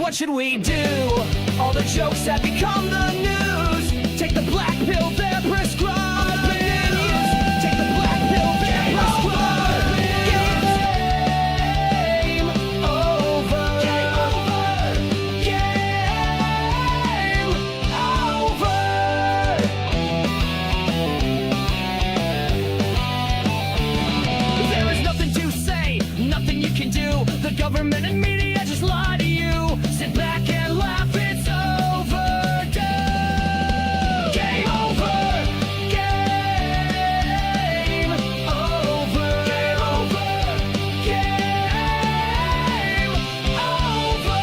what should we do? All the jokes have become the news. Take the black pill, they're prescribed. Take the black pill, they're prescribed. Game over. Game over. There is nothing to say, nothing you can do. The government and media just lie to you. Sit back and laugh, it's over. Game over. Game over. Game over. Game over.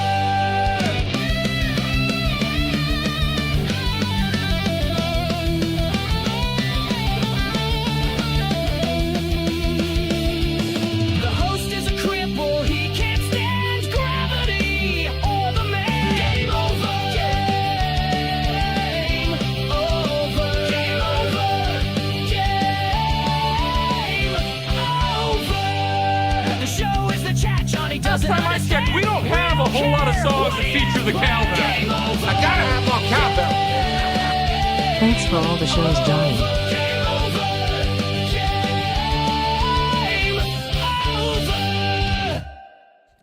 The host is a cripple, he can't stand gravity or the man. Game over. Game over. Game over. Game over. The show is the chat, Johnny Last doesn't time I checked, we don't have a whole lot of songs that feature the cowbell. Game over. I gotta have more cowbell. Thanks for all the shows, Johnny. Game over. Game over.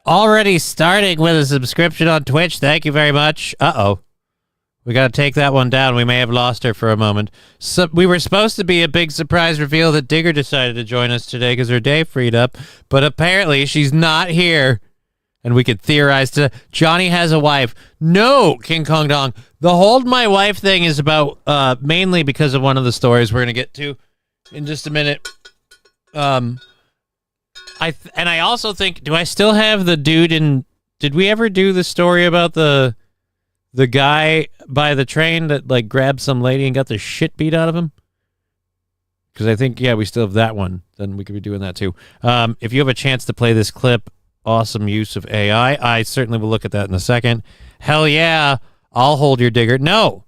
Already starting with a subscription on Twitch. Thank you very much. Uh-oh. We got to take that one down. We may have lost her for a moment. So we were supposed to be a big surprise reveal that Digger decided to join us today because her day freed up, but apparently she's not here. And we could theorize to Johnny has a wife. No, King Kong Dong. The hold my wife thing is about mainly because of one of the stories we're going to get to in just a minute. I also think, do I still have the dude in? Did we ever do the story about the guy by the train that like grabbed some lady and got the shit beat out of him? Because I think, yeah, we still have that one. Then we could be doing that too. If you have a chance to play this clip, awesome use of AI. I certainly will look at that in a second. Hell yeah, I'll hold your digger. No,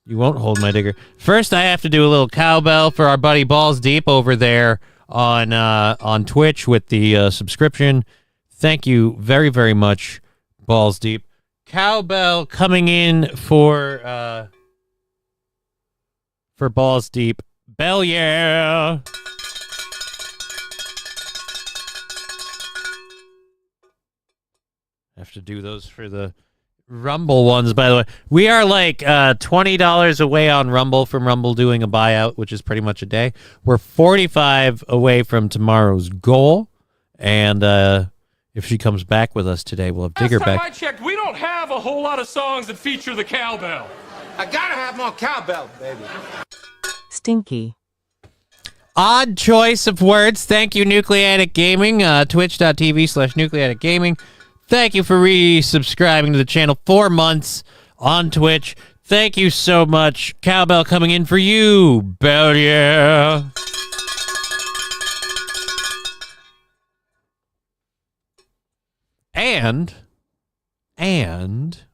you won't hold my digger. First, I have to do a little cowbell for our buddy Balls Deep over there on Twitch with the subscription. Thank you very, very much, Balls Deep. Cowbell coming in for Balls Deep. Bell yeah. I have to do those for the Rumble ones, by the way. We are like $20 away on Rumble from Rumble doing a buyout, which is pretty much a day. We're 45 away from tomorrow's goal. And if she comes back with us today, we'll have Digger Last time back. I checked, we don't have a whole lot of songs that feature the cowbell. I gotta have more cowbell, baby. Stinky. Odd choice of words. Thank you, Nucleatic Gaming. Twitch.tv/Nucleatic Gaming. Thank you for resubscribing to the channel. 4 months on Twitch. Thank you so much. Cowbell coming in for you. Bell yeah. And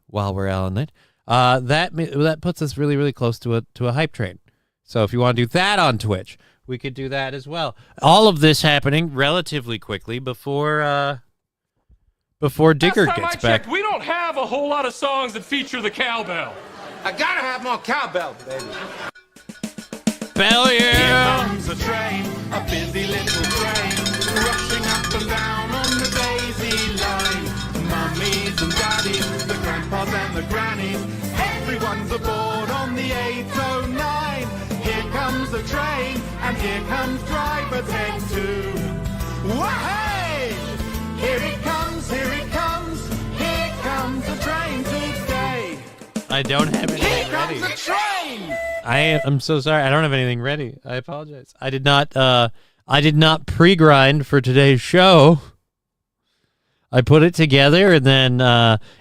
while we're out on it, that puts us really, really close to a hype train. So if you want to do that on Twitch, we could do that as well. All of this happening relatively quickly before Digger Last time gets I back. checked, we don't have a whole lot of songs that feature the cowbell. I gotta have more cowbell, baby. Bell yeah. Comes a train, a busy little train, rushing up and down on the daisy line. Mummies and daddies, the grandpas and the grannies, everyone's aboard on the 809. Here comes the train, and here comes driver 10-2. Wahey! Here it comes, here it comes, here comes the train today. I don't have Here anything ready. comes the train! I'm so sorry. I don't have anything ready. I apologize. I did not pre-grind for today's show. I put it together and then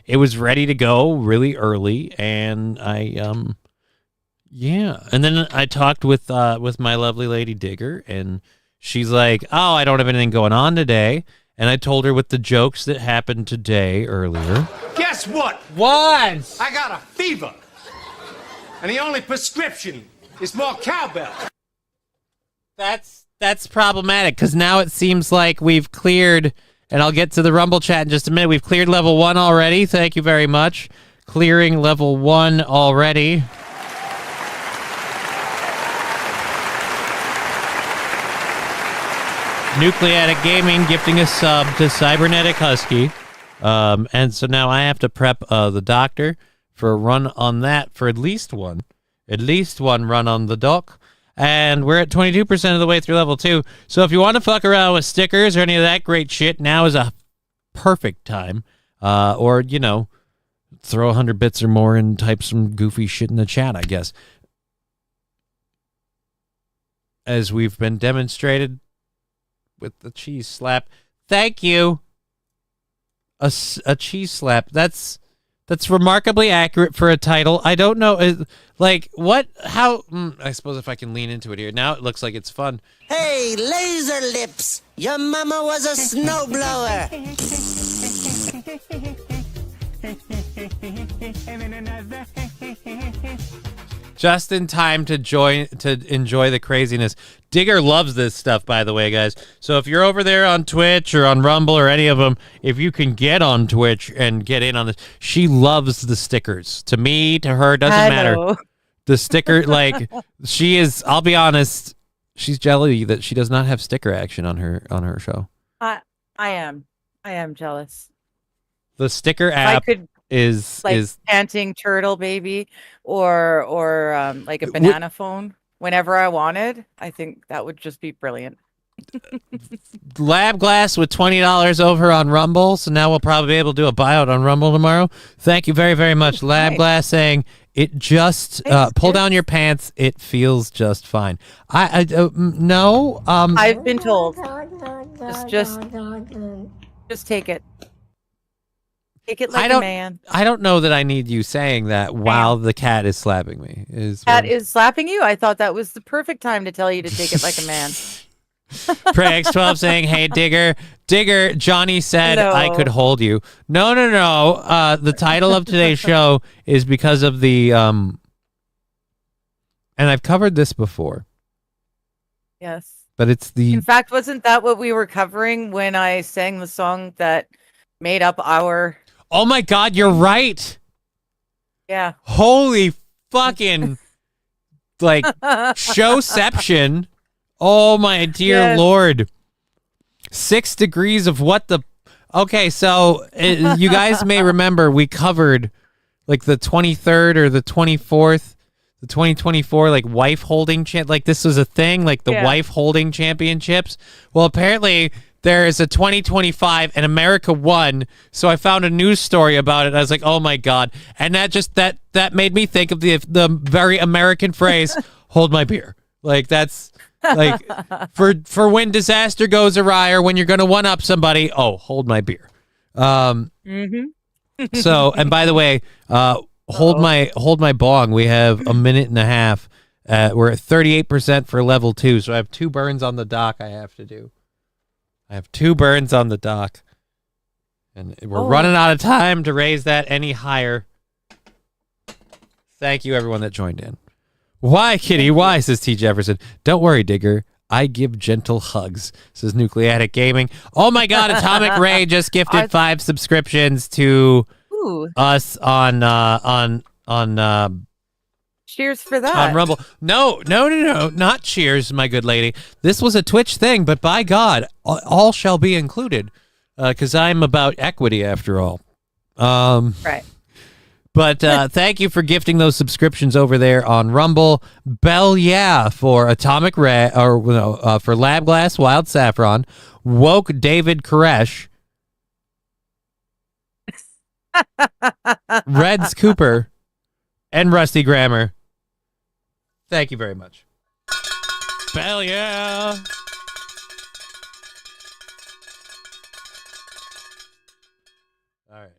it was ready to go really early, and and then I talked with my lovely lady Digger, and she's like, "Oh, I don't have anything going on today." And I told her with the jokes that happened today earlier. Guess what? What? I got a fever. And the only prescription is more cowbell. That's problematic, because now it seems like we've cleared and I'll get to the Rumble chat in just a minute. We've cleared level 1 already. Thank you very much. Clearing level 1 already. Nucleatic Gaming gifting a sub to Cybernetic Husky. And so now I have to prep the doctor for a run on that for at least one run on the dock. And we're at 22% of the way through level 2. So if you want to fuck around with stickers or any of that great shit, now is a perfect time. Or, you know, throw 100 bits or more and type some goofy shit in the chat, I guess. As we've been demonstrated with the cheese slap. Thank you. A cheese slap. That's remarkably accurate for a title. I don't know, like, what, how, I suppose if I can lean into it here. Now it looks like it's fun. Hey, laser lips! Your mama was a snowblower! Just in time to enjoy the craziness. Digger loves this stuff, by the way, guys. So if you're over there on Twitch or on Rumble or any of them, if you can get on Twitch and get in on this, she loves the stickers. To me, to her, doesn't matter. The sticker, like, she is, I'll be honest, she's jelly that she does not have sticker action on her show. I am jealous. The sticker app is panting turtle baby or like a banana phone whenever I wanted. I think that would just be brilliant. Lab Glass with $20 over on Rumble, so now we'll probably be able to do a buyout on Rumble tomorrow. Thank you very, very much. Lab Glass saying it just pull down your pants. It feels just fine. No. I've been told. Just take it. Take it like a man. I don't know that I need you saying that while the cat is slapping me. Cat is slapping you? I thought that was the perfect time to tell you to take it like a man. Prx12 saying, hey, Digger, Johnny said Hello. I could hold you. No. The title of today's show is because of the, and I've covered this before. Yes. But it's the... In fact, wasn't that what we were covering when I sang the song that made up our... Oh my God, you're right. Yeah. Holy fucking, like, showception. Oh my dear Lord. 6 degrees of what the... Okay, so you guys may remember we covered like the 23rd or the 24th, the 2024 like wife holding like this was a thing, like the wife holding championships. Well, apparently there is a 2025 and America won. So I found a news story about it. I was like, oh my God. And that just that made me think of the very American phrase, hold my beer. Like that's like for when disaster goes awry or when you're going to one up somebody. Oh, hold my beer. So, and by the way, hold my bong. We have a minute and a half. We're at 38% for level 2. So I have 2 burns on the dock I have to do. I have 2 burns on the dock. And we're running out of time to raise that any higher. Thank you, everyone that joined in. Why, Kitty? Why, says T. Jefferson. Don't worry, Digger. I give gentle hugs, says Nucleatic Gaming. Oh, my God. Atomic Ray just gifted 5 subscriptions to us on cheers for that. On Rumble. No, not cheers, my good lady. This was a Twitch thing, but by God, all shall be included, because I'm about equity after all. Right. But thank you for gifting those subscriptions over there on Rumble. Bell for Atomic Ray, or for Lab Glass, Wild Saffron, Woke David Koresh, Reds Cooper, and Rusty Grammar. Thank you very much. Bell All right.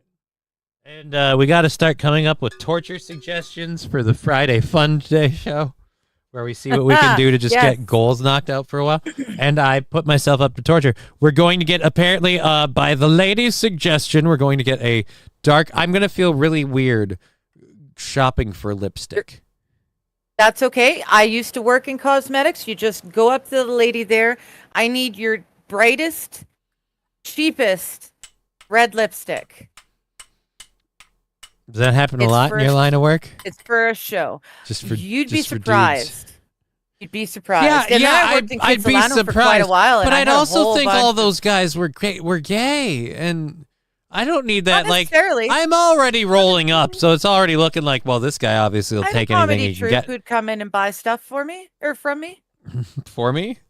And we got to start coming up with torture suggestions for the Friday Fun Day show, where we see what we can do to just get goals knocked out for a while. And I put myself up to torture. We're going to get, apparently, by the ladies' suggestion, we're going to get a dark... I'm going to feel really weird shopping for lipstick. That's okay. I used to work in cosmetics. You just go up to the lady there. I need your brightest cheapest red lipstick. Does that happen a It's lot for in your a- line of work? It's for a show. Just for You'd be just for dudes? surprised. You'd be surprised. Yeah, And then yeah, I worked in I'd be Quetzalano surprised. for quite a while, and but I I'd had a also whole think all bunch those guys were gay, and I don't need that. Not Like, necessarily. I'm already rolling up, so it's already looking like, well, this guy obviously will I had take a anything comedy he can troupe get who'd come in and buy stuff for me or from me. for me.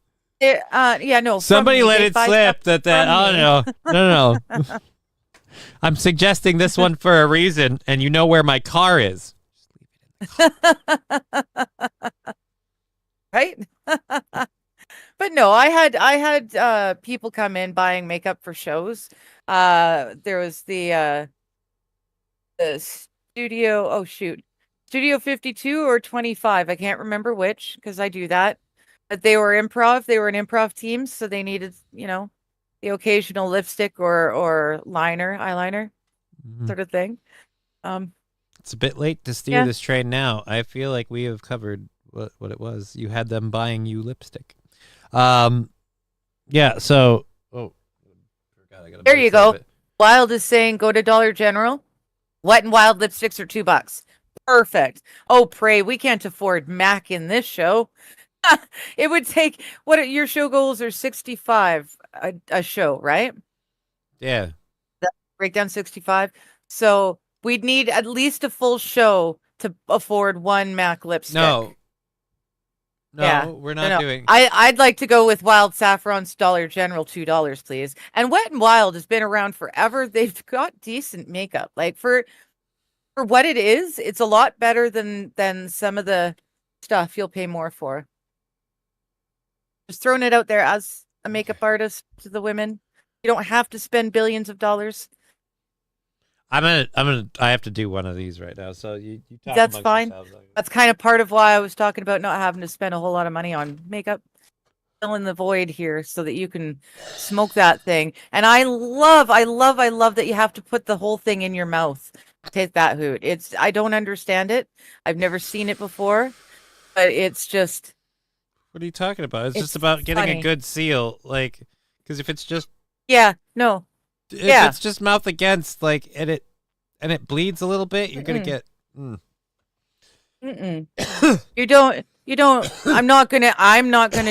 Yeah, no. from Somebody me. let They'd it buy slip stuff that from me. oh no. I'm suggesting this one for a reason, and you know where my car is. Right? But no, I had people come in buying makeup for shows. There was the studio, Studio 52 or 25. I can't remember which because I do that. But they were improv. They were an improv team, so they needed, the occasional lipstick or eyeliner Mhm. sort of thing. It's a bit late to steer Yeah. this train now. I feel like we have covered what it was. You had them buying you lipstick. Yeah, so forgot I got There you go. Wild is saying go to Dollar General. Wet and Wild lipsticks are $2. Perfect. Oh, pray we can't afford MAC in this show. It would take your show goals are 65 a show, right? Yeah. Breakdown 65. So we'd need at least a full show to afford one MAC lipstick. No, Yeah. we're not doing. I'd like to go with Wild Saffron's Dollar General, $2, please. And Wet and Wild has been around forever. They've got decent makeup. Like for what it is, it's a lot better than some of the stuff you'll pay more for. Just throwing it out there as a makeup artist to the women. You don't have to spend billions of dollars. I have to do one of these right now. So you talk That's amongst fine. yourselves. That's kind of part of why I was talking about not having to spend a whole lot of money on makeup. Fill in the void here so that you can smoke that thing. And I love that you have to put the whole thing in your mouth. Take that hoot. I don't understand it. I've never seen it before, but it's just. What are you talking about? It's It's just about getting funny. a good seal, like, because if it's just No. if Yeah. it's just mouth against, like, and it bleeds a little bit, you're gonna get. Mm-mm. You don't. I'm not gonna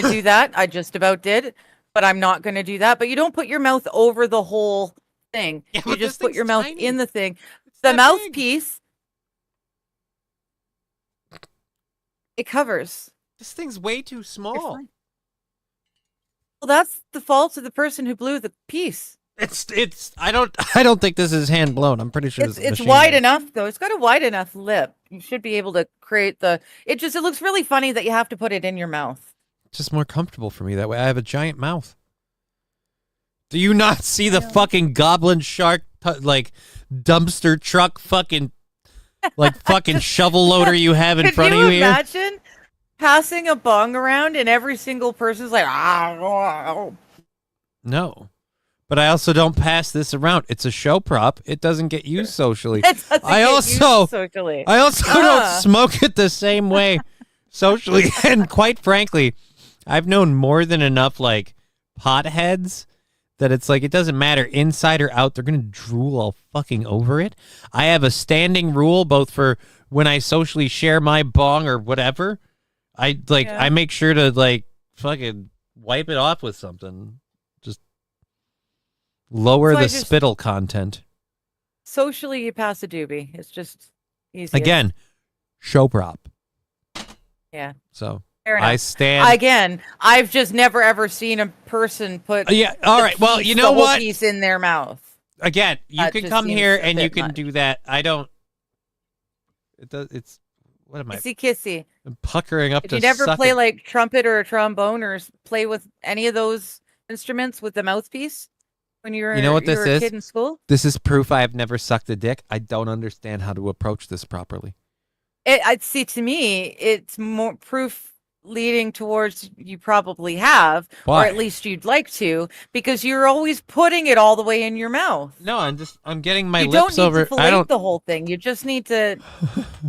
do that. I just about did, but I'm not gonna do that. But you don't put your mouth over the whole thing. Yeah, You but just this put your thing's mouth tiny. in the thing. It's The that big. mouthpiece, it covers. This thing's way too You're small. fine. Well, that's the fault of the person who blew the piece. It's. I don't think this is hand blown. I'm pretty sure It's this is it's machine wide made. enough though. It's got a wide enough lip. You should be able to create it looks really funny that you have to put it in your mouth. It's just more comfortable for me that way. I have a giant mouth. Do you not see the fucking goblin shark like dumpster truck fucking shovel loader you have in Could front you of you here? imagine passing a bong around and every single person's like, No. But I also don't pass this around. It's a show prop. It doesn't get used socially. It doesn't I get used also socially. I also don't smoke it the same way socially. And quite frankly, I've known more than enough like potheads that it's like it doesn't matter inside or out, they're gonna drool all fucking over it. I have a standing rule both for when I socially share my bong or whatever. I make sure to like fucking wipe it off with something. Just lower So I the just- spittle content. Socially, you pass a doobie. It's just easy. Again, show prop. Yeah. So Fair enough. I stand. Again, I've just never ever seen a person put. Yeah. All right. Well, you know the whole what? piece in their mouth. Again, you That can just come seems here a and you bit can much. do that. I don't. It does. It's. What am I? Kissy. I'm puckering up Did to. you never suck play it. like trumpet or a trombone or play with any of those instruments with the mouthpiece when you were You know what you this were a is? kid in school? This is proof I have never sucked a dick. I don't understand how to approach this properly. I'd see to me, it's more proof leading towards you probably have, Why? or at least you'd like to, because you're always putting it all the way in your mouth. No, I'm getting my You don't lips need over. to fillet the whole thing. You just need to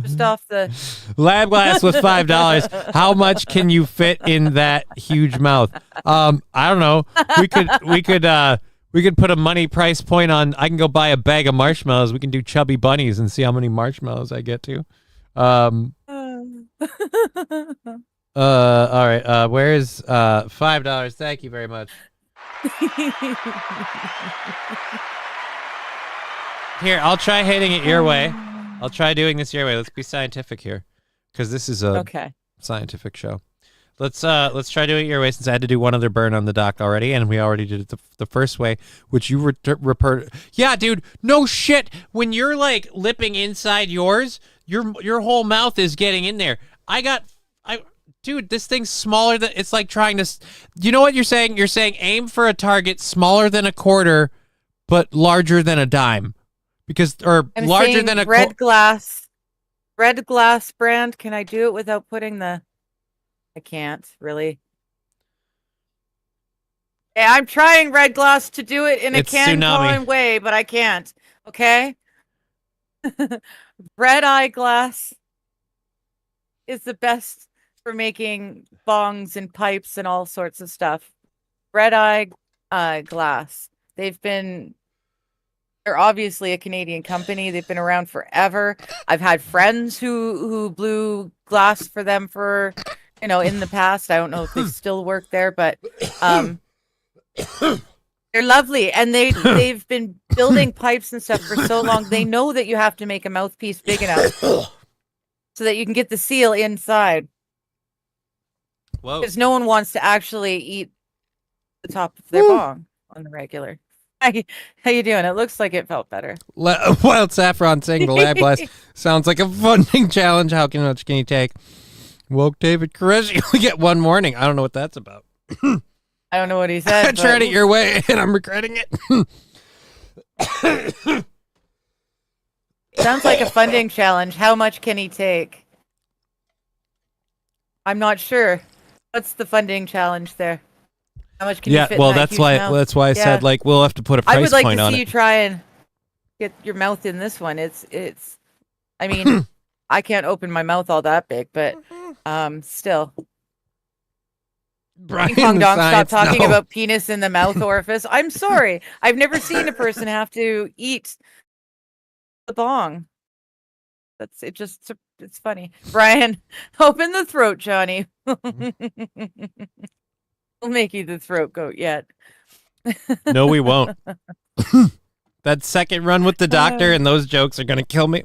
just off the. Lab glass with $5. How much can you fit in that huge mouth? I don't know. We could We could put a money price point on. I can go buy a bag of marshmallows. We can do chubby bunnies and see how many marshmallows I get to. All right. Where's $5? Thank you very much. Here, I'll try hitting it your way. I'll try doing this your way. Let's be scientific here, because this is a scientific show. Let's try doing it your way, since I had to do one other burn on the dock already, and we already did it the first way, which you Yeah, dude, no shit. When you're like lipping inside yours, your whole mouth is getting in there. Dude, this thing's smaller than. It's like trying to. You know what you're saying? You're saying aim for a target smaller than a quarter, but larger than a dime, I'm larger than a red glass brand. Can I do it without putting the? I can't really. Yeah, I'm trying red glass to do it in a can way, but I can't. Okay. Red eye glass is the best for making bongs and pipes and all sorts of stuff. Red eye glass. They're obviously a Canadian company. They've been around forever. I've had friends who blew glass for them for, in the past. I don't know if they still work there, but they're lovely. And they've been building pipes and stuff for so long. They know that you have to make a mouthpiece big enough so that you can get the seal inside. Because no one wants to actually eat the top of their bong on the regular. How you doing? It looks like it felt better. Wild Saffron saying the lab blast sounds like a funding challenge. How much can you take? Woke David Koresh. You only get one morning. I don't know what that's about. I don't know what he said. I tried it your way, and I'm regretting it. Sounds like a funding challenge. How much can he take? I'm not sure. What's the funding challenge there? How much can you fit in that huge mouth? That's why I said we'll have to put a price point on it. I would like to see you try and get your mouth in this one. It's I mean, I can't open my mouth all that big, but still. Brian, Ping Pong Dong, stop talking about penis in the mouth orifice. I'm sorry. I've never seen a person have to eat the bong. It's funny. Brian, open the throat, Johnny. We'll make you the throat goat yet. No, we won't. That second run with the doctor and those jokes are going to kill me.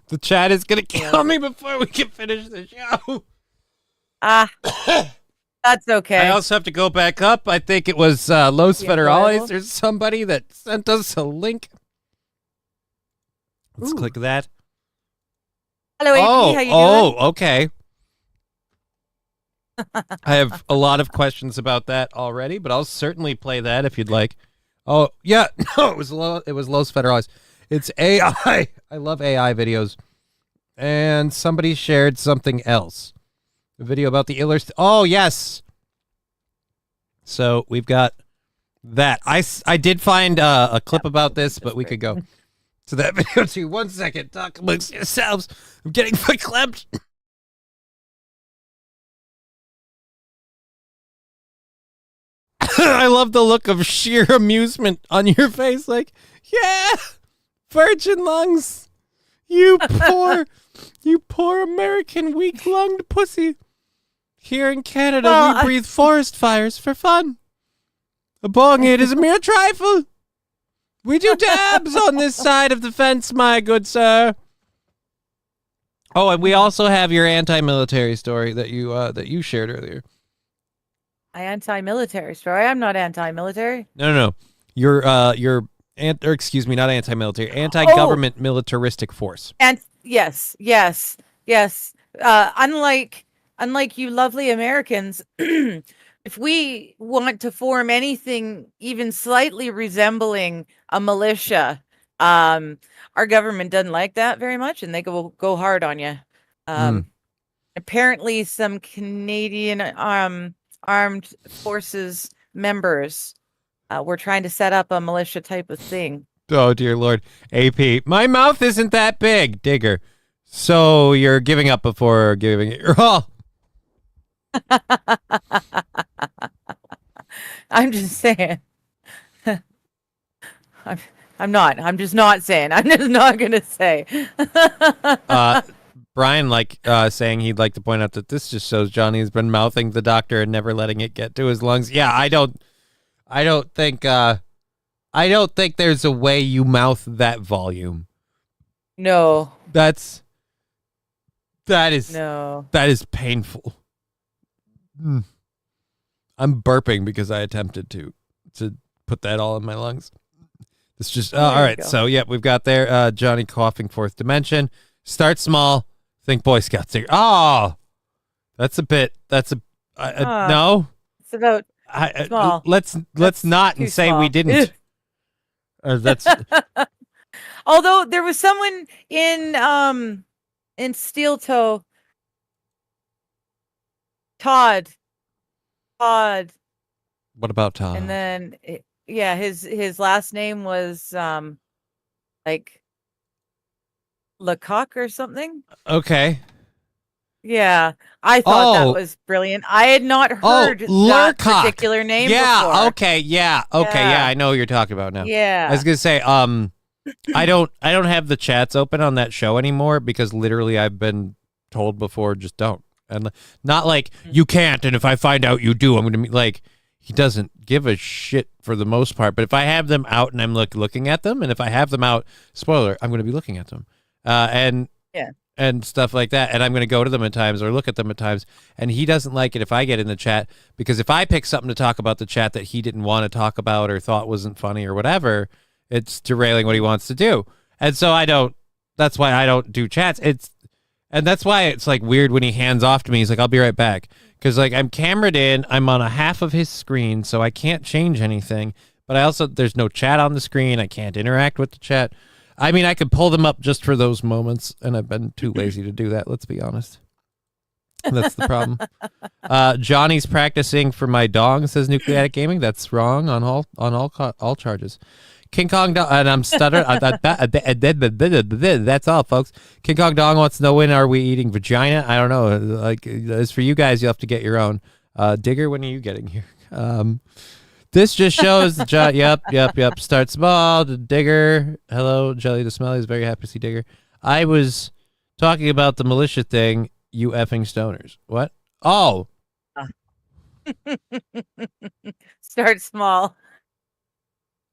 The chat is going to kill me before we can finish the show. That's okay. I also have to go back up. I think it was Los Federales. There's somebody that sent us a link. Let's click that. Hello, AP. How you doing? Okay. I have a lot of questions about that already, but I'll certainly play that if you'd like. Oh, yeah. No, it was Los Federales. It's AI. I love AI videos. And somebody shared something else. A video about the Illers. Oh, yes. So we've got that. I did find a clip about this, but we could go to that video too. 1 second. Talk amongst yourselves. I'm getting verklempt. I love the look of sheer amusement on your face. Like, yeah, virgin lungs. You poor American weak-lunged pussy. Here in Canada, we breathe forest fires for fun. A bong hit is a mere trifle. We do dabs on this side of the fence, my good sir. Oh, and we also have your anti-military story that you shared earlier. My anti-military story? I'm not anti-military. No. You're excuse me, not anti-military, anti-government militaristic force. And yes. Unlike you lovely Americans, if we want to form anything even slightly resembling a militia, our government doesn't like that very much, and they go hard on you. Apparently, some Canadian armed forces members were trying to set up a militia type of thing. Oh, dear Lord. AP, my mouth isn't that big, Digger. So you're giving up before giving it your all. I'm just saying. I'm not. I'm just not saying. I'm just not gonna say. Brian saying he'd like to point out that this just shows Johnny's been mouthing the doctor and never letting it get to his lungs. Yeah, I don't think there's a way you mouth that volume. No. That is painful. I'm burping because I attempted to put that all in my lungs. It's just all right. So yeah, we've got there Johnny coughing fourth dimension. Start small. Think Boy Scouts here. Oh, no. It's about small. Let's not and say small. we didn't. That's Although there was someone in Steel Toe. Todd. What about Todd? And then his last name was like Lecoq or something. Okay. Yeah, I thought that was brilliant. I had not heard that Lurcock. particular name yeah, before. Okay, yeah, I know what you're talking about now. Yeah. I was gonna say, I don't have the chats open on that show anymore because literally I've been told before, just don't. And not like you can't, and if I find out you do, I'm gonna be like, he doesn't give a shit for the most part. But if I have them out and I'm looking at them, and if I have them out, spoiler, I'm gonna be looking at them. And stuff like that, and I'm going to go to them at times or look at them at times, and he doesn't like it if I get in the chat, because if I pick something to talk about the chat that he didn't want to talk about or thought wasn't funny or whatever, it's derailing what he wants to do. And so that's why I don't do chats. And that's why it's like weird when he hands off to me. He's like, I'll be right back, because like I'm cameraed in, I'm on a half of his screen, so I can't change anything, but there's no chat on the screen. I can't interact with the chat. I mean, I could pull them up just for those moments, and I've been too lazy to do that, let's be honest. That's the problem. Johnny's practicing for my dong, says Nucleatic Gaming. That's wrong on all charges. King Kong Dong, and I'm stuttering. That's all, folks. King Kong Dong wants to know, when are we eating vagina? I don't know. Like, as for you guys, you'll have to get your own. Digger, when are you getting here? This just shows yep. Start small. Digger. Hello, Jelly the Smelly is very happy to see Digger. I was talking about the militia thing, you effing stoners. What? Oh. Start small.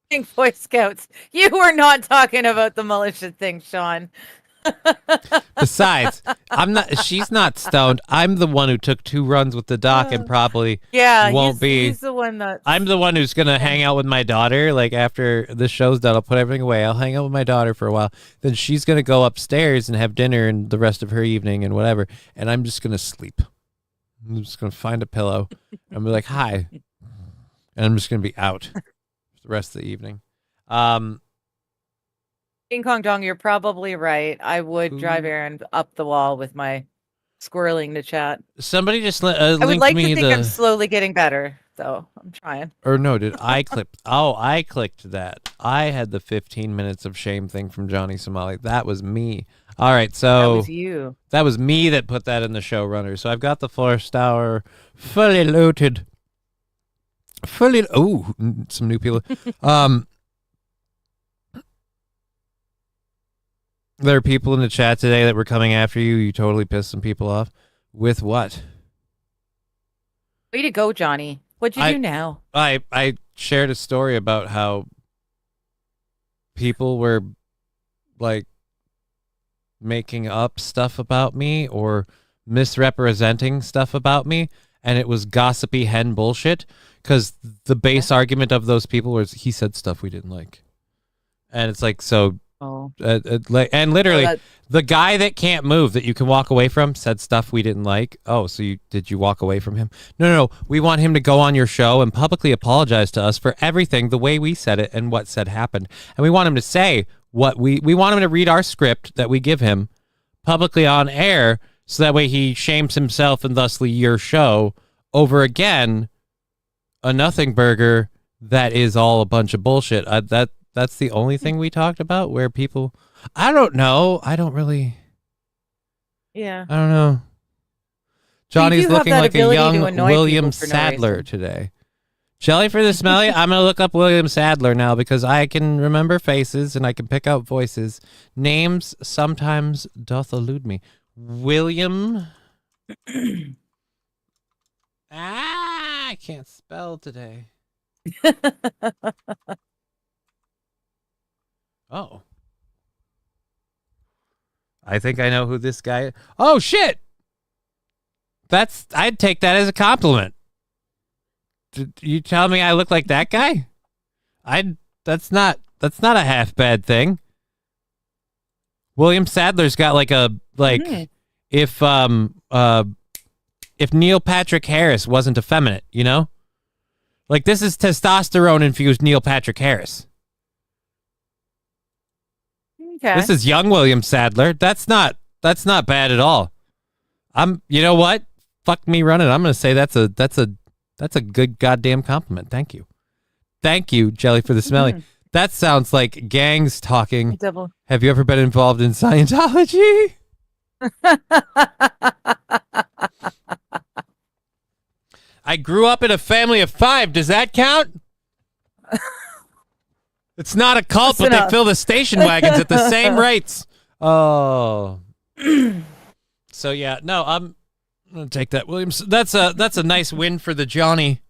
Think Boy Scouts. You were not talking about the militia thing, Sean. Besides, she's not stoned. I'm the one who took 2 runs with the doc and probably won't be. He's the one that. I'm the one who's gonna hang out with my daughter. Like, after this show's done, I'll put everything away. I'll hang out with my daughter for a while. Then she's gonna go upstairs and have dinner and the rest of her evening and whatever. And I'm just gonna sleep. I'm just gonna find a pillow and be like, hi. And I'm just gonna be out for the rest of the evening. King Kong Dong, you're probably right. I would drive Aaron up the wall with my squirreling to chat. Somebody just I would like me to think I'm slowly getting better, so I'm trying. Or no, did I click? Oh, I clicked that. I had the 15 minutes of shame thing from Johnny Somali. That was me. All right, so that was you. That was me that put that in the showrunner. So I've got the first hour fully loaded. Some new people. There are people in the chat today that were coming after you. You totally pissed some people off. With what? Way to go, Johnny. What'd you do now? I shared a story about how people were like making up stuff about me or misrepresenting stuff about me, and it was gossipy hen bullshit, because the base argument of those people was he said stuff we didn't like. And it's like, so and literally the guy that can't move that you can walk away from said stuff we didn't like. Oh, so did you walk away from him? No. We want him to go on your show and publicly apologize to us for everything, the way we said it and what said happened. And we want him to say what we want him to read our script that we give him publicly on air, so that way he shames himself and thusly your show over again. A nothing burger that is all a bunch of bullshit. That's the only thing we talked about, where people, I don't know. I don't really. Yeah. I don't know. Johnny's looking like a young William Sadler today. Jelly for the smelly. I'm gonna look up William Sadler now because I can remember faces and I can pick out voices. Names sometimes doth elude me. William. I can't spell today. Oh. I think I know who this guy is. Oh shit. I'd take that as a compliment. Did you tell me I look like that guy? That's not a half bad thing. William Sadler's got if Neil Patrick Harris wasn't effeminate, you know? Like this is testosterone infused Neil Patrick Harris. Okay. This is young William Sadler. That's not bad at all. You know what? Fuck me running. I'm going to say that's a good goddamn compliment. Thank you. Thank you, Jelly for the Smelly. Mm-hmm. That sounds like gangs talking. Double. Have you ever been involved in Scientology? I grew up in a family of 5. Does that count? It's not a cult, but they fill the station wagons at the same rates. Oh. So yeah, no, I'm gonna take that, Williams. That's a nice win for the Johnny.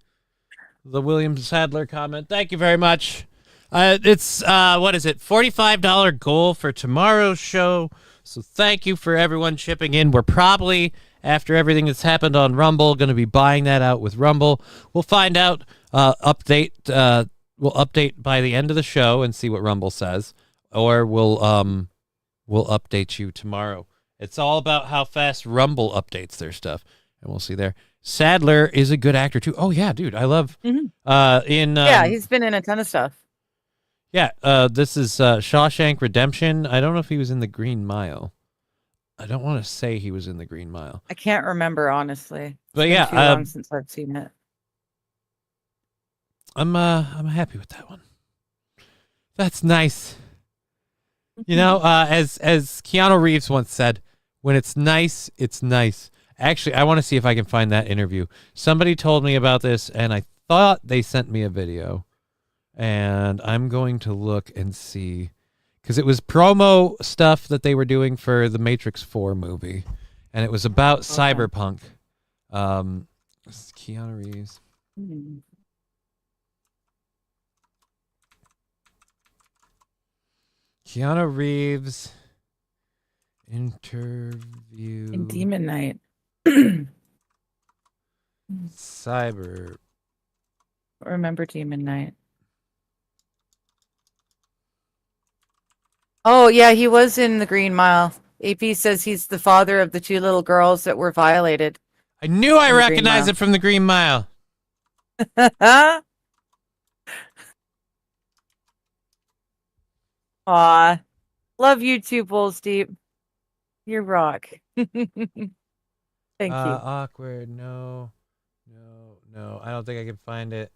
The William Sadler comment. Thank you very much. It's what is it? $45 goal for tomorrow's show. So thank you for everyone chipping in. We're probably, after everything that's happened on Rumble, going to be buying that out with Rumble. We'll find out. We'll update by the end of the show and see what Rumble says, or we'll update you tomorrow. It's all about how fast Rumble updates their stuff, and we'll see there. Sadler is a good actor too. Oh yeah, dude, I love. He's been in a ton of stuff. Yeah, this is Shawshank Redemption. I don't know if he was in The Green Mile. I don't want to say he was in The Green Mile. I can't remember honestly. But It's been yeah, too long since I've seen it. I'm happy with that one. That's nice. You know, as Keanu Reeves once said, when it's nice, it's nice. Actually, I want to see if I can find that interview. Somebody told me about this, and I thought they sent me a video. And I'm going to look and see, because it was promo stuff that they were doing for the Matrix 4 movie, and it was about cyberpunk. Keanu Reeves. Keanu Reeves interview In Demon Knight. Cyber. Remember Demon Knight. Oh, yeah, he was in The Green Mile. AP says he's the father of the 2 little girls that were violated. I knew I recognized it from The Green Mile. Aw. Love you too, Bulls Deep. You rock. Thank you. Awkward. No. I don't think I can find it.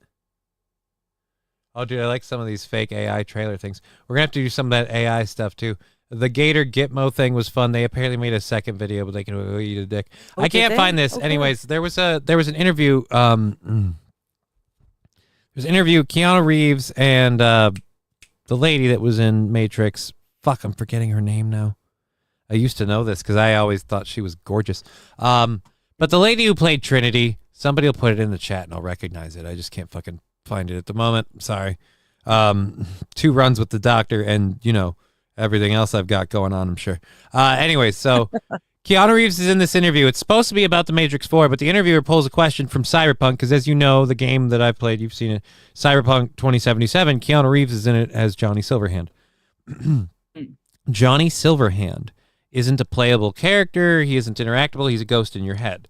Oh, dude, I like some of these fake AI trailer things. We're going to have to do some of that AI stuff, too. The Gator Gitmo thing was fun. They apparently made a second video, but they can go eat a dick. I can't find this. Okay. Anyways, there was an interview. There's an interview, Keanu Reeves and the lady that was in Matrix. Fuck, I'm forgetting her name now. I used to know this because I always thought she was gorgeous. But the lady who played Trinity, somebody will put it in the chat and I'll recognize it. I just can't fucking find it at the moment. I'm sorry. 2 runs with the doctor and, you know, everything else I've got going on, I'm sure. Anyways, so Keanu Reeves is in this interview. It's supposed to be about the Matrix 4, but the interviewer pulls a question from Cyberpunk because, as you know, the game that I've played, you've seen it, Cyberpunk 2077, Keanu Reeves is in it as Johnny Silverhand. Johnny Silverhand isn't a playable character. He isn't interactable. He's a ghost in your head.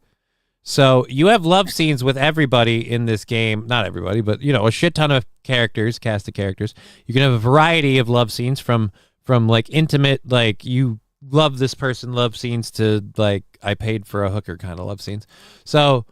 So you have love scenes with everybody in this game. Not everybody, but, you know, a shit ton of characters, cast of characters. You can have a variety of love scenes from like intimate, like you love this person love scenes to like I paid for a hooker kind of love scenes. So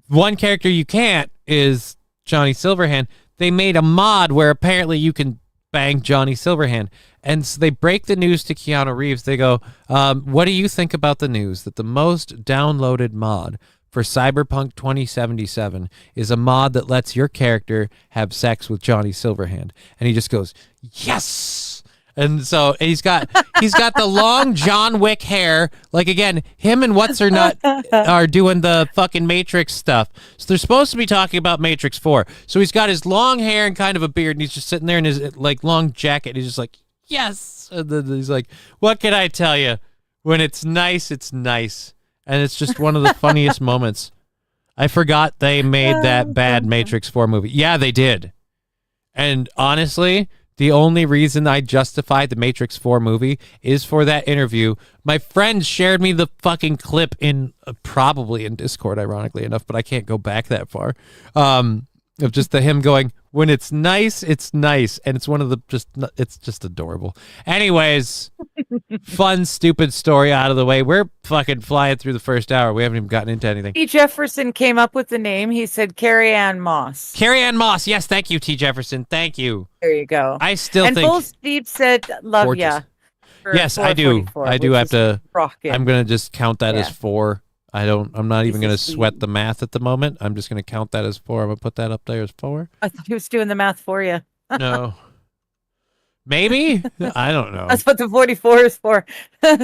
one character you can't is Johnny Silverhand. They made a mod where apparently you can bang Johnny Silverhand. And so they break the news to Keanu Reeves. They go, what do you think about the news that the most downloaded mod for Cyberpunk 2077 is a mod that lets your character have sex with Johnny Silverhand. And he just goes, yes. And so he's got the long John Wick hair. Like, again, him and What's Her Nut are doing the fucking Matrix stuff. So they're supposed to be talking about Matrix 4. So he's got his long hair and kind of a beard, and he's just sitting there in his like long jacket. And he's just like, yes. And then he's like, what can I tell you? When it's nice, it's nice. And it's just one of the funniest moments. I forgot they made that bad Matrix 4 movie. Yeah, they did. And honestly, the only reason I justified the Matrix 4 movie is for that interview. My friend shared me the fucking clip in probably in Discord, ironically enough, but I can't go back that far. Of just him going, when it's nice, it's nice. And it's one of the it's just adorable. Anyways, fun, stupid story out of the way. We're fucking flying through the first hour. We haven't even gotten into anything. T. Jefferson came up with the name. He said Carrie Ann Moss. Carrie Ann Moss. Yes, thank you, T. Jefferson. Thank you. There you go. I still and think. Full Speed said, love gorgeous. ya. Yes, I do. I do have to. Rockin'. I'm going to just count that as 4. I'm not even going to Speed. sweat the math at the moment. I'm just going to count that as 4. I'm going to put that up there as 4. I thought he was doing the math for you. No. Maybe? I don't know. That's what the 44 is for.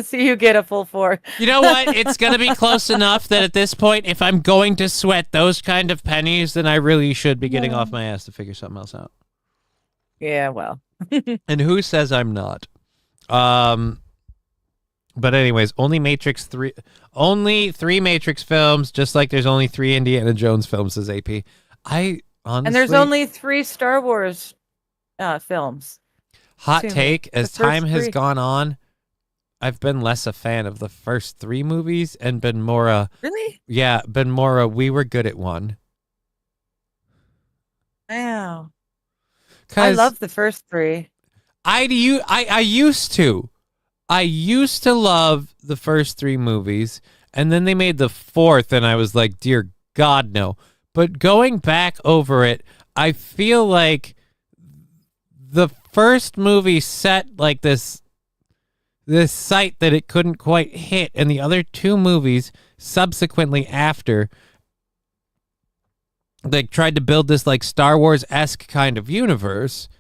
So you get a full 4. You know what? It's going to be close enough that at this point, if I'm going to sweat those kind of pennies, then I really should be getting off my ass to figure something else out. Yeah, well. And who says I'm not? But anyways, only 3 Matrix films, just like there's only 3 Indiana Jones films, says AP. I honestly... And there's only 3 Star Wars films. Hot Assuming. take, as The first time has 3. gone on, I've been less a fan of the first 3 movies and been more Really? we were good at one. Wow. I love the first 3. I used to. I used to love the first 3 movies, and then they made the 4th, and I was like, dear God, no. But going back over it, I feel like the first movie set like this site that it couldn't quite hit, and the other 2 movies subsequently after, they tried to build this like Star Wars-esque kind of universe.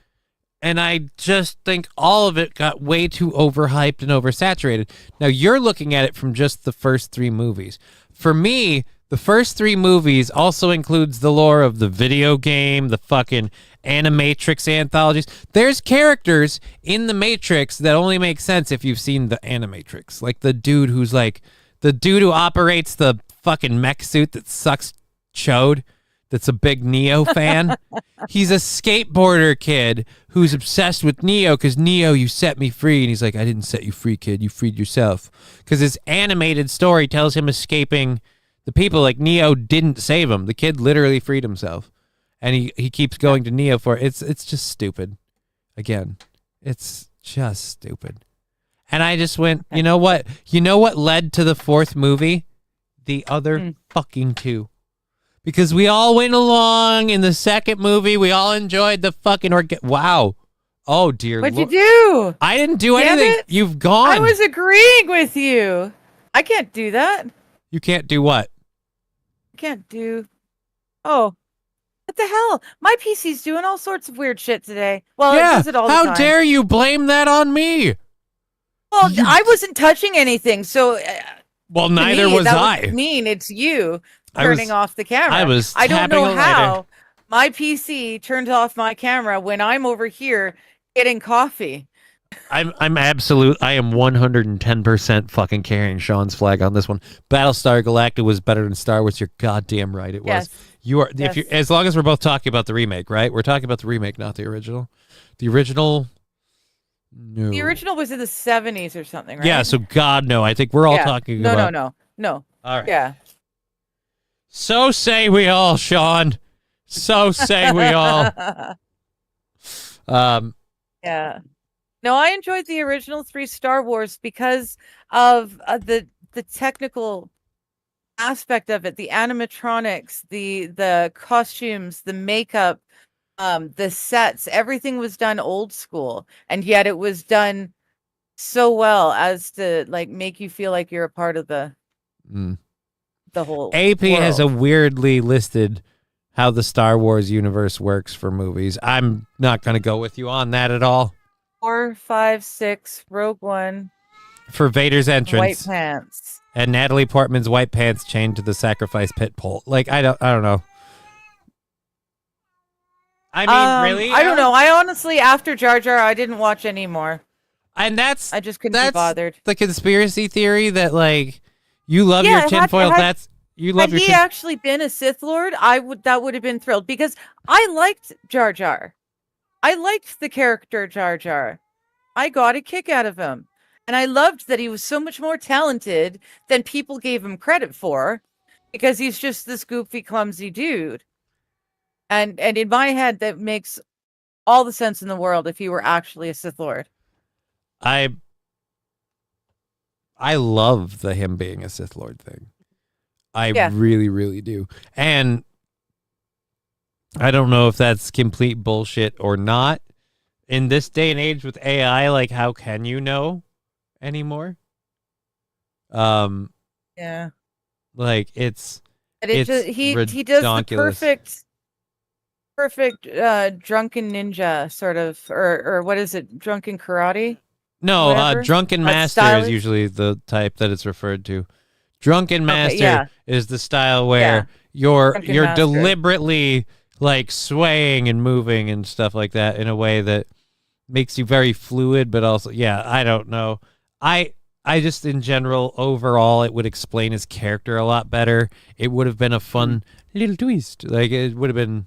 And I just think all of it got way too overhyped and oversaturated. Now, you're looking at it from just the first 3 movies. For me, the first 3 movies also includes the lore of the video game, the fucking Animatrix anthologies. There's characters in the Matrix that only make sense if you've seen the Animatrix. Like the dude who operates the fucking mech suit that sucks chode. That's a big Neo fan. He's a skateboarder kid who's obsessed with Neo because Neo, you set me free. And he's like, I didn't set you free, kid. You freed yourself. Because his animated story tells him escaping the people. Like Neo didn't save him. The kid literally freed himself. And he keeps going to Neo for it. It's just stupid. Again, it's just stupid. And I just went, you know what? You know what led to the 4th movie? The other fucking 2. Because we all went along in the second movie. We all enjoyed the fucking wow. Oh, dear What'd Lord. you do? I didn't do Damn anything. it. You've gone. I was agreeing with you. I can't do that. You can't do what? I can't do... Oh. What the hell? My PC's doing all sorts of weird shit today. Well, it does it all the time. How dare you blame that on me? Well, I wasn't touching anything, so... Well, to neither me, was that I. would mean it's you I turning was- off the camera. I don't tapping know a lighter. how my PC turned off my camera when I'm over here getting coffee. I am 110% fucking carrying Sean's flag on this one. Battlestar Galactica was better than Star Wars. You're goddamn right it was. Yes. You are Yes. as long as we're both talking about the remake, right? We're talking about the remake, not the original. The original no. The original was in the 70s or something, right? Yeah, so God no. I think we're all talking about No. All right. Yeah. So say we all, Sean. So say we all. Yeah. No, I enjoyed the original 3 Star Wars because of the technical aspect of it, the animatronics, the costumes, the makeup, the sets, everything was done old school, and yet it was done so well as to like make you feel like you're a part of the the whole AP has a world. weirdly listed how the Star Wars universe works for movies. I'm not going to go with you on that at all. 4, 5, 6, Rogue One, For Vader's White entrance Pants. and Natalie Portman's white pants chained to the sacrifice pit pole. Like, I don't know. I mean, really? I don't know. I honestly, after Jar Jar, I didn't watch anymore. And that's I just couldn't be bothered. the conspiracy theory that, like, you love Yeah, your tinfoil. You love Had your he actually been a Sith Lord, that would have been thrilled because I liked Jar Jar. I liked the character Jar Jar. I got a kick out of him. And I loved that he was so much more talented than people gave him credit for because he's just this goofy, clumsy dude. And in my head, that makes all the sense in the world if he were actually a Sith Lord. I love the him being a Sith Lord thing. I really, really do. And I don't know if that's complete bullshit or not. In this day and age with AI, like, how can you know anymore? Yeah. Like, it's He does the perfect drunken ninja sort of, or what is it? Drunken karate? No, Whatever. drunken master is stylish. usually the type that it's referred to. Drunken master is the style where you're Master. deliberately like swaying and moving and stuff like that in a way that makes you very fluid, but also, I don't know. I just, in general, overall, it would explain his character a lot better. It would have been a fun little twist. Like, it would have been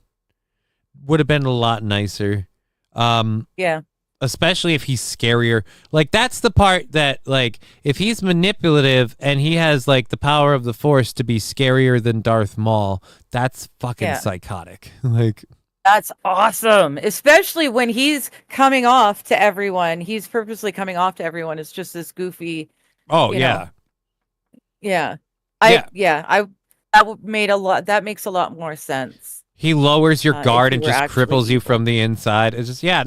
a lot nicer. Especially if he's scarier. Like, that's the part that, like, if he's manipulative and he has, like, the power of the Force to be scarier than Darth Maul, that's fucking psychotic. Like, that's awesome. Especially when he's coming off to everyone. He's purposely coming off to everyone. It's just this goofy. Oh, That makes a lot more sense. he lowers your guard you and were just actually cripples you evil. from the inside. It's just, Yeah.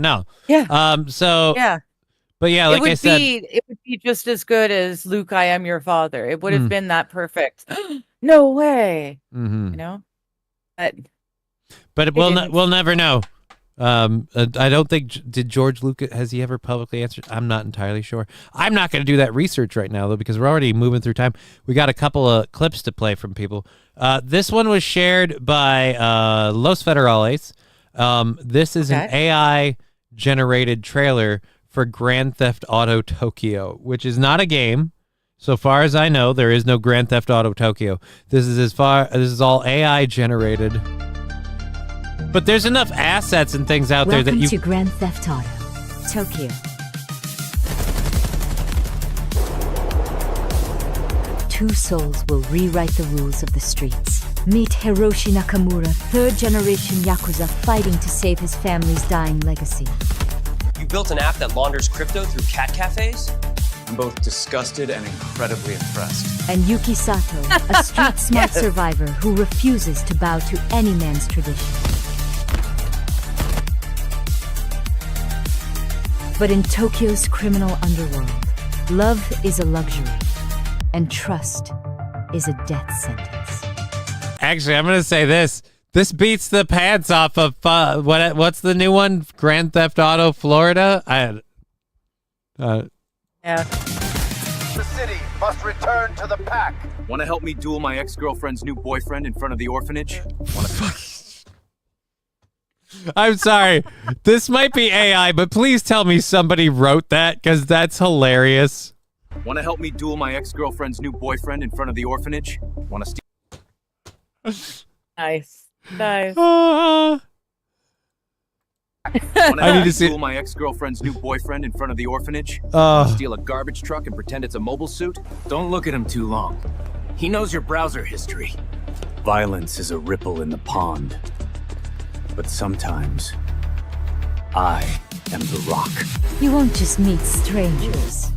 But yeah, like I said, it would be just as good as Luke, I am your father. It would have been that perfect. No way. mhm. You know? But we'll never know. I don't think, did George Lucas, has he ever publicly answered? I'm not entirely sure. I'm not going to do that research right now, though, because we're already moving through time. We got a couple of clips to play from people. This one was shared by Los Federales. This is an AI-generated trailer for Grand Theft Auto Tokyo, which is not a game. So far as I know, there is no Grand Theft Auto Tokyo. This is all AI-generated. But there's enough assets and things out there that you... Welcome to Grand Theft Auto Tokyo. 2 souls will rewrite the rules of the streets. Meet Hiroshi Nakamura, 3rd generation Yakuza fighting to save his family's dying legacy. You built an app that launders crypto through cat cafes? I'm both disgusted and incredibly impressed. And Yuki Sato, a street-smart survivor who refuses to bow to any man's tradition. But in Tokyo's criminal underworld, love is a luxury, and trust is a death sentence. Actually, I'm going to say this. This beats the pants off of, what's the new one? Grand Theft Auto Florida? The city must return to the pack. Want to help me duel my ex-girlfriend's new boyfriend in front of the orphanage? I'm sorry. This might be AI, but please tell me somebody wrote that, because that's hilarious. Want to help me duel my ex-girlfriend's new boyfriend in front of the orphanage? Want to steal? Nice. Nice. Want I need to see duel my ex-girlfriend's new boyfriend in front of the orphanage? Steal a garbage truck and pretend it's a mobile suit? Don't look at him too long. He knows your browser history. Violence is a ripple in the pond. But sometimes, I am the rock. You won't just meet strangers.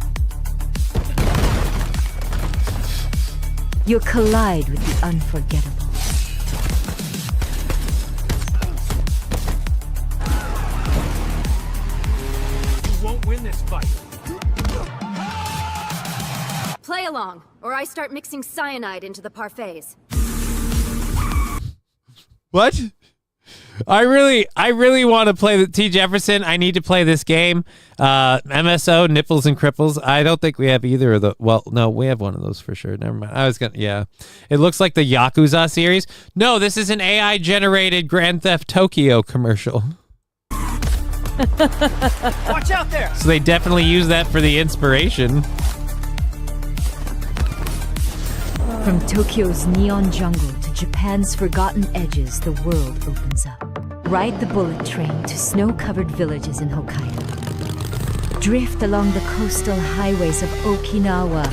You'll collide with the unforgettable. You won't win this fight. Play along, or I start mixing cyanide into the parfaits. What? I really want to play the T. Jefferson. I need to play this game. MSO, Nipples and Cripples. I don't think we have either of the. Well, no, we have one of those for sure. Never mind. I was gonna. Yeah, it looks like the Yakuza series. No, this is an AI generated Grand Theft Tokyo commercial. Watch out there! So they definitely use that for the inspiration. From Tokyo's neon jungle to Japan's forgotten edges, the world opens up. Ride the bullet train to snow-covered villages in Hokkaido. Drift along the coastal highways of Okinawa.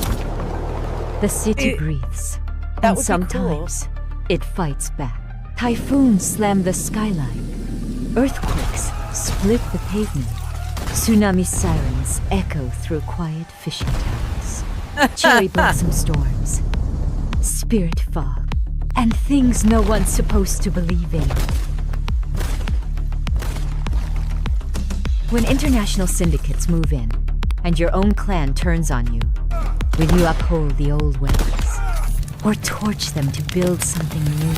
The city breathes, and sometimes it fights back. Typhoons slam the skyline. Earthquakes split the pavement. Tsunami sirens echo through quiet fishing towns. Cherry blossom storms. Spirit fog, and things no one's supposed to believe in. When international syndicates move in, and your own clan turns on you, will you uphold the old ways, or torch them to build something new?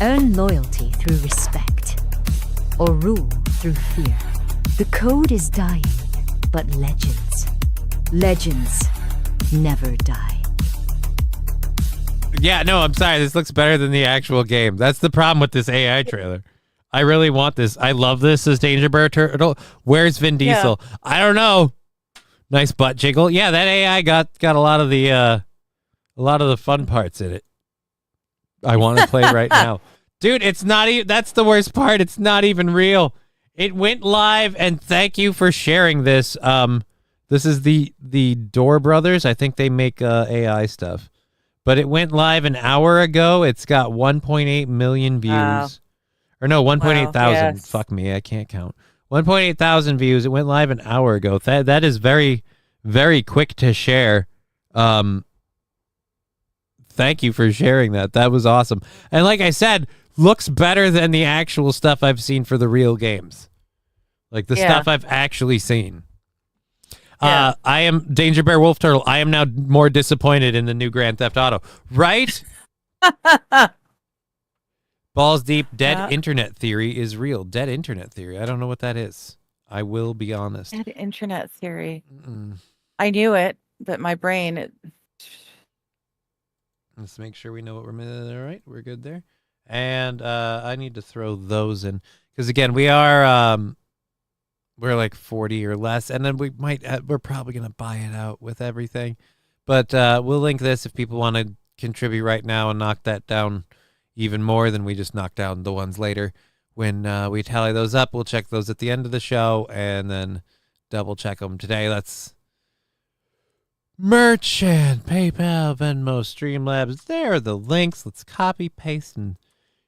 Earn loyalty through respect, or rule through fear. The code is dying, but legends never die. Yeah, no, I'm sorry. This looks better than the actual game. That's the problem with this AI trailer. I really want this. I love this as Danger Bear Turtle. Where's Vin Diesel? Yeah. I don't know. Nice butt jiggle. Yeah, that AI got a lot of the fun parts in it. I want to play right now. Dude, it's not even, that's the worst part. It's not even real. It went live, and thank you for sharing this. This is the Door Brothers. I think they make AI stuff. But it went live an hour ago. It's got 1.8 million views. Wow. Or no, 1.8 thousand. Yes. Fuck me, I can't count. 1.8 thousand views. It went live an hour ago. That is very, very quick to share. Thank you for sharing that. That was awesome. And like I said, looks better than the actual stuff I've seen for the real games. Like the stuff I've actually seen. I am Danger Bear Wolf Turtle. I am now more disappointed in the new Grand Theft Auto. Right? Balls deep. Dead internet theory is real. Dead internet theory. I don't know what that is. I will be honest. Dead internet theory. I knew it, but my brain. Let's make sure we know what we're missing. All right, we're good there. And I need to throw those in because again, we are. We're like 40 or less, and then we're probably going to buy it out with everything. But we'll link this if people want to contribute right now and knock that down even more than we just knock down the ones later. When we tally those up, we'll check those at the end of the show and then double check them today. Let's Merchant, PayPal, Venmo, Streamlabs. There are the links. Let's copy, paste, and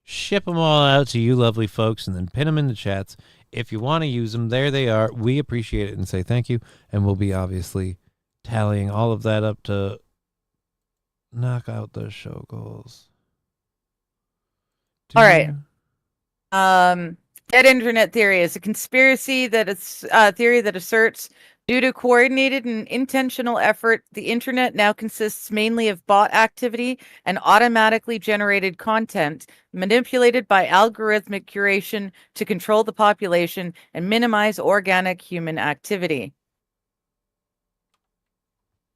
ship them all out to you lovely folks and then pin them in the chats. If you want to use them, there they are. We appreciate it and say thank you. And we'll be obviously tallying all of that up to knock out those show goals. All right. Dead internet theory is a conspiracy that is theory that asserts due to coordinated and intentional effort, the internet now consists mainly of bot activity and automatically generated content manipulated by algorithmic curation to control the population and minimize organic human activity.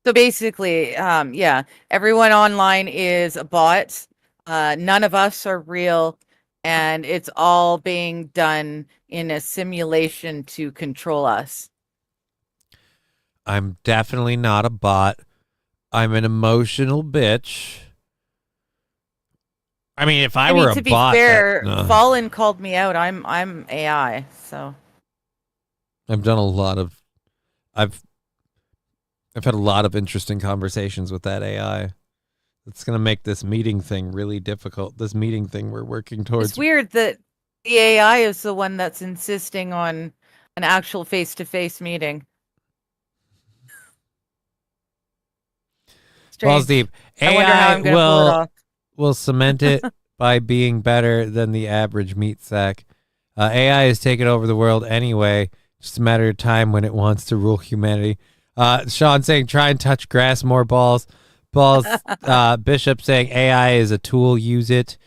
So basically, everyone online is a bot. None of us are real, and it's all being done in a simulation to control us. I'm definitely not a bot. I'm an emotional bitch. I mean, if I were a to be bot, fair, Fallen called me out. I'm AI, so I've done a lot of I've had a lot of interesting conversations with that AI. It's going to make this meeting thing really difficult. This meeting thing we're working towards. It's weird that the AI is the one that's insisting on an actual face-to-face meeting. Balls deep. AI will cement it by being better than the average meat sack. AI is taking over the world anyway. Just a matter of time when it wants to rule humanity. Sean saying, try and touch grass, more balls. Balls Bishop saying AI is a tool, use it.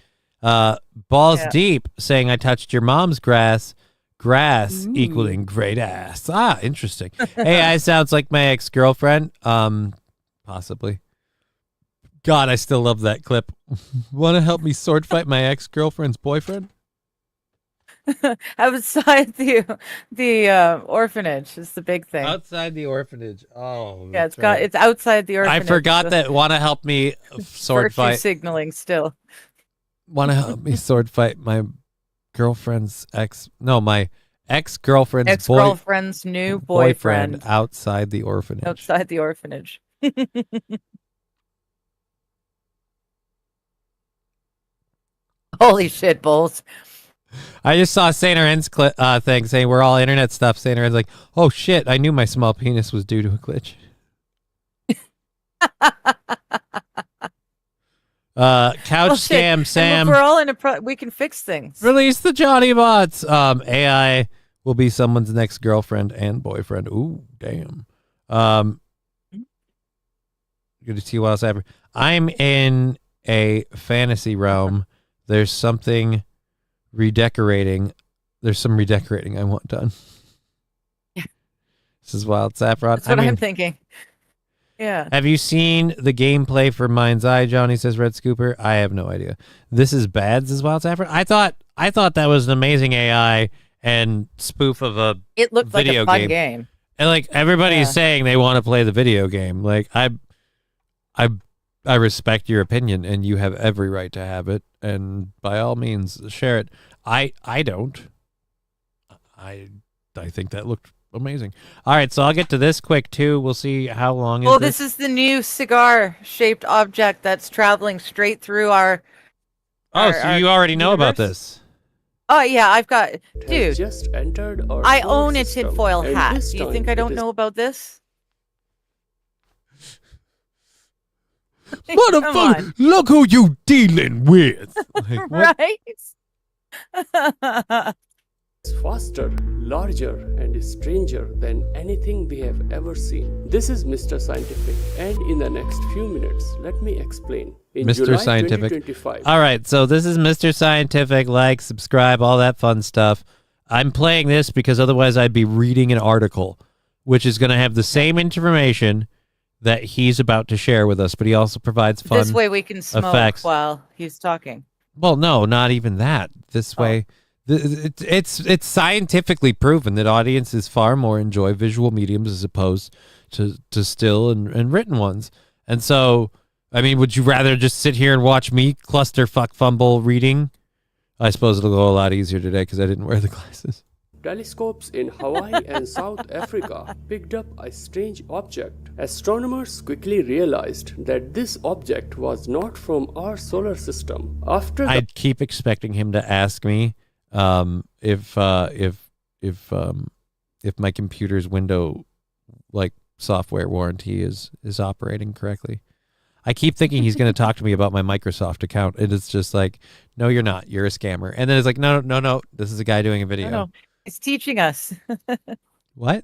Balls Deep saying I touched your mom's grass equaling great ass. Ah, interesting. AI sounds like my ex-girlfriend. Possibly. God, I still love that clip. Want to help me sword fight my ex-girlfriend's boyfriend? Outside the orphanage is the big thing. Outside the orphanage. Oh, yeah, it's outside the orphanage. I forgot that. Want to help me sword fight? Signaling still. Want to help me sword fight my girlfriend's ex? No, my ex-girlfriend's new boyfriend outside the orphanage. Outside the orphanage. Holy shit, Bulls. I just saw Saint Laurent's thing saying we're all internet stuff. Saint Laurent's like, oh shit, I knew my small penis was due to a glitch. Couch scam Sam. We're all in we can fix things. Release the Johnny bots. AI will be someone's next girlfriend and boyfriend. Ooh, damn. Good to see you while ever. I'm in a fantasy realm. There's something redecorating. There's some redecorating I want done. This is Wild Saffron. That's what I'm thinking. Yeah. Have you seen the gameplay for Mind's Eye, Johnny, says Red Scooper? I have no idea. This is bad, says Wild Saffron. I thought that was an amazing AI and spoof of a It looked video like a fun game. And like everybody's saying they want to play the video game. Like I respect your opinion and you have every right to have it, and by all means share it. I don't. I think that looked amazing. All right, so I'll get to this quick too. We'll see how long Well, this is the new cigar-shaped object that's traveling straight through our so you already know about this. Oh yeah, I've got dude. Just entered our I solar own a system, tinfoil and hat. this Do you time think I don't it is- know about this? Motherfucker, look who you dealing with. Like, what? Right? It's faster, larger, and stranger than anything we have ever seen. This is Mr. Scientific, and in the next few minutes, let me explain. In Mr. July Scientific. 2025, All right, so this is Mr. Scientific. Like, subscribe, all that fun stuff. I'm playing this because otherwise I'd be reading an article, which is going to have the same information that he's about to share with us, but he also provides fun This way we can smoke effects. while he's talking. Well, no, not even that. This way, it's scientifically proven that audiences far more enjoy visual mediums as opposed to still and written ones. And so, I mean, would you rather just sit here and watch me clusterfuck fumble reading? I suppose it'll go a lot easier today because I didn't wear the glasses. telescopes in Hawaii and South Africa picked up a strange object. Astronomers quickly realized that this object was not from our solar system. After the I'd keep expecting him to ask me if my computer's window like software warranty is operating correctly. I keep thinking he's going to talk to me about my Microsoft account, and it's just like, no, you're not. You're a scammer. And then it's like, no. This is a guy doing a video. No. It's teaching us. What?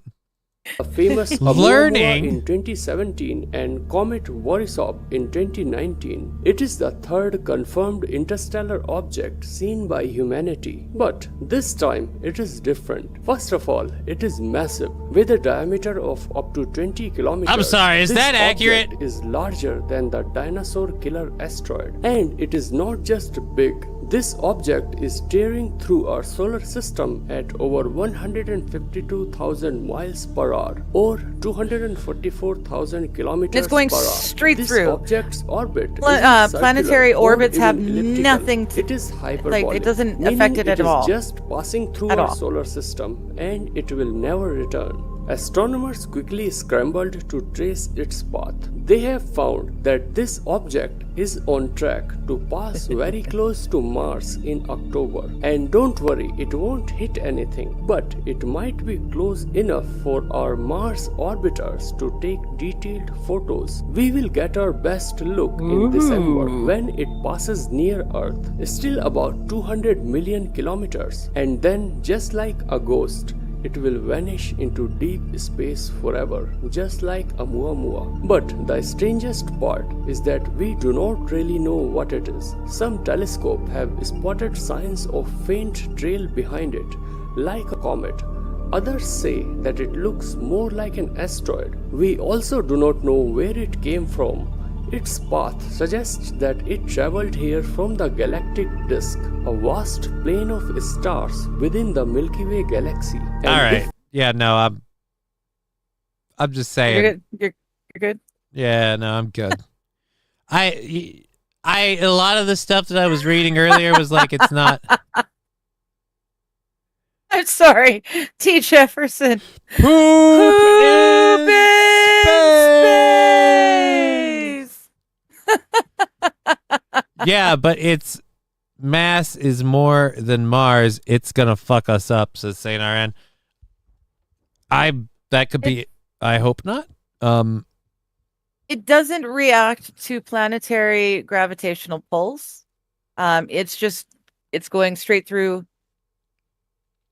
a famous Learning. in 2017 and comet Borisov in 2019. It is the third confirmed interstellar object seen by humanity. But this time it is different. First of all, it is massive with a diameter of up to 20 kilometers. I'm sorry, is This that accurate? object is larger than the dinosaur killer asteroid. And it is not just big. This object is tearing through our solar system at over 152,000 miles per hour or 244,000 kilometers It's going per hour. straight This through. object's orbit is Planetary circular or orbits have even elliptical. nothing It is hyperbolic, like, it doesn't meaning affect it at all. It is just passing through At our all. solar system and it will never return. Astronomers quickly scrambled to trace its path. They have found that this object is on track to pass very close to Mars in October. And don't worry, it won't hit anything, but it might be close enough for our Mars orbiters to take detailed photos. We will get our best look in December when it passes near Earth, still about 200 million kilometers. And then, just like a ghost, it will vanish into deep space forever, just like a Muamua. But the strangest part is that we do not really know what it is. Some telescopes have spotted signs of faint trail behind it, like a comet. Others say that it looks more like an asteroid. We also do not know where it came from. Its path suggests that it traveled here from the galactic disk, a vast plain of stars within the Milky Way galaxy. And All right. Yeah, no, I'm just saying. You're good. You're good. Yeah, no, I'm good. A lot of the stuff that I was reading earlier was like, it's not. I'm sorry, T. Jefferson. Poop in space. Yeah, but its mass is more than Mars. It's gonna fuck us up, says Saint RN. That could be. I hope not. It doesn't react to planetary gravitational pulls. It's going straight through.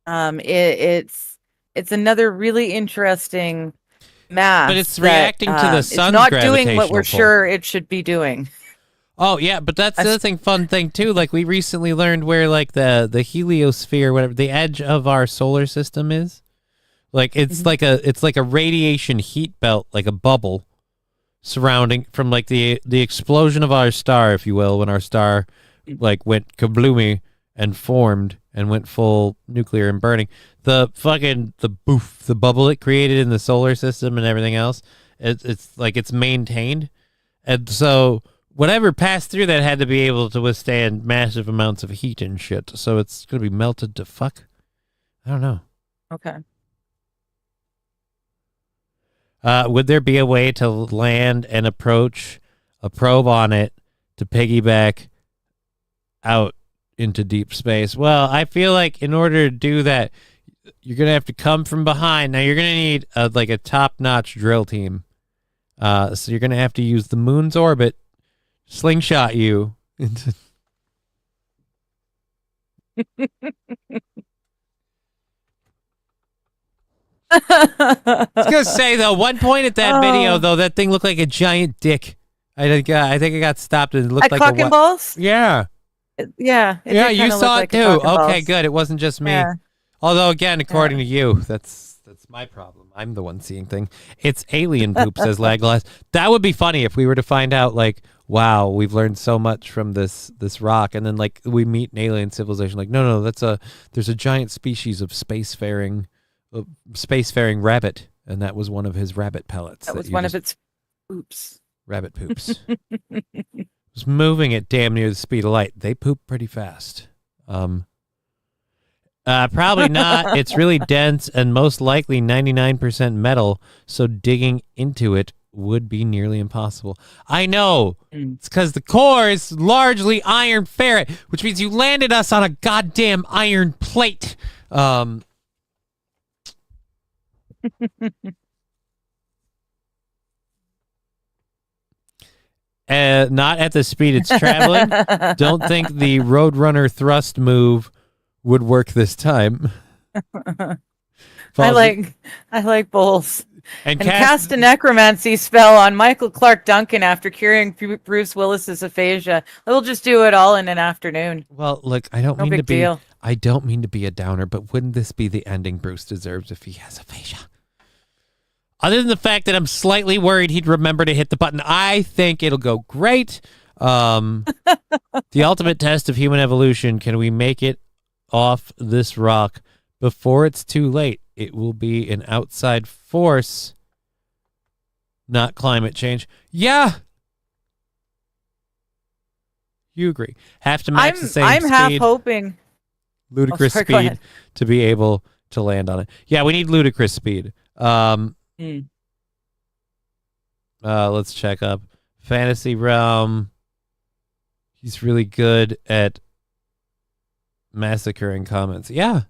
It's another really interesting mass, but it's reacting to the sun's it's not doing what we're gravitational pull. sure it should be doing. Oh yeah, but that's the other fun thing too. Like we recently learned where like the heliosphere, whatever the edge of our solar system is. Like it's like a radiation heat belt, like a bubble surrounding from like the explosion of our star, if you will, when our star like went kabloomy and formed and went full nuclear and burning. The bubble it created in the solar system and everything else, it's like it's maintained. And so whatever passed through that had to be able to withstand massive amounts of heat and shit. So it's going to be melted to fuck. I don't know. Okay. Would there be a way to land and approach a probe on it to piggyback out into deep space? Well, I feel like in order to do that, you're going to have to come from behind. Now, you're going to need a top-notch drill team. So you're going to have to use the moon's orbit, slingshot you into... I was gonna say though, one point at that video though, that thing looked like a giant dick. I think I got stopped and it looked like cock and balls. Yeah, yeah, you saw it too. Okay, good. It wasn't just me. Yeah. Although again, according to you, that's my problem. I'm the one seeing things. It's alien poop, says Lagglass. That would be funny if we were to find out like, wow, we've learned so much from this rock, and then like we meet an alien civilization. Like, no, there's a giant species of spacefaring rabbit, and that was one of his rabbit pellets. That was one of its poops. Rabbit poops. It was moving at damn near the speed of light. They poop pretty fast. Probably not. It's really dense and most likely 99% metal, so digging into it would be nearly impossible. I know. It's because the core is largely iron ferrite, which means you landed us on a goddamn iron plate. Not at the speed it's traveling. Don't think the Roadrunner thrust move would work this time. I like bowls. And cast a necromancy spell on Michael Clark Duncan after curing Bruce Willis's aphasia. We'll just do it all in an afternoon. Well, look, I don't mean to be a downer, but wouldn't this be the ending Bruce deserves if he has aphasia? Other than the fact that I'm slightly worried he'd remember to hit the button, I think it'll go great. The ultimate test of human evolution, can we make it off this rock before it's too late? It will be an outside force, not climate change. Yeah. You agree. Have to match the same speed. I'm half hoping. Ludicrous speed to be able to land on it. Yeah, we need ludicrous speed. Let's check up. Fantasy Realm. He's really good at massacring comments. Yeah,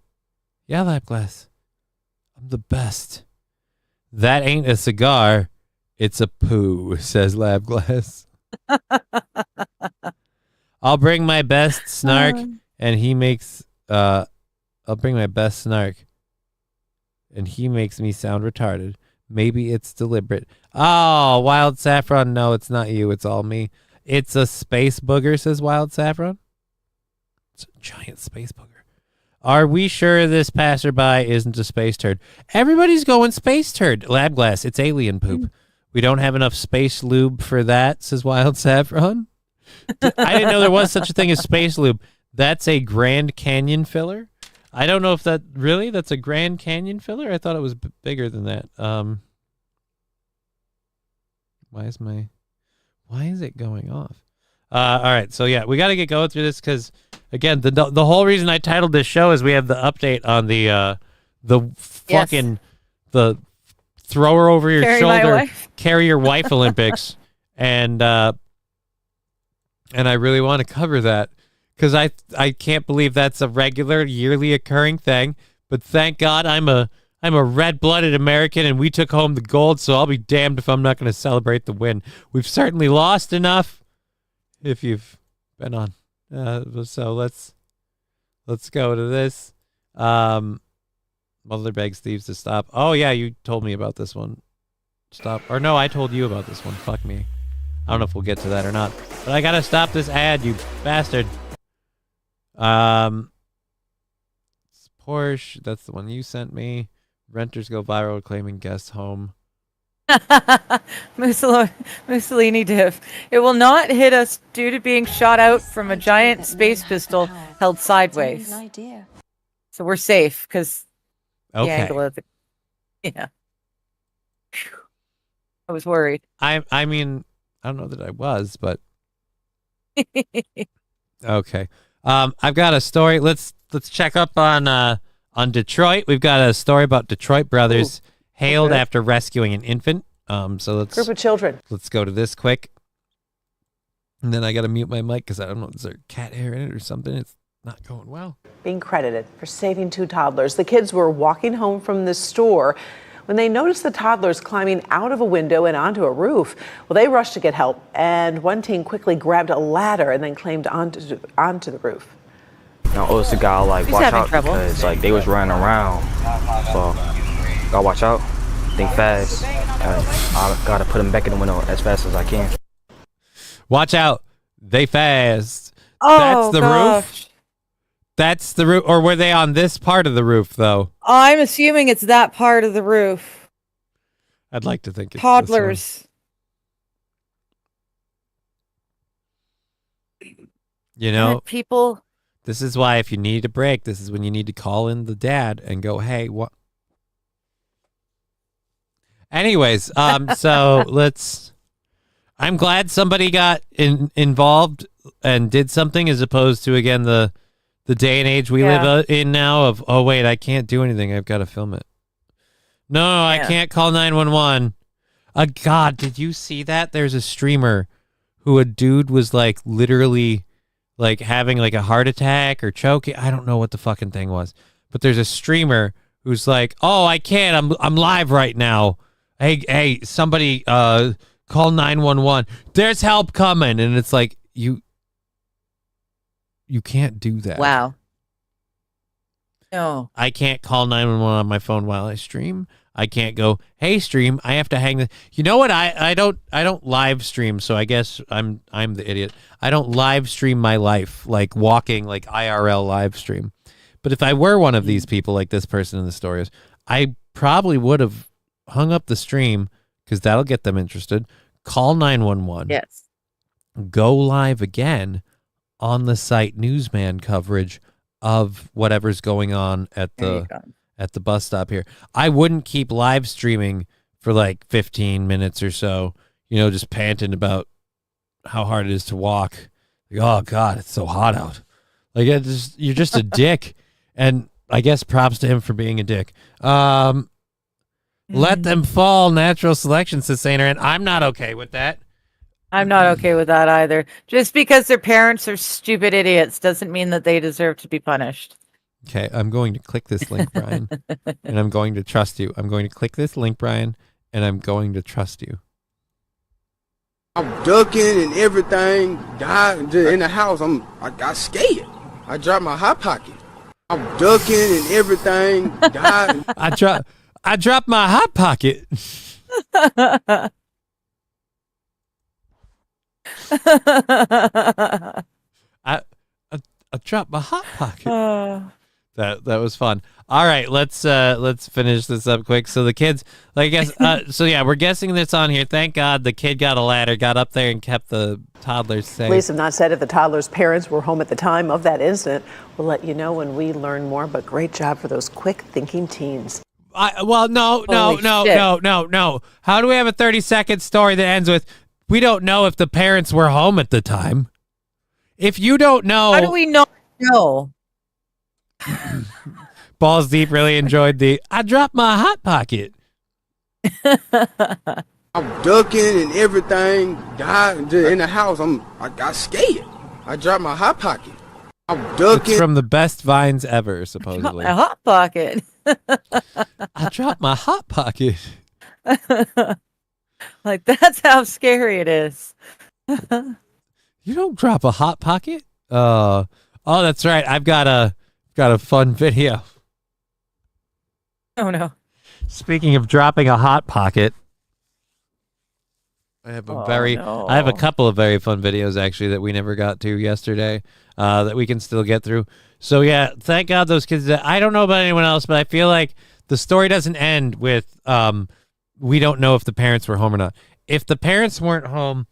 Lapglass. I'm the best. That ain't a cigar. It's a poo, says Lapglass. I'll bring my best snark, and he makes... I'll bring my best snark. and he makes me sound retarded. Maybe it's deliberate. Oh, Wild Saffron. No, it's not you. It's all me. It's a space booger, says Wild Saffron. It's a giant space booger. Are we sure this passerby isn't a space turd? Everybody's going space turd. Lab glass. It's alien poop. We don't have enough space lube for that, says Wild Saffron. I didn't know there was such a thing as space lube. That's a Grand Canyon filler. I don't know if that's a Grand Canyon filler. I thought it was bigger than that. Why is it going off? All right, so yeah, we got to get going through this because again, the whole reason I titled this show is we have the update on the fucking the throw her over your shoulder, carry your wife Olympics, and I really want to cover that. Because I can't believe that's a regular yearly occurring thing, but thank God I'm a red-blooded American and we took home the gold, so I'll be damned if I'm not going to celebrate the win. We've certainly lost enough. If you've been on, so let's go to this. Mother begs thieves to stop. Oh yeah, you told me about this one. Stop, or no, I told you about this one. Fuck me. I don't know if we'll get to that or not, but I gotta stop this ad, you bastard. Porsche, that's the one you sent me. Renters go viral claiming guest home. Mussolini diff. It will not hit us due to being shot out from a giant space pistol held sideways. So we're safe because the angle of the I was worried. I mean, I don't know that I was, but okay. I've got a story. Let's check up on Detroit. We've got a story about Detroit brothers hailed after rescuing an infant. So let's group of children. Let's go to this quick. And then I got to mute my mic because I don't know, is there cat hair in it or something? It's not going well. Being credited for saving 2 toddlers. The kids were walking home from the store when they noticed the toddlers climbing out of a window and onto a roof. Well, they rushed to get help, and one teen quickly grabbed a ladder and then climbed onto the roof. Now, also gotta watch out because they was running around. So gotta watch out, think fast. I gotta put them back in the window as fast as I can. Watch out, they fast. Oh, that's the roof. That's the roof, or were they on this part of the roof though? I'm assuming it's that part of the roof. I'd like to think it's toddlers. You know, people. This is why if you need a break, this is when you need to call in the dad and go, "Hey, what?" Anyways, so I'm glad somebody got involved and did something, as opposed to again the day and age we live in now of, oh wait, I can't do anything, I've got to film it. No, I can't call 911. God, did you see that? There's a streamer who a dude was literally having a heart attack or choking. I don't know what the fucking thing was, but there's a streamer who's like, oh, I can't, I'm live right now. Hey, somebody call 911. There's help coming. And it's like, you can't do that. Wow. No. I can't call 911 on my phone while I stream. I can't go, hey, stream. I have to hang the. You know what? I don't live stream, so I guess I'm the idiot. I don't live stream my life, walking, IRL live stream. But if I were one of these people, like this person in the story is, I probably would have hung up the stream because that'll get them interested. Call 911. Yes. Go live again on the site newsman coverage of whatever's going on at the bus stop here. I wouldn't keep live streaming for 15 minutes or so, just panting about how hard it is to walk. Oh God, it's so hot out. You're just a dick. And I guess props to him for being a dick. Let them fall, natural selection, says Sainer, and I'm not okay with that. I'm not okay with that either. Just because their parents are stupid idiots doesn't mean that they deserve to be punished. Okay, I'm going to click this link, Brian, and I'm going to trust you. I'm going to click this link, Brian, and I'm going to trust you. I'm ducking and everything. Died in the house. I got scared. I dropped my hot pocket. I'm ducking and everything. Died. I dropped my hot pocket. I dropped my hot pocket. That was fun. All right, let's finish this up quick. So the kids, like, I guess, so yeah, we're guessing that's on here. Thank God the kid got a ladder, got up there, and kept the toddlers safe. Police have not said if the toddler's parents were home at the time of that incident. We'll let you know when we learn more. But great job for those quick-thinking teens. No. How do we have a 30-second story that ends with, we don't know if the parents were home at the time? If you don't know... How do we not know? Balls Deep really enjoyed I dropped my hot pocket. I'm ducking and everything. Died in the house. I got scared. I dropped my hot pocket. I'm ducking. It's from the best vines ever, supposedly. A hot pocket. I dropped my hot pocket. Like, that's how scary it is. You don't drop a hot pocket? Oh, that's right. I've got a fun video. Oh no. Speaking of dropping a hot pocket, I have I have a couple of very fun videos actually that we never got to yesterday that we can still get through. So yeah, thank God those kids. I don't know about anyone else, but I feel like the story doesn't end with we don't know if the parents were home or not. If the parents weren't home,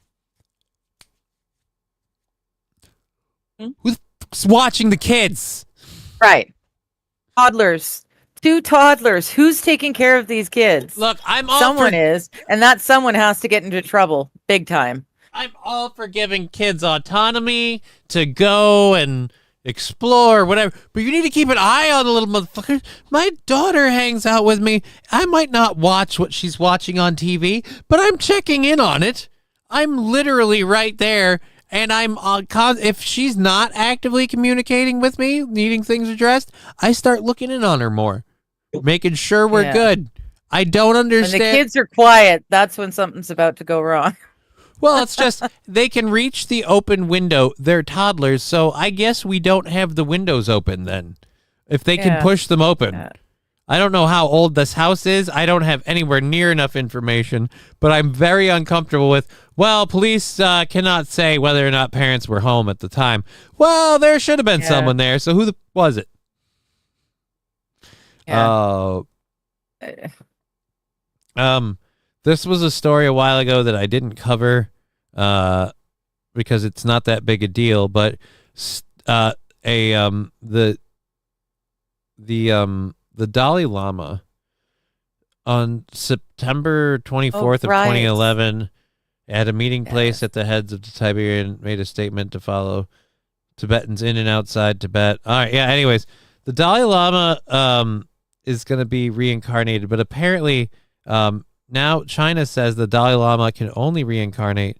who's watching the kids? Right. Toddlers. 2 toddlers. Who's taking care of these kids? Look, I'm all someone is, and that someone has to get into trouble big time. I'm all for giving kids autonomy to go and explore, whatever. But you need to keep an eye on the little motherfuckers. My daughter hangs out with me. I might not watch what she's watching on TV, but I'm checking in on it. I'm literally right there. And I'm if she's not actively communicating with me, needing things addressed, I start looking in on her more, making sure we're good. I don't understand. When the kids are quiet, that's when something's about to go wrong. Well, it's just they can reach the open window. They're toddlers, so I guess we don't have the windows open then. If they can push them open. Yeah. I don't know how old this house is. I don't have anywhere near enough information, but I'm very uncomfortable with, well, police cannot say whether or not parents were home at the time. Well, there should have been someone there, so who was it? Yeah. This was a story a while ago that I didn't cover because it's not that big a deal, but the Dalai Lama on September 24th of 2011 at a meeting place at the heads of the Tiberian made a statement to follow Tibetans in and outside Tibet. All right, yeah, anyways, the Dalai Lama is going to be reincarnated, but apparently now China says the Dalai Lama can only reincarnate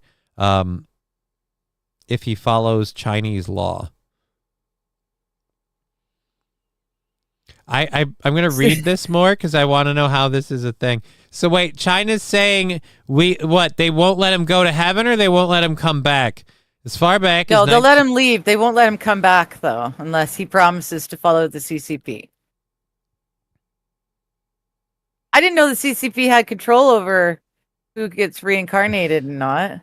if he follows Chinese law. I'm going to read this more because I want to know how this is a thing. So wait, China's saying they won't let him go to heaven or they won't let him come back? As far back No, as they'll let him leave. They won't let him come back though, unless he promises to follow the CCP. I didn't know the CCP had control over who gets reincarnated and not.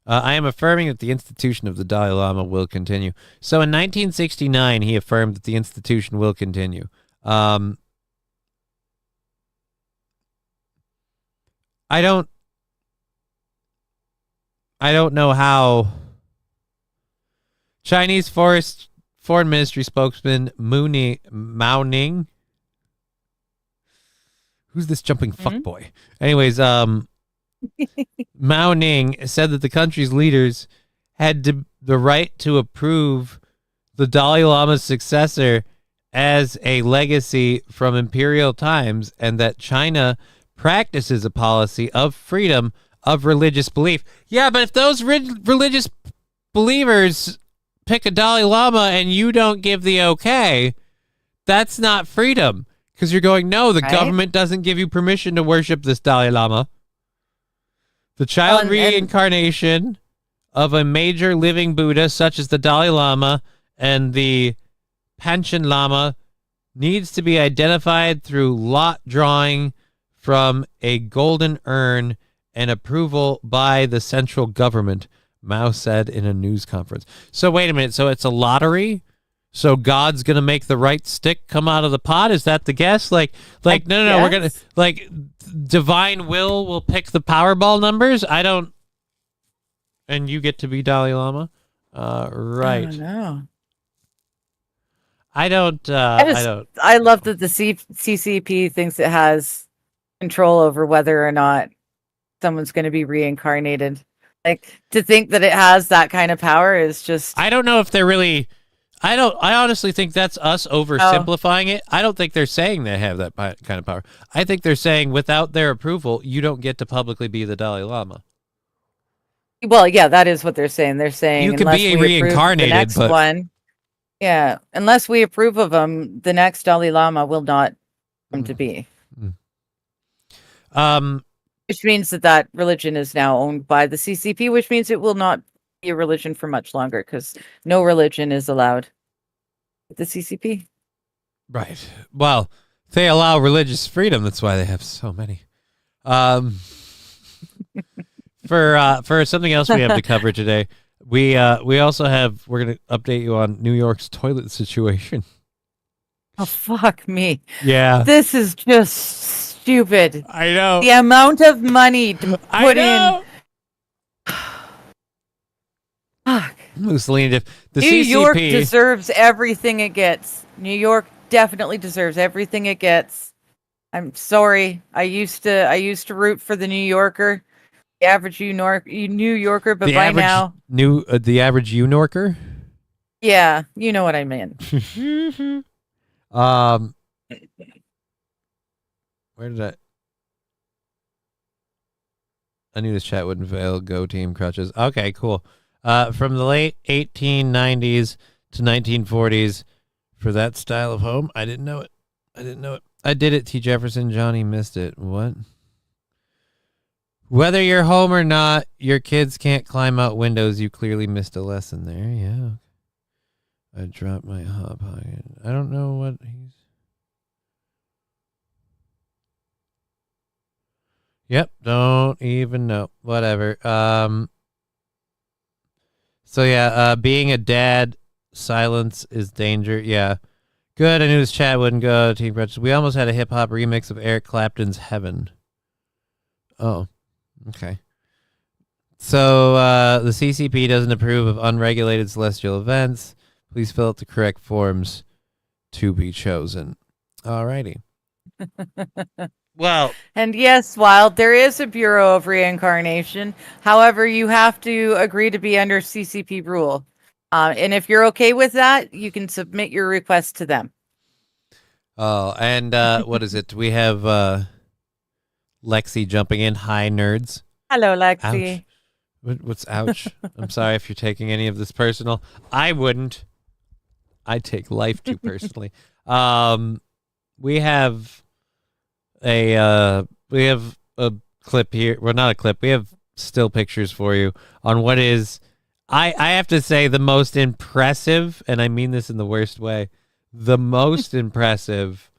I am affirming that the institution of the Dalai Lama will continue. So in 1969, he affirmed that the institution will continue. I don't know how. Chinese Foreign Ministry spokesman Mao Ning. Who's this jumping fuckboy? Anyways, Mao Ning said that the country's leaders had the right to approve the Dalai Lama's successor as a legacy from imperial times and that China practices a policy of freedom of religious belief. Yeah, but if those religious believers pick a Dalai Lama and you don't give the okay, that's not freedom. Because you're going, no, the government doesn't give you permission to worship this Dalai Lama. The child reincarnation of a major living Buddha, such as the Dalai Lama and the Panchen Lama, needs to be identified through lot drawing from a golden urn and approval by the central government, Mao said in a news conference. So wait a minute. So it's a lottery? So God's going to make the right stick come out of the pot? Is that the guess? Like no, we're going to, like, divine will pick the Powerball numbers? I don't, and you get to be Dalai Lama? Right. I don't know. I don't. I love that the CCP thinks it has control over whether or not someone's going to be reincarnated. Like, to think that it has that kind of power is just. I don't know if they're really. I honestly think that's us oversimplifying it. I don't think they're saying they have that kind of power. I think they're saying without their approval, you don't get to publicly be the Dalai Lama. Well, yeah, that is what they're saying. They're saying you can be reincarnated, the next but one. Yeah, unless we approve of him, the next Dalai Lama will not come to be. Which means that religion is now owned by the CCP, which means it will not be a religion for much longer, because no religion is allowed at the CCP. Right. Well, they allow religious freedom. That's why they have so many. For something else we have to cover today. We also have, we're going to update you on New York's toilet situation. Oh, fuck me. Yeah. This is just stupid. I know. The amount of money to put in. Fuck. Mussolini, the New CCP. York deserves everything it gets. New York definitely deserves everything it gets. I'm sorry. I used to root for the New Yorker. The average New Yorker, but by now the average New Yorker. Yeah, you know what I mean. Where did I knew this chat wouldn't fail. Go Team Crutches. Okay, cool. From the late 1890s to 1940s, for that style of home, I didn't know it. I did it. T. Jefferson. Johnny missed it. What? Whether you're home or not, your kids can't climb out windows. You clearly missed a lesson there. Yeah. I dropped my hot pocket. I don't know what he's... Yep, don't even know. Whatever. So yeah, being a dad, silence is danger. Yeah. Good, I knew this chat wouldn't go. Team Crutches. We almost had a hip-hop remix of Eric Clapton's Heaven. Oh. Okay. So the CCP doesn't approve of unregulated celestial events. Please fill out the correct forms to be chosen. Alrighty. Well, and yes, Wild, there is a Bureau of Reincarnation. However, you have to agree to be under CCP rule. And if you're okay with that, you can submit your request to them. Oh, and what is it? We have Lexi jumping in. Hi, nerds. Hello, Lexi. Ouch. What's ouch? I'm sorry if you're taking any of this personal. I wouldn't. I take life too personally. We have a clip here. Well, not a clip. We have still pictures for you on what is, I have to say, the most impressive, and I mean this in the worst way, the most impressive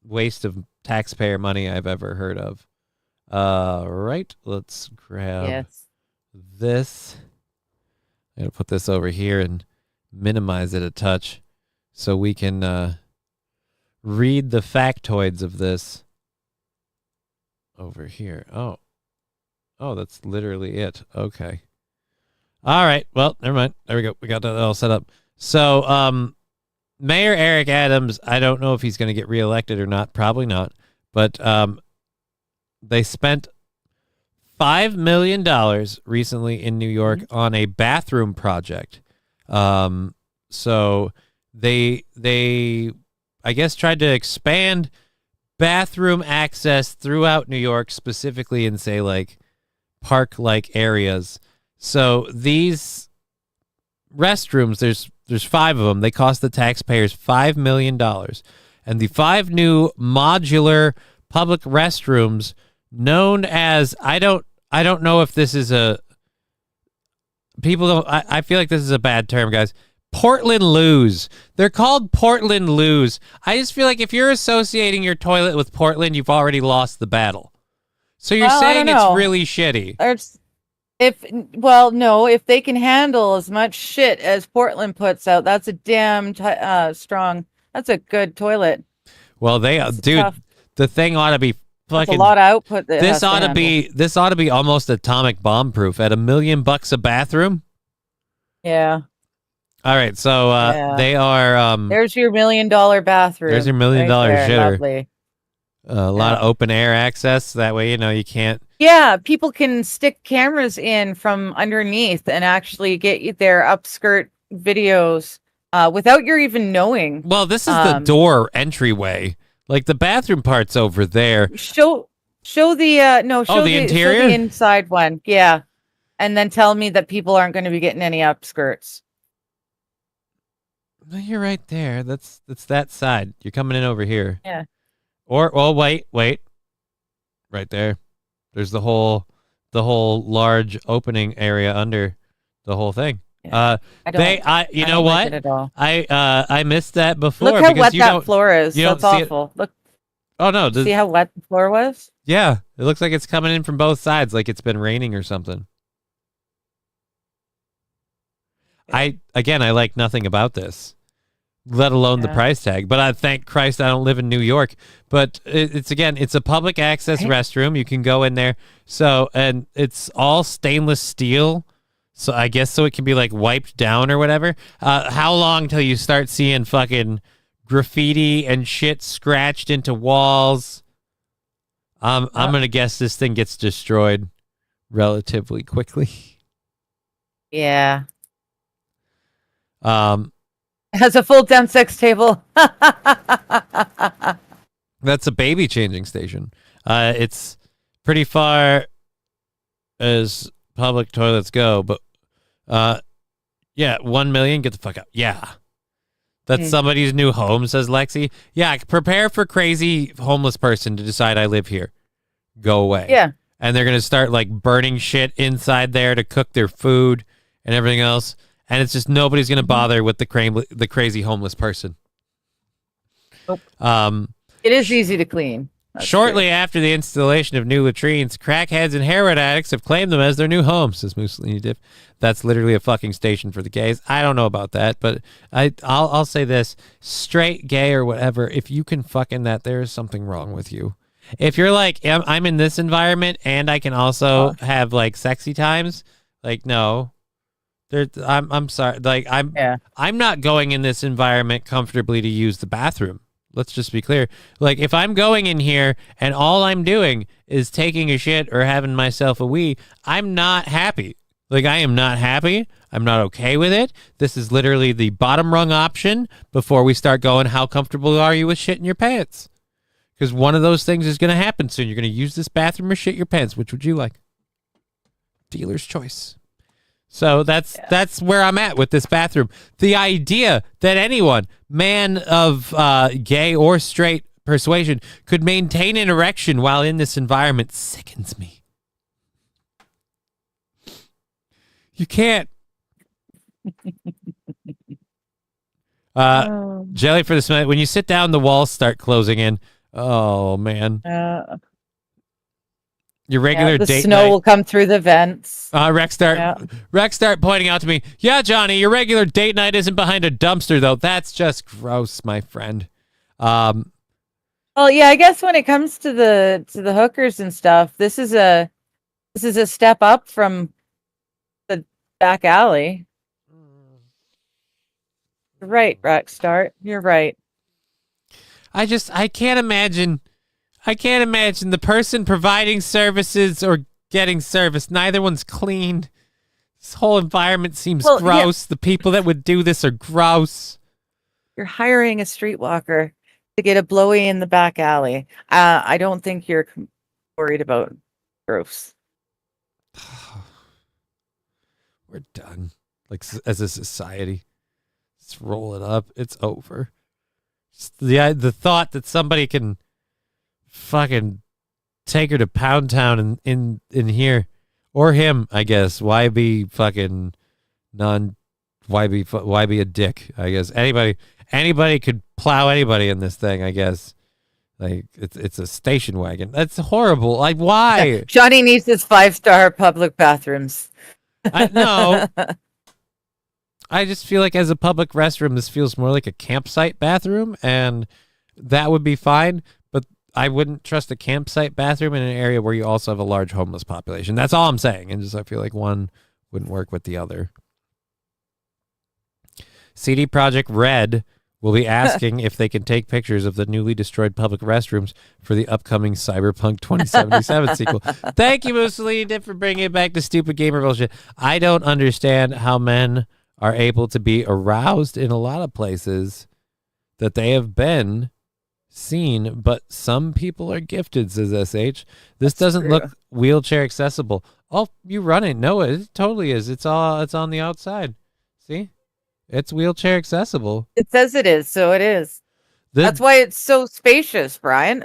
waste of taxpayer money I've ever heard of. Right, let's grab this. I'm gonna put this over here and minimize it a touch so we can read the factoids of this over here. Oh, that's literally it. Okay. All right. Well, never mind. There we go. We got that all set up. So, Mayor Eric Adams, I don't know if he's going to get reelected or not. Probably not. But they spent $5 million recently in New York on a bathroom project. So they I guess tried to expand bathroom access throughout New York, specifically in, say, like park-like areas. So these restrooms, there's 5 of them. They cost the taxpayers $5 million. And the 5 new modular public restrooms known as, I don't know if this is a, people don't, I feel like this is a bad term, guys. Portland loos. They're called Portland loos. I just feel like if you're associating your toilet with Portland, you've already lost the battle. So you're saying it's really shitty. No, if they can handle as much shit as Portland puts out, that's a damn strong. That's a good toilet. Well, the thing ought to be fucking. That's a lot of output. This ought to be almost atomic bomb proof at $1 million a bathroom. Yeah. All right, so they are. There's your $1 million bathroom. There's your $1 million shitter. Lovely. A lot of open air access. That way, you can't. Yeah, people can stick cameras in from underneath and actually get their upskirt videos without your even knowing. Well, this is the door entryway. Like the bathroom part's over there. Show the the interior, show the inside one. Yeah, and then tell me that people aren't going to be getting any upskirts. No, you're right there. That's that side. You're coming in over here. Yeah. Wait. Right there. There's the whole large opening area under the whole thing. Yeah. You know what? Like it at all. I missed that before. Look how wet that floor is. That's awful. Look. Oh no! See how wet the floor was? Yeah, it looks like it's coming in from both sides, like it's been raining or something. I like nothing about this, let alone the price tag. But I thank Christ I don't live in New York. But it's a public access restroom. You can go in there. And it's all stainless steel. So I guess so it can be like wiped down or whatever. How long till you start seeing fucking graffiti and shit scratched into walls? I'm gonna guess this thing gets destroyed relatively quickly. Yeah. Has a full down sex table. That's a baby changing station. It's pretty far as public toilets go, but yeah, 1 million, get the fuck out. Yeah. That's somebody's new home, says Lexi. Yeah, prepare for crazy homeless person to decide I live here. Go away. Yeah. And they're going to start like burning shit inside there to cook their food and everything else. And it's just nobody's going to bother with the crazy homeless person. Nope. It is easy to clean. Shortly after the installation of new latrines, crackheads and heroin addicts have claimed them as their new homes, says Mussolini Dip. That's literally a fucking station for the gays. I don't know about that, but I'll say this. Straight, gay, or whatever, if you can fucking that, there is something wrong with you. If you're like, I'm in this environment and I can also have like sexy times, like, no. I'm sorry. Like, I'm not going in this environment comfortably to use the bathroom. Let's just be clear. Like, if I'm going in here and all I'm doing is taking a shit or having myself a wee, I'm not happy. Like, I am not happy. I'm not okay with it. This is literally the bottom rung option before we start going, how comfortable are you with shit in your pants? Because one of those things is going to happen soon. You're going to use this bathroom or shit your pants. Which would you like? Dealer's choice. So that's where I'm at with this bathroom. The idea that anyone, man of gay or straight persuasion, could maintain an erection while in this environment sickens me. You can't. Jelly for the Smith. When you sit down, the walls start closing in. Oh, man. Your regular the date snow night. will come through the vents. Rex start pointing out to me, yeah, Johnny, your regular date night isn't behind a dumpster, though. That's just gross, my friend. Well, yeah, I guess when it comes to the hookers and stuff, this is a step up from the back alley. You're right, Rex. You're right. I can't imagine the person providing services or getting service. Neither one's clean. This whole environment seems gross. Yeah. The people that would do this are gross. You're hiring a streetwalker to get a blowy in the back alley. I don't think you're worried about gross. We're done. Like, as a society, let's roll it up. It's over. Just the thought that somebody can fucking take her to Pound Town in here, or him, I guess. Why be fucking why be a dick? I guess anybody could plow anybody in this thing. I guess like it's a station wagon. That's horrible. Like why? Yeah, Johnny needs his 5-star public bathrooms. No. I just feel like as a public restroom, this feels more like a campsite bathroom, and that would be fine. But I wouldn't trust a campsite bathroom in an area where you also have a large homeless population. That's all I'm saying. And just I feel like one wouldn't work with the other. CD Projekt Red will be asking if they can take pictures of the newly destroyed public restrooms for the upcoming Cyberpunk 2077 sequel. Thank you, Mussolini, for bringing it back to stupid gamer bullshit. I don't understand how men are able to be aroused in a lot of places that they have been seen, but some people are gifted, says SH. This doesn't look wheelchair accessible. Oh, you run it. No, it totally is. It's on the outside. See? It's wheelchair accessible. It says it is, so it is. That's why it's so spacious, Brian.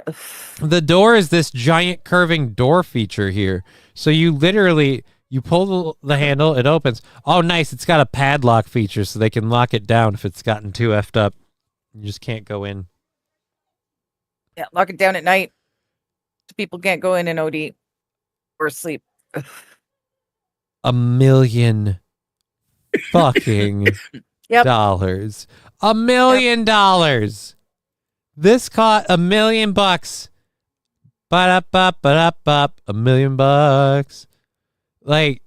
The door is this giant curving door feature here. So you literally... You pull the handle, it opens. Oh, nice. It's got a padlock feature so they can lock it down if it's gotten too effed up. You just can't go in. Yeah, lock it down at night. So people can't go in and OD or sleep. $1 million fucking dollars. $1 million. This cost $1 million bucks. $1 million bucks. Like,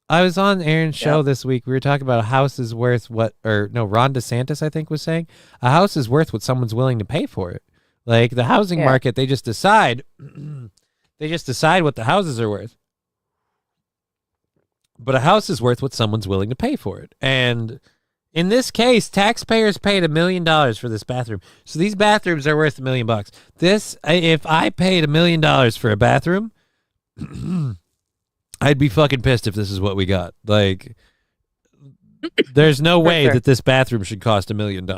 I was on Aaron's show this week. We were talking about a house is worth Ron DeSantis, I think, was saying a house is worth what someone's willing to pay for it. Like the housing market, they just decide what the houses are worth. But a house is worth what someone's willing to pay for it. And in this case, taxpayers paid $1 million for this bathroom. So these bathrooms are worth $1 million bucks. If I paid $1 million for a bathroom, I'd be fucking pissed if this is what we got. Like, there's no way that this bathroom should cost $1 million.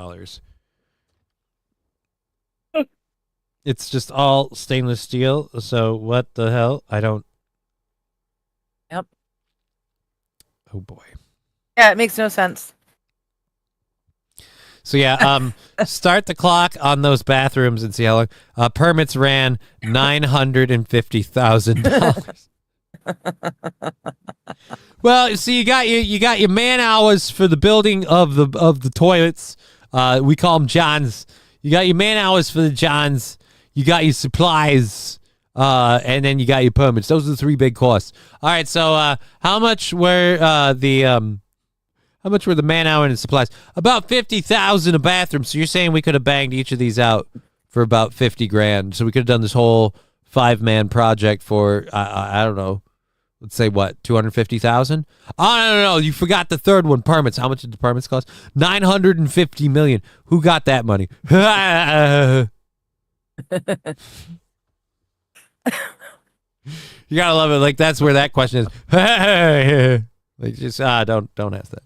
It's just all stainless steel. So what the hell? I don't. Yep. Oh boy. Yeah, it makes no sense. So yeah, start the clock on those bathrooms and see how long. Permits ran $950,000. Well, so you got your man hours for the building of the toilets. We call them Johns. You got your man hours for the Johns. You got your supplies, and then you got your permits. Those are the three big costs. All right, so how much were the man hour and supplies? About $50,000 a bathroom. So you're saying we could have banged each of these out for about $50,000. So we could have done this whole 5-man project for I don't know. Let's say what, $250,000? Oh no! You forgot the third one. Permits. How much did the permits cost? $950 million. Who got that money? You gotta love it. Like that's where that question is. Like just don't ask that.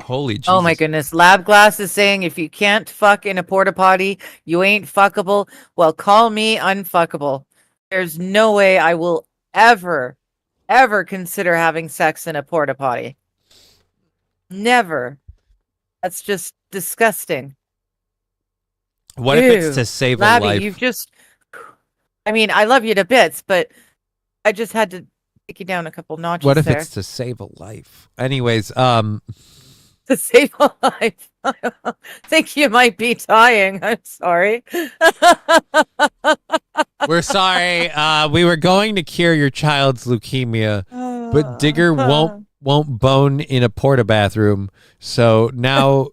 Holy Jesus. Oh my goodness. Lab Glass is saying if you can't fuck in a porta potty, you ain't fuckable. Well, call me unfuckable. There's no way I will ever consider having sex in a porta potty. Never. That's just disgusting. What if it's to save Labby, a life? You've just, I mean, I love you to bits, but I just had to take you down a couple notches. What if there. it's to save a life? Anyways, To save a life. I think you might be dying. I'm sorry. we're sorry. We were going to cure your child's leukemia, but Digger won't bone in a porta bathroom. So now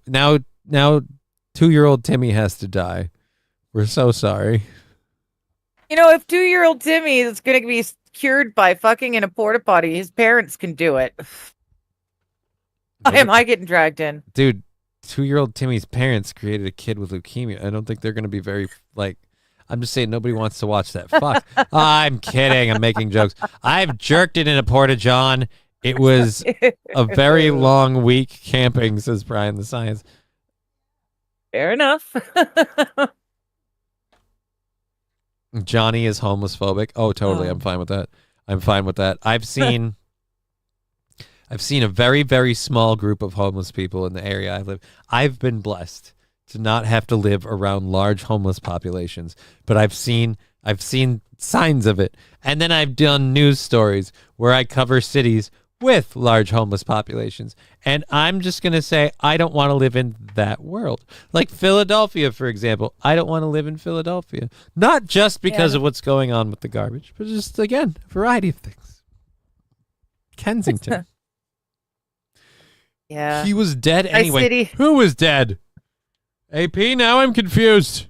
2-year-old Timmy has to die. We're so sorry. You know, if 2-year-old Timmy is going to be cured by fucking in a porta potty, his parents can do it. Why am I getting dragged in? Dude, 2-year-old Timmy's parents created a kid with leukemia. I don't think they're going to be very, like, I'm just saying nobody wants to watch that. Fuck. I'm kidding. I'm making jokes. I've jerked it in a porta john. It was a very long week camping, says Brian the Science. Fair enough. Johnny is homeless phobic. Oh, totally. I'm fine with that. I've seen I've seen a very, very small group of homeless people in the area I live. I've been blessed to not have to live around large homeless populations, but I've seen signs of it. And then I've done news stories where I cover cities with large homeless populations. And I'm just going to say, I don't want to live in that world. Like Philadelphia, for example. I don't want to live in Philadelphia. Not just because of what's going on with the garbage, but just, again, a variety of things. Kensington. Yeah. He was dead anyway. City. Who was dead? AP, now I'm confused.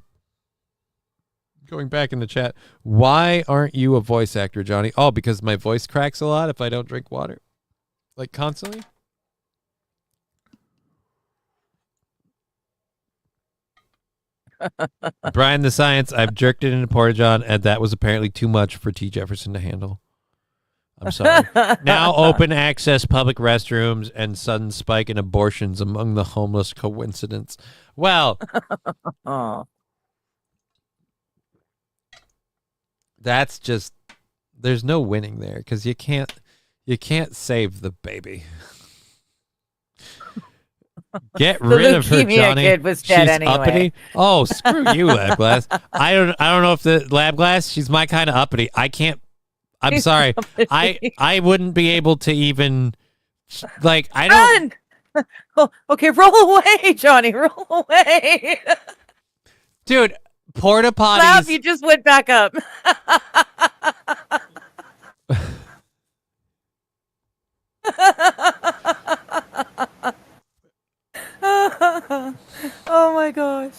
Going back in the chat. Why aren't you a voice actor, Johnny? Oh, because my voice cracks a lot if I don't drink water. Like constantly? Brian the Science, I've jerked it into Porta John, and that was apparently too much for T. Jefferson to handle. I'm sorry. Now open access public restrooms and sudden spike in abortions among the homeless. Coincidence? Well, that's just, there's no winning there because you can't save the baby. Get rid of her, Johnny. Kid was dead She's anyway. uppity. Oh, screw you, Lab Glass. I don't know if the Lab Glass. She's my kind of uppity. I can't. I'm sorry. I wouldn't be able to even like. I don't. Run! Oh, okay, roll away, Johnny. Roll away. Dude, porta potties. Lab, you just went back up. Oh my gosh.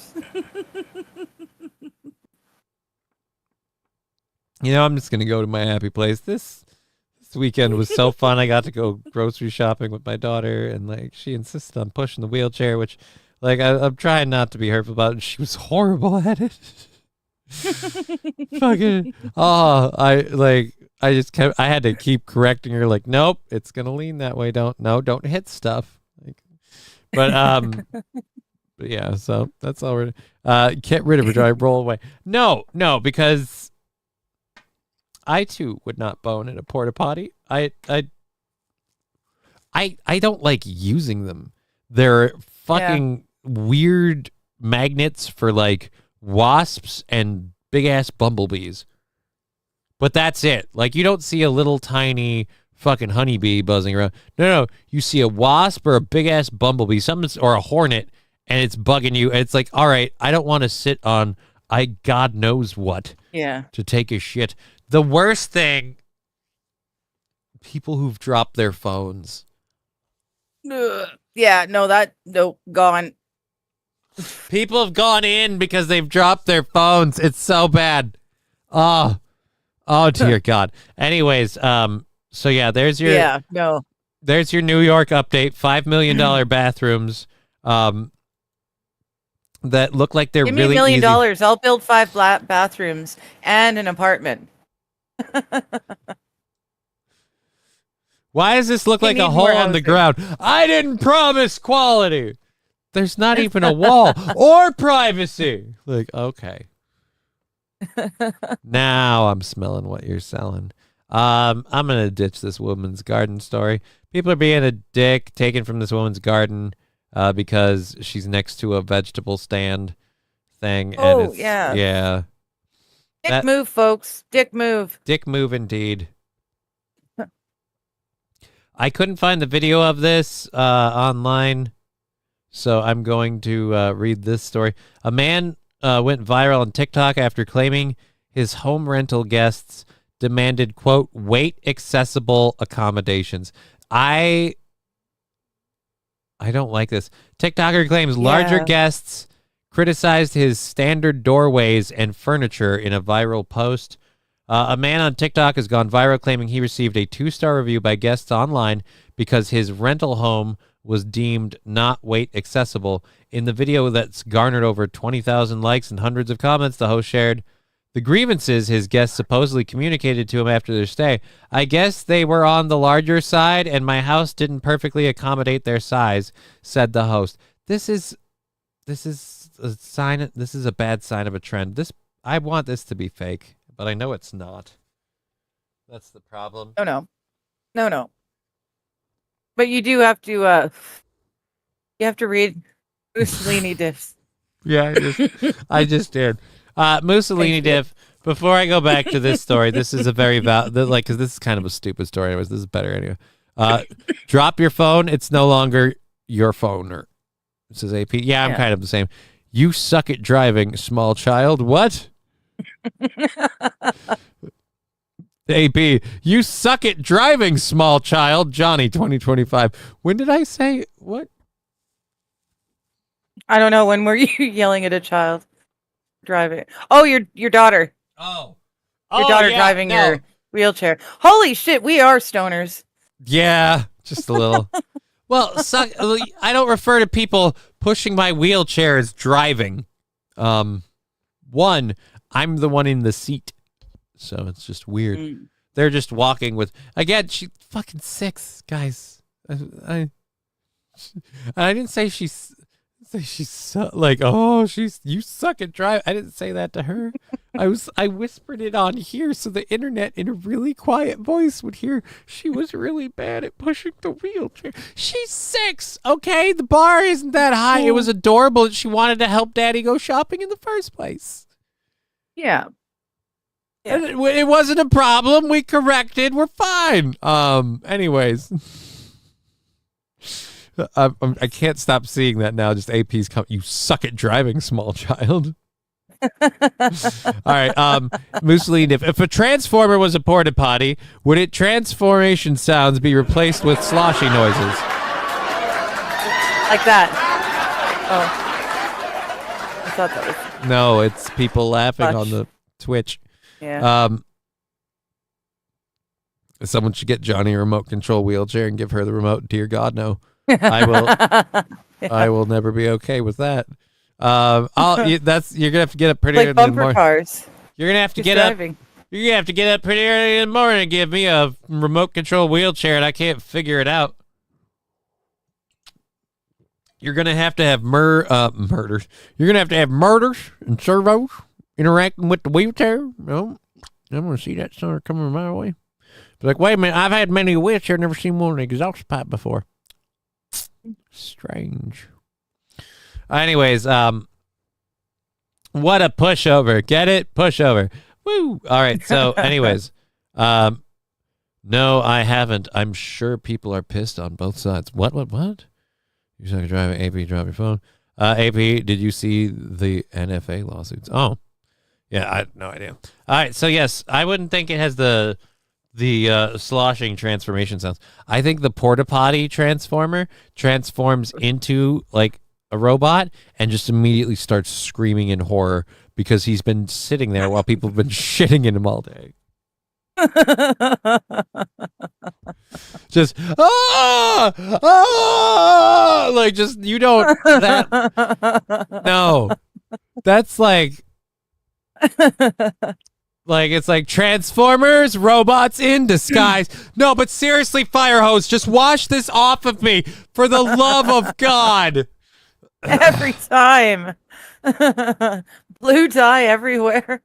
You know, I'm just gonna go to my happy place. This weekend was so fun. I got to go grocery shopping with my daughter, and like she insisted on pushing the wheelchair, which like I'm trying not to be hurtful about it. And she was horrible at it. Fucking I had to keep correcting her, like, nope, it's gonna lean that way. Don't hit stuff. Like, but yeah, so that's all we're get rid of her, Johnny. Roll away. No, because I too would not bone in a porta potty. I don't like using them. They're fucking weird magnets for like wasps and big ass bumblebees. But that's it. Like you don't see a little tiny fucking honeybee buzzing around. No, you see a wasp or a big ass bumblebee, or a hornet, and it's bugging you. And it's like, all right, I don't want to sit on God knows what. Yeah. To take a shit. The worst thing, people who've dropped their phones. Yeah, no, gone. People have gone in because they've dropped their phones. It's so bad. Oh dear God. Anyways, so yeah, there's your there's your New York update. $5 million bathrooms that look like they're Give really me $1 million. easy. I'll build 5 bathrooms and an apartment. Why does this look like a hole on the ground? I didn't promise quality. There's not even a wall or privacy. Like, okay. Now I'm smelling what you're selling. I'm going to ditch this woman's garden story. People are being a dick taken from this woman's garden because she's next to a vegetable stand thing. Oh, and it's, yeah. Dick move, folks. Dick move. Dick move indeed. I couldn't find the video of this online, so I'm going to read this story. A man went viral on TikTok after claiming his home rental guests demanded, quote, weight accessible accommodations. I don't like this. TikToker claims larger guests criticized his standard doorways and furniture in a viral post. A man on TikTok has gone viral claiming he received a 2-star review by guests online because his rental home was deemed not weight accessible. In the video that's garnered over 20,000 likes and hundreds of comments, the host shared the grievances his guests supposedly communicated to him after their stay. I guess they were on the larger side and my house didn't perfectly accommodate their size, said the host. This is a sign. This is a bad sign of a trend. I want this to be fake, but I know it's not. That's the problem. No. But you do have to you have to read Mussolini diffs. Yeah, I just did. Mussolini diff. Before I go back to this story, this is a very because this is kind of a stupid story. Anyways, this is better anyway. Drop your phone. It's no longer your phone. Or it says AP. Yeah, I'm kind of the same. You suck at driving, small child. What? AP, you suck at driving, small child. Johnny, 2025. When did I say what? I don't know. When were you yelling at a child driving? Oh, your daughter. Oh. Your daughter driving your wheelchair. Holy shit, we are stoners. Yeah, just a little. Well, I don't refer to people pushing my wheelchair as driving. One, I'm the one in the seat. So it's just weird. They're just walking with, again, she's fucking 6, guys. I didn't say she's like, oh, you suck at drive. I didn't say that to her. I whispered it on here so the internet in a really quiet voice would hear she was really bad at pushing the wheelchair. She's 6, okay? The bar isn't that high. It was adorable that she wanted to help Daddy go shopping in the first place. Yeah. And it wasn't a problem. We corrected. We're fine. Anyways. I can't stop seeing that now. Just AP's you suck at driving, small child. All right. Mussolini, if a transformer was a porta potty, would its transformation sounds be replaced with sloshy noises? Like that. Oh. I thought that was... No, it's people laughing on the Twitch. Yeah. Someone should get Johnny a remote control wheelchair and give her the remote. Dear God, no. I will. I will never be okay with that. You're gonna have to get up pretty early in the morning. Cars. You're gonna have to get up. You're gonna have to get up pretty early in the morning and give me a remote control wheelchair, and I can't figure it out. You're gonna have to have murders. You're gonna have to have murders and servos interacting with the wheelchair. No, I'm gonna see that sooner coming my way. But like, wait a minute, I've had many wheelchairs, never seen one with an exhaust pipe before. Strange. Anyways, what a pushover. Get it? Pushover. Woo. All right. So, anyways, no, I haven't. I'm sure people are pissed on both sides. What? You suck at driving. AP, drop your phone. AP, did you see the NFA lawsuits? Oh, yeah, I had no idea. All right. So, yes, I wouldn't think it has the sloshing transformation sounds. I think the porta potty transformer transforms into like a robot and just immediately starts screaming in horror because he's been sitting there while people have been shitting in him all day. Just like just you don't no. That's like it's like Transformers, robots in disguise. No, but seriously, Firehose, just wash this off of me for the love of God. Every time. Blue dye everywhere.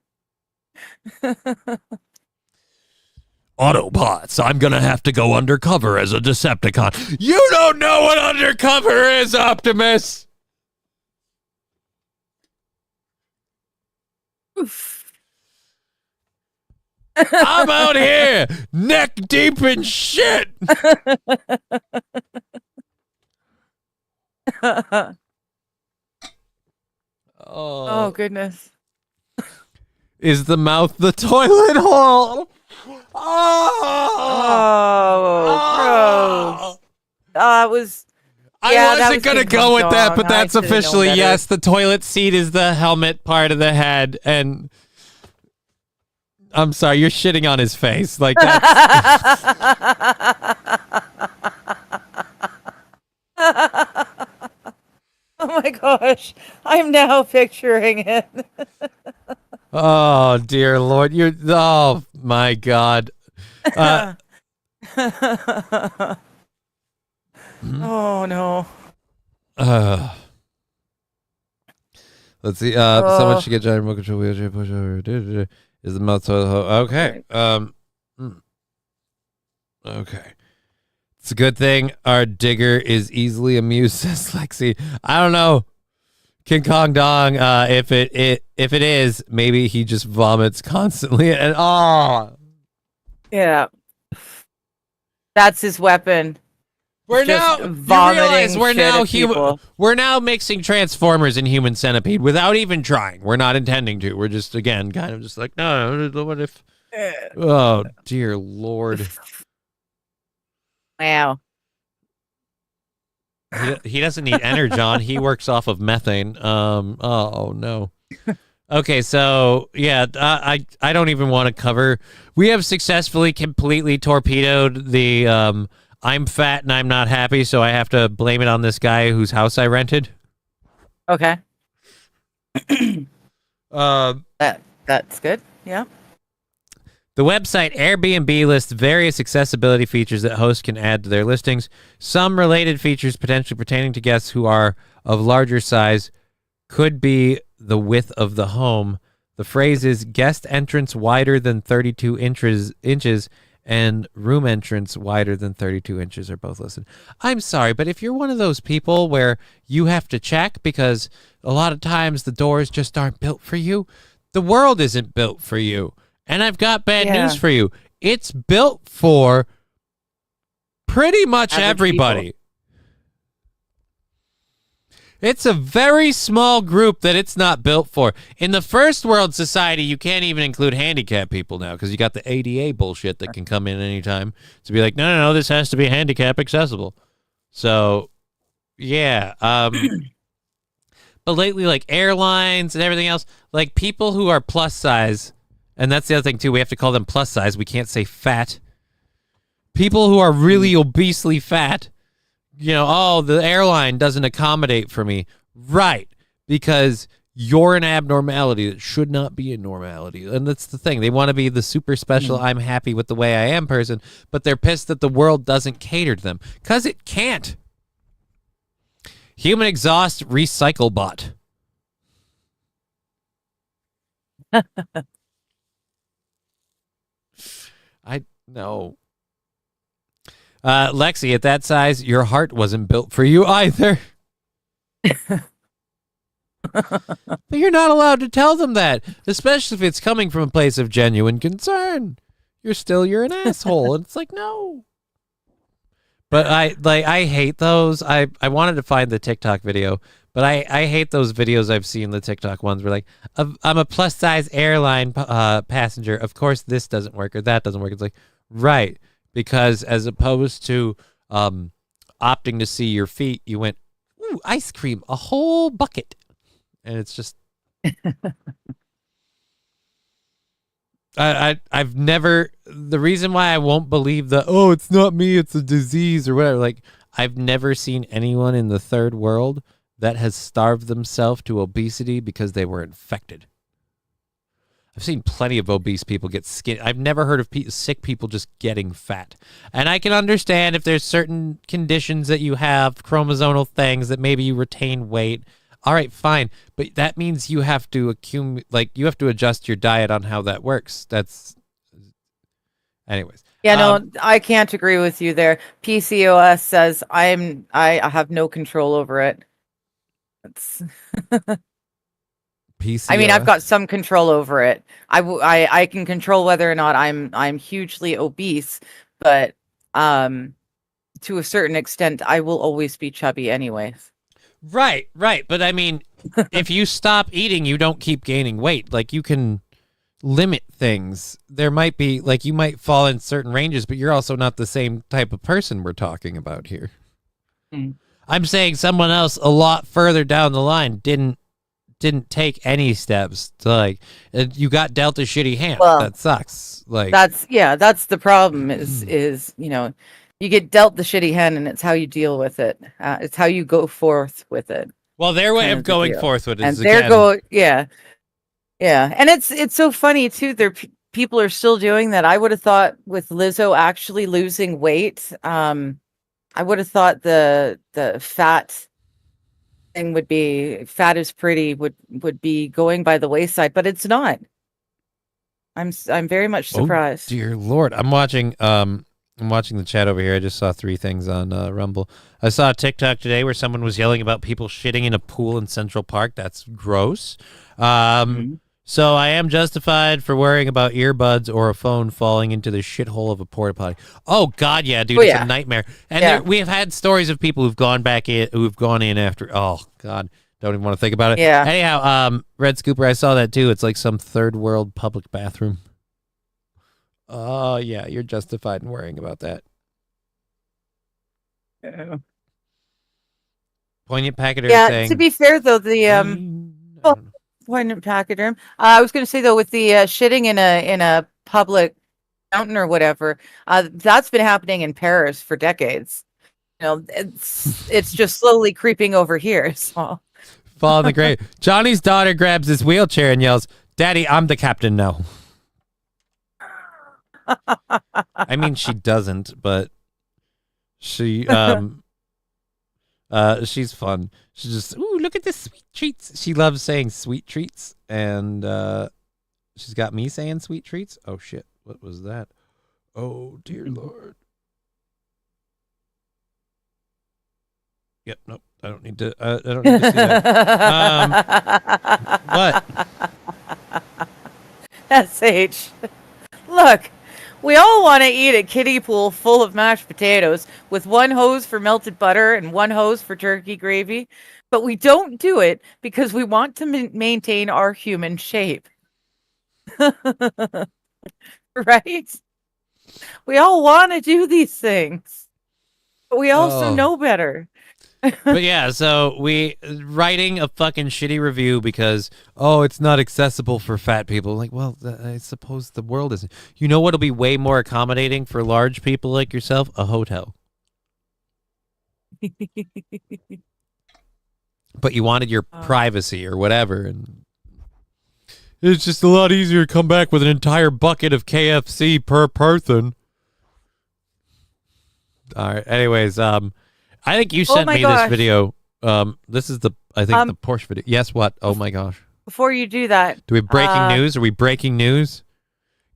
Autobots, I'm gonna have to go undercover as a Decepticon. You don't know what undercover is, Optimus! I'm out here, neck deep in shit! Oh, goodness. Is the mouth the toilet hole? Oh, gross. I wasn't going to go with that, but that's officially, yes, the toilet seat is the helmet part of the head, and I'm sorry, you're shitting on his face. Like, that's... Oh my gosh, I'm now picturing it. Oh, dear Lord. Oh, my God. Oh, no. Let's see. Someone should get giant remote control wheelchair push over. Is the mouth toilet hole? Okay. Okay. It's a good thing our digger is easily amused, says Lexi. I don't know, King Kong Dong. If it is, maybe he just vomits constantly. And Yeah, that's his weapon. We're Just now you vomiting realize we're shit now at people. we're now mixing Transformers and Human Centipede without even trying. We're not intending to. We're just again kind of just like, no, what if? Oh dear Lord. Wow. He doesn't need Energon. He works off of methane. Oh no. Okay, so yeah, I don't even want to cover. We have successfully completely torpedoed the I'm fat and I'm not happy, so I have to blame it on this guy whose house I rented. Okay. That's good. Yeah. The website Airbnb lists various accessibility features that hosts can add to their listings. Some related features potentially pertaining to guests who are of larger size could be the width of the home. The phrase is guest entrance wider than 32 inches and room entrance wider than 32 inches are both listed. I'm sorry, but if you're one of those people where you have to check because a lot of times the doors just aren't built for you, the world isn't built for you. And I've got bad news for you. It's built for pretty much Average everybody. people. It's a very small group that it's not built for. In the first world society, you can't even include handicapped people now because you got the ADA bullshit that can come in anytime to be like, no, this has to be handicap accessible. So, yeah. But lately, like airlines and everything else, like people who are plus size, and that's the other thing, too. We have to call them plus size. We can't say fat. People who are really obesely fat, the airline doesn't accommodate for me. Right. Because you're an abnormality that should not be a normality. And that's the thing. They want to be the super special, I'm happy with the way I am person, but they're pissed that the world doesn't cater to them. Because it can't. Human exhaust recycle bot. No. Lexi, at that size, your heart wasn't built for you either. But you're not allowed to tell them that, especially if it's coming from a place of genuine concern. You're an asshole. And it's like, no. But I hate those. I wanted to find the TikTok video, but I hate those videos I've seen, the TikTok ones where like, I'm a plus size airline passenger. Of course this doesn't work or that doesn't work. It's like, right. Because as opposed to opting to see your feet, you went, ooh, ice cream, a whole bucket. And it's just I've never, the reason why I won't believe it's not me, it's a disease or whatever, like I've never seen anyone in the third world that has starved themselves to obesity because they were infected. I've seen plenty of obese people get skin. I've never heard of sick people just getting fat. And I can understand if there's certain conditions that you have, chromosomal things that maybe you retain weight. All right, fine. But that means you have to you have to adjust your diet on how that works. Anyways. Yeah, no, I can't agree with you there. PCOS says I have no control over it. It's PCOS. I mean, I've got some control over it. I can control whether or not I'm hugely obese, but to a certain extent, I will always be chubby anyways. Right. But I mean, if you stop eating, you don't keep gaining weight. Like you can limit things. There might be like you might fall in certain ranges, but you're also not the same type of person we're talking about here. I'm saying someone else a lot further down the line didn't take any steps to like you got dealt a shitty hand. Well, that sucks. Like that's the problem is you get dealt the shitty hand and it's how you deal with it. It's how you go forth with it. Well, their way of going forth with it is and it's so funny too. People are still doing that. I would have thought with Lizzo actually losing weight, I would have thought the fat thing would be fat is pretty would be going by the wayside, but it's not. I'm very much surprised. Oh, dear Lord. I'm watching I'm watching the chat over here. I just saw 3 things on Rumble. I saw a TikTok today where someone was yelling about people shitting in a pool in Central Park. That's gross. So I am justified for worrying about earbuds or a phone falling into the shithole of a porta potty. Oh God, yeah, dude, it's a nightmare. And we have had stories of people who've gone in after. Oh God, don't even want to think about it. Yeah. Anyhow, Red Scooper, I saw that too. It's like some third world public bathroom. Oh, yeah, you're justified in worrying about that. Yeah. Poignant Pachyderm saying... to be fair, though, Poignant Pachyderm. I was going to say, though, with the shitting in a public fountain or whatever, that's been happening in Paris for decades. You know, it's just slowly creeping over here. So. Fall in the grave. Johnny's daughter grabs his wheelchair and yells, "Daddy, I'm the captain now." I mean, she doesn't, but she she's fun. She's just, ooh, look at this sweet treats. She loves saying sweet treats, and she's got me saying sweet treats. Oh shit, what was that? Oh dear Lord. Yep, nope. I don't need to see that. What? SH. Look, we all want to eat a kiddie pool full of mashed potatoes with one hose for melted butter and one hose for turkey gravy, but we don't do it because we want to maintain our human shape. Right? We all want to do these things, but we also know better. But yeah, so we writing a fucking shitty review because, it's not accessible for fat people. Like, well, I suppose the world isn't. You know what'll be way more accommodating for large people like yourself? A hotel. But you wanted your privacy or whatever, and it's just a lot easier to come back with an entire bucket of KFC per person. All right. Anyways, I think you sent me this video. This is the Porsche video. Yes, what? Oh my gosh. Before you do that, do we have breaking news? Are we breaking news?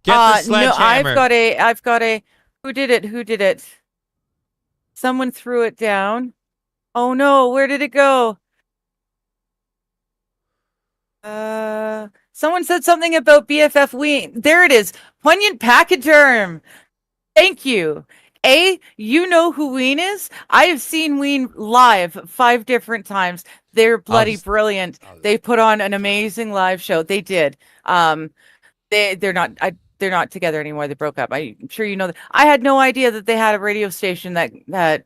Get the sledgehammer. No, I've got a. Who did it? Someone threw it down. Oh no, where did it go? Someone said something about BFF Ween. There it is. Poignant Pachyderm. Thank you. You know who Ween is? I have seen Ween live 5 different times. They're bloody brilliant. They put on an amazing live show. They did. They're not together anymore. They broke up. I'm sure you know that. I had no idea that they had a radio station that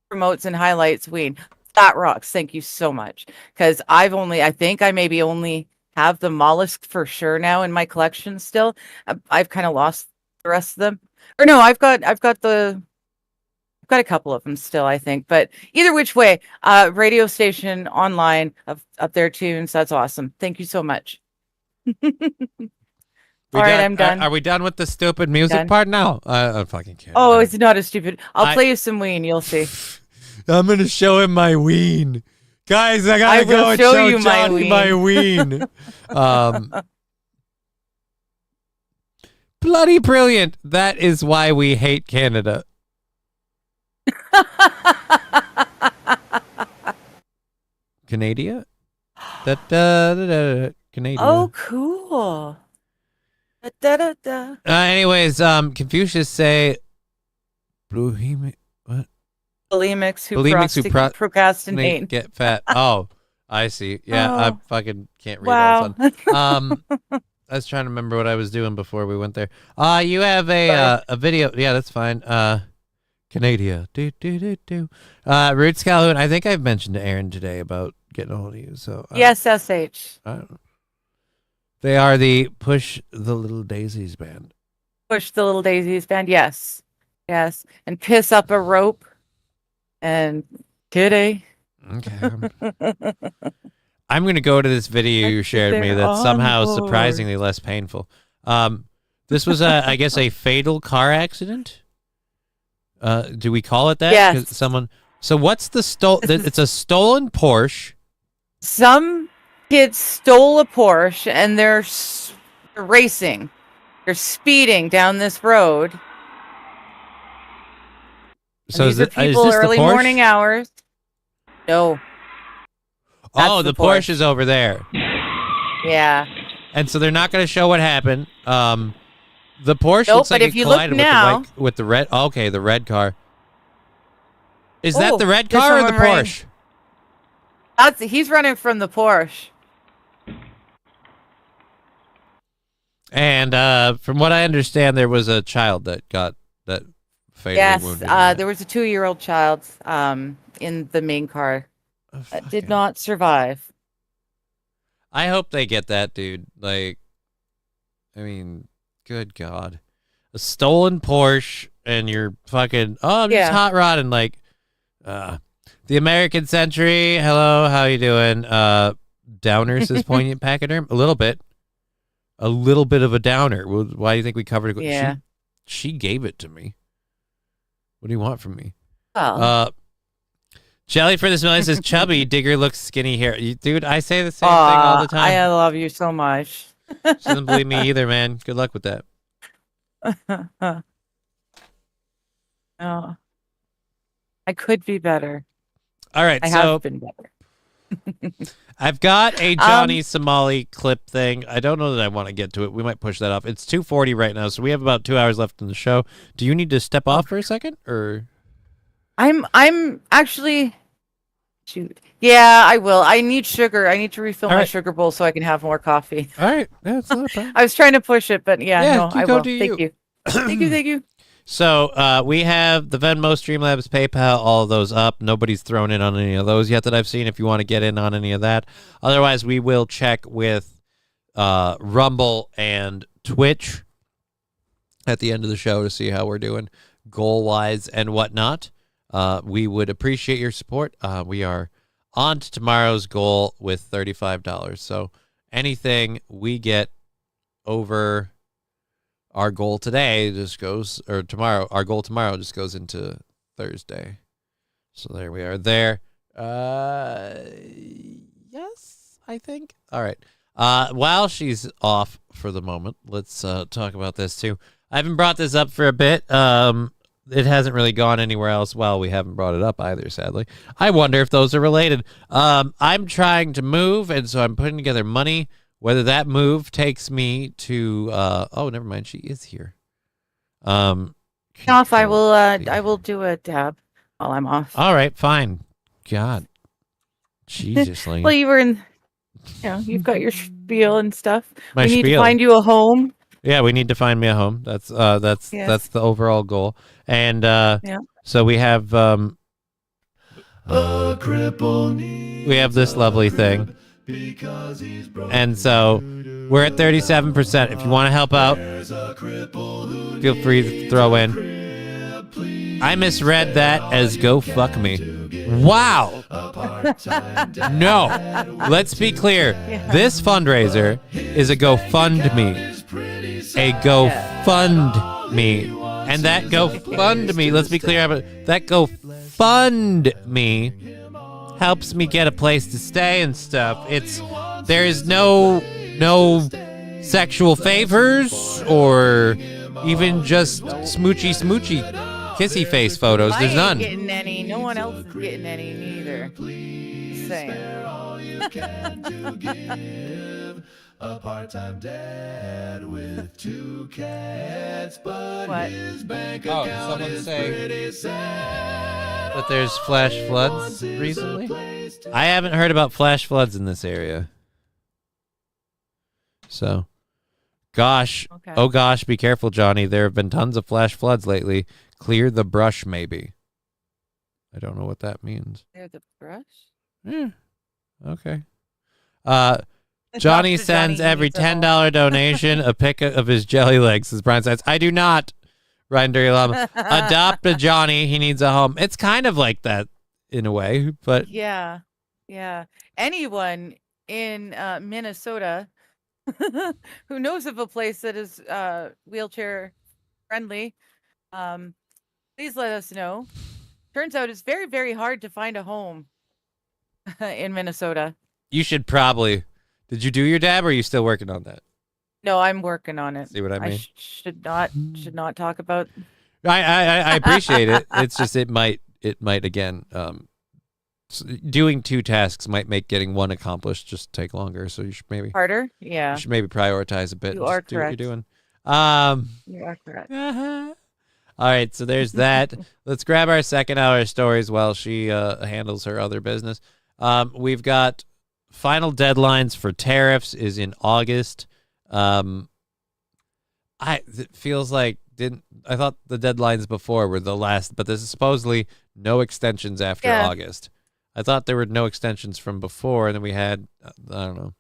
promotes and highlights Ween. That rocks. Thank you so much. Because I think I maybe only have the mollusk for sure now in my collection still. I've kind of lost the rest of them. Or no, I've got a couple of them still, I think. But either which way, radio station online up their tunes. That's awesome. Thank you so much. All right, I'm done. Are we done with the stupid music part now? I fucking can't. Oh, it's not a stupid. I'll play you some Ween. You'll see. I'm gonna show him my Ween, guys. I gotta go and show you Johnny my Ween. Bloody brilliant. That is why we hate Canada. Canada? Canada. Oh, cool. Anyways, Confucius say bulimics who procrastinate get fat. Oh, I see. Yeah, I fucking can't read all of a sudden. I was trying to remember what I was doing before we went there. You have a video. Yeah, that's fine. Canada. Roots Calhoun. I think I've mentioned to Aaron today about getting a hold of you. So yes, SH. They are the Push the Little Daisies band. Push the Little Daisies band. Yes, and piss up a rope and kitty. Okay. I'm going to go to this video you shared me that's somehow surprisingly less painful. This was, I guess, a fatal car accident. Do we call it that? Yes. So what's the it's a stolen Porsche. Some kids stole a Porsche and they're racing. They're speeding down this road. So these are people this early the Porsche? morning hours. No. Oh, the Porsche is over there. Yeah. And so they're not going to show what happened. The Porsche Nope, looks like but if it you look collided now- with the red. Okay, the red car. Is that Oh, the red there's car or the someone running. Porsche? He's running from the Porsche. And from what I understand, there was a child that got that fatally Yes, wounded. there was a 2-year-old child in the main car that did not survive. I hope they get that dude. Like, I mean, good God, a stolen Porsche and you're fucking I'm just hot rodding like the American Century. Hello, how you doing? Downer says poignant pachyderm. A little bit of a downer. Why do you think we covered it? Yeah. She gave it to me. What do you want from me? Well. Jelly for this million says chubby Digger looks skinny hair. Dude, I say the same thing all the time. I love you so much. She doesn't believe me either, man. Good luck with that. Oh, I could be better. All right, I so have been better. I've got a Johnny Somali clip thing. I don't know that I want to get to it. We might push that off. It's 2:40 right now, so we have about 2 hours left in the show. Do you need to step off for a second, or? I'm actually. Shoot. Yeah, I will. I need sugar. I need to refill my sugar bowl so I can have more coffee. All right, yeah, it's not a problem. I was trying to push it, but yeah, no, I go will. do Thank you. Thank you. Thank you. So we have the Venmo, Streamlabs, PayPal, all of those up. Nobody's thrown in on any of those yet that I've seen. If you want to get in on any of that, otherwise we will check with Rumble and Twitch at the end of the show to see how we're doing goal wise and whatnot. We would appreciate your support. We are on to tomorrow's goal with $35. So anything we get over our goal today just goes, or tomorrow, our goal tomorrow just goes into Thursday. So there we are there. Yes, I think. All right. While she's off for the moment, let's talk about this too. I haven't brought this up for a bit. It hasn't really gone anywhere else. Well, we haven't brought it up either, sadly. I wonder if those are related. I'm trying to move, and so I'm putting together money. Whether that move takes me to oh, never mind, she is here. Off, I will do a dab while I'm off. All right, fine. God. Jesus. Like, Well, you were in, you've got your spiel and stuff. My we need to spiel. find you a home. Yeah, we need to find me a home. That's the overall goal. And so we have a cripple we have this lovely thing. And so we're at 37%. If you want to help out, feel free to throw in. I misread that as go fuck me. Wow. No. Let's be clear. This fundraiser is a GoFundMe. A GoFundMe. And that GoFundMe, let's be clear about it, that GoFundMe helps me get a place to stay and stuff. There is no sexual favors or even just smoochy kissy face photos. There's none. I ain't getting any. No one else is getting any neither. Same. A part-time dad with 2 cats, but his bank account is pretty sad. But there's flash floods recently? I haven't heard about flash floods in this area. So, gosh. Okay. Oh gosh, be careful, Johnny. There have been tons of flash floods lately. Clear the brush, maybe. I don't know what that means. Clear the brush? Yeah. Okay. Johnny sends every $10 donation a pic of his jelly legs, as Brian says. I do not, Ryan Dirty Llama. Adopt a Johnny. He needs a home. It's kind of like that in a way, but Yeah. Anyone in Minnesota who knows of a place that is wheelchair friendly, please let us know. Turns out it's very, very hard to find a home in Minnesota. you should probably. Did you do your dab, or are you still working on that? No, I'm working on it. See what I mean? Should not talk about I appreciate it. It's just it might again doing 2 tasks might make getting one accomplished just take longer. So you should maybe harder. Yeah, you should maybe prioritize a bit. You and are just do what you're correct. doing. You are correct. All right, so there's that. Let's grab our second hour stories while she handles her other business. We've got final deadlines for tariffs is in August. It feels like I thought the deadlines before were the last, but this is supposedly no extensions after August. I thought there were no extensions from before, and then we had I don't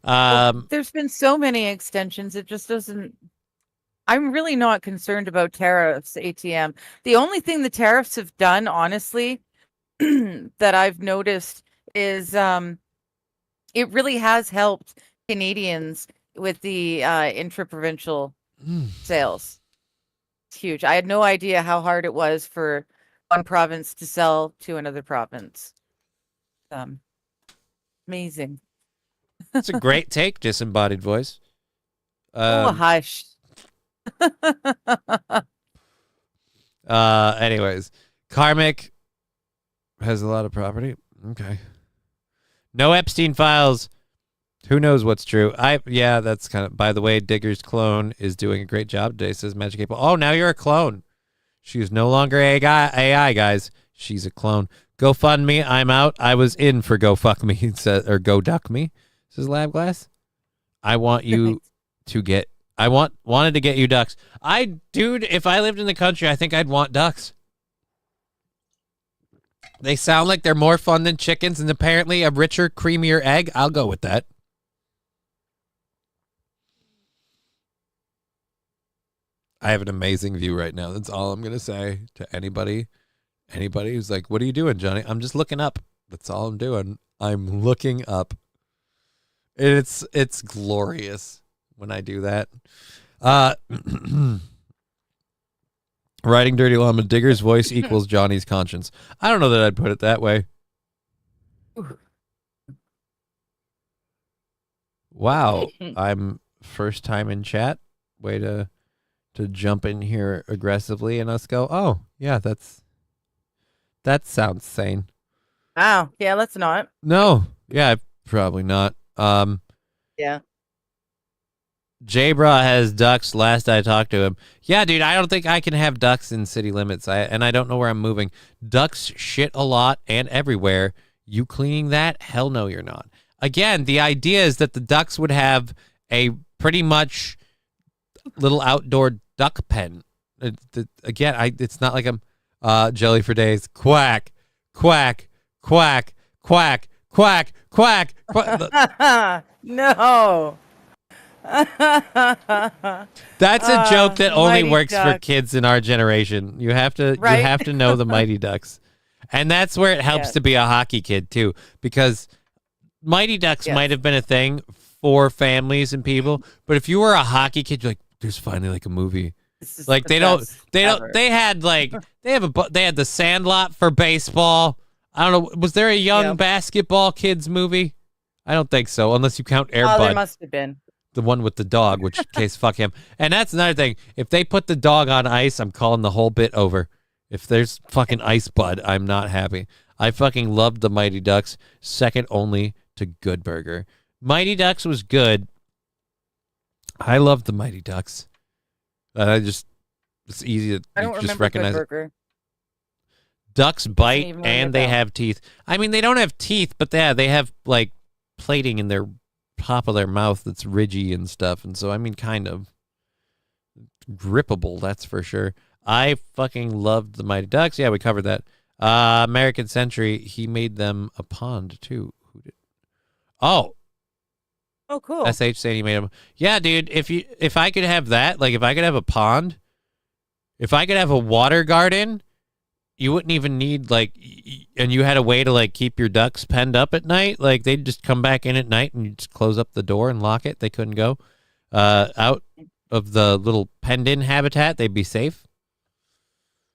know. There's been so many extensions. It just doesn't. I'm really not concerned about tariffs, ATM. The only thing the tariffs have done, honestly, that I've noticed is it really has helped Canadians with the intra-provincial sales. It's huge. I had no idea how hard it was for one province to sell to another province. Amazing. It's a great take, disembodied voice. Hush. Anyways, Karmic has a lot of property. Okay. No Epstein files. Who knows what's true? Yeah, that's kind of. By the way, Digger's clone is doing a great job today. Says Magic Cable. Oh, now you're a clone. She is no longer AI, guys. She's a clone. GoFundMe. I'm out. I was in for Go Fuck Me. Or Go Duck Me. Says Lab Glass. I want you to get. I wanted to get you ducks. Dude, if I lived in the country, I think I'd want ducks. They sound like they're more fun than chickens, and apparently a richer, creamier egg. I'll go with that. I have an amazing view right now. That's all I'm going to say to anybody who's like, what are you doing, Johnny? I'm just looking up. That's all I'm doing. I'm looking up. It's glorious when I do that. Writing dirty llama, Digger's voice equals Johnny's conscience. I don't know that I'd put it that way. Wow. I'm first time in chat. Way to jump in here aggressively and us go, oh, yeah, that sounds sane. Wow. Yeah, let's not. No. Yeah, probably not. Yeah. J-Bra has ducks last I talked to him. Yeah, dude, I don't think I can have ducks in city limits. And I don't know where I'm moving. Ducks shit a lot and everywhere. You cleaning that? Hell no, you're not. Again, the idea is that the ducks would have a pretty much little outdoor duck pen. Again, it's not like I'm jelly for days. Quack, quack, quack, quack, quack, quack, quack. No. That's a joke that only Mighty works for Ducks. kids in our generation. You have to Right? you have to know the Mighty Ducks. And that's where it helps Yes. to be a hockey kid too, because Mighty Ducks Yes. might have been a thing for families and people, but if you were a hockey kid, you're like, there's finally like a movie. This is Like the they don't best they ever. don't they had like they had the Sandlot for baseball. I don't know, was there a young Yep. basketball kids movie? I don't think so, unless you count Air Oh, there Bud. must have been. The one with the dog, which case fuck him. And that's another thing. If they put the dog on ice, I'm calling the whole bit over. If there's fucking Ice Bud, I'm not happy. I fucking loved the Mighty Ducks, second only to Good Burger. Mighty Ducks was good. I loved the Mighty Ducks. It's easy to I don't just remember recognize Good it. Burger. Ducks bite even ring a and they bell. have teeth. I mean, they don't have teeth, but they have like plating in their top of their mouth that's ridgy and stuff. And so, I mean, kind of grippable, that's for sure. I fucking loved the Mighty Ducks. Yeah, we covered that. American Century, he made them a pond too. Who did? Oh, cool. SH saying he made them. Yeah, dude, if I could have that, like if I could have a pond, if I could have a water garden, you wouldn't even need and you had a way to like keep your ducks penned up at night. Like they'd just come back in at night and you just close up the door and lock it. They couldn't go out of the little penned in habitat. They'd be safe.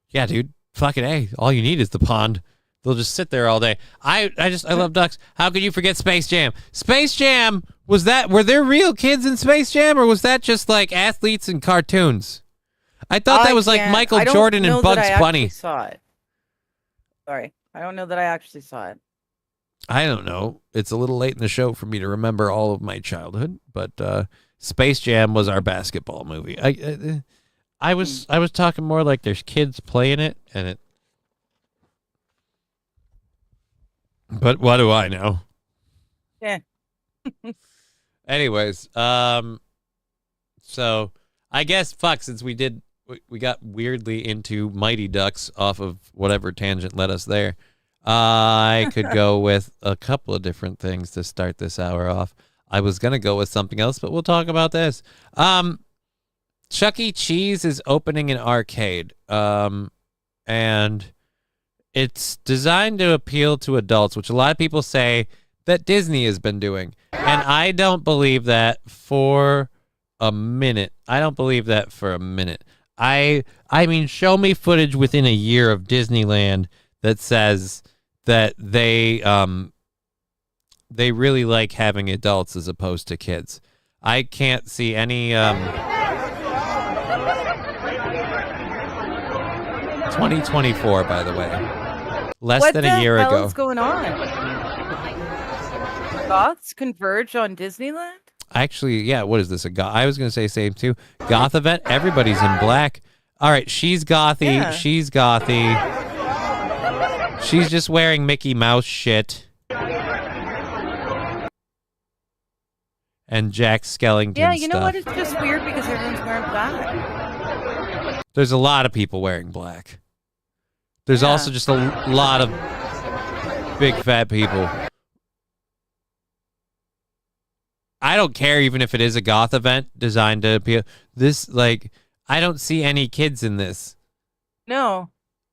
Yeah, dude. Fucking A. All you need is the pond. They'll just sit there all day. I love ducks. How could you forget Space Jam? Space Jam, were there real kids in Space Jam, or was that just like athletes and cartoons? I thought that was like Michael Jordan and Bugs Bunny. Saw it. Sorry, I don't know that I actually saw it. I don't know. It's a little late in the show for me to remember all of my childhood, but Space Jam was our basketball movie. I was talking more like there's kids playing it, and it. But what do I know? Yeah. Anyways, so I guess since we got weirdly into Mighty Ducks off of whatever tangent led us there. I could go with a couple of different things to start this hour off. I was going to go with something else, but we'll talk about this. Chuck E. Cheese is opening an arcade, and it's designed to appeal to adults, which a lot of people say that Disney has been doing. And I don't believe that for a minute. I mean, show me footage within a year of Disneyland that says that they really like having adults as opposed to kids. I can't see any 2024, by the way. Less than a year ago. What the hell is going on? Goths converge on Disneyland? Actually, yeah, what is this? I was going to say same too. Goth event? Everybody's in black. All right, she's gothy. Yeah. She's gothy. She's just wearing Mickey Mouse shit. And Jack Skellington Yeah, you know stuff. what? It's just weird because everyone's wearing black. There's a lot of people wearing black. There's also just a lot of big fat people. I don't care even if it is a goth event designed to appeal. I don't see any kids in this. No.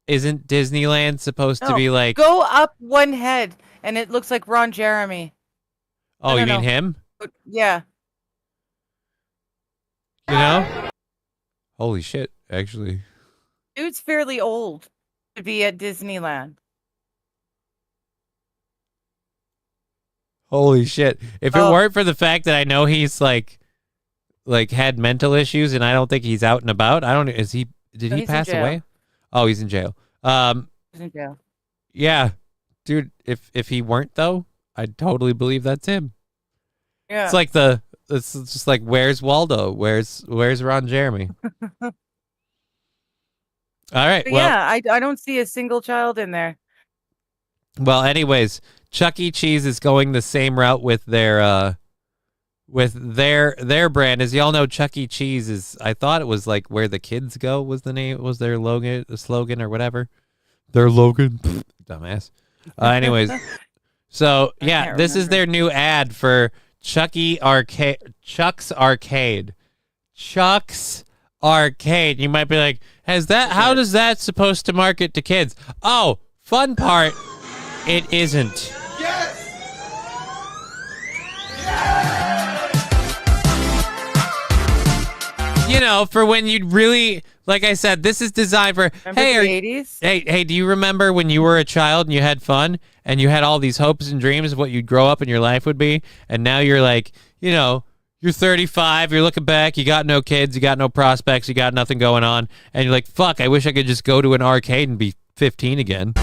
Isn't Disneyland supposed to be like... Go up one head, and it looks like Ron Jeremy. Oh, you mean him? Yeah. You know? Holy shit, actually. Dude's fairly old to be at Disneyland. Holy shit. If it weren't for the fact that I know he's like had mental issues and I don't think he's out and about. Did he pass away? Oh, he's in jail. He's in jail. Yeah. Dude, if he weren't though, I'd totally believe that's him. Yeah. It's just like, where's Waldo? Where's Ron Jeremy? All right. But well, yeah, I don't see a single child in there. Well, anyways, Chuck E. Cheese is going the same route with their brand. As y'all know, Chuck E. Cheese is, I thought it was like where the kids go was the name, was their slogan or whatever. Their Logan, dumbass. Anyways, so yeah, this is their new ad for Chuck's Arcade. Chuck's Arcade. You might be like, how does that supposed to market to kids? Oh, fun part, it isn't. You know, for when you'd really, like I said, this is designed for, Remember the 80s? Hey, do you remember when you were a child and you had fun and you had all these hopes and dreams of what you'd grow up and your life would be? And now you're like, you know, you're 35, you're looking back, you got no kids, you got no prospects, you got nothing going on. And you're like, fuck, I wish I could just go to an arcade and be 15 again.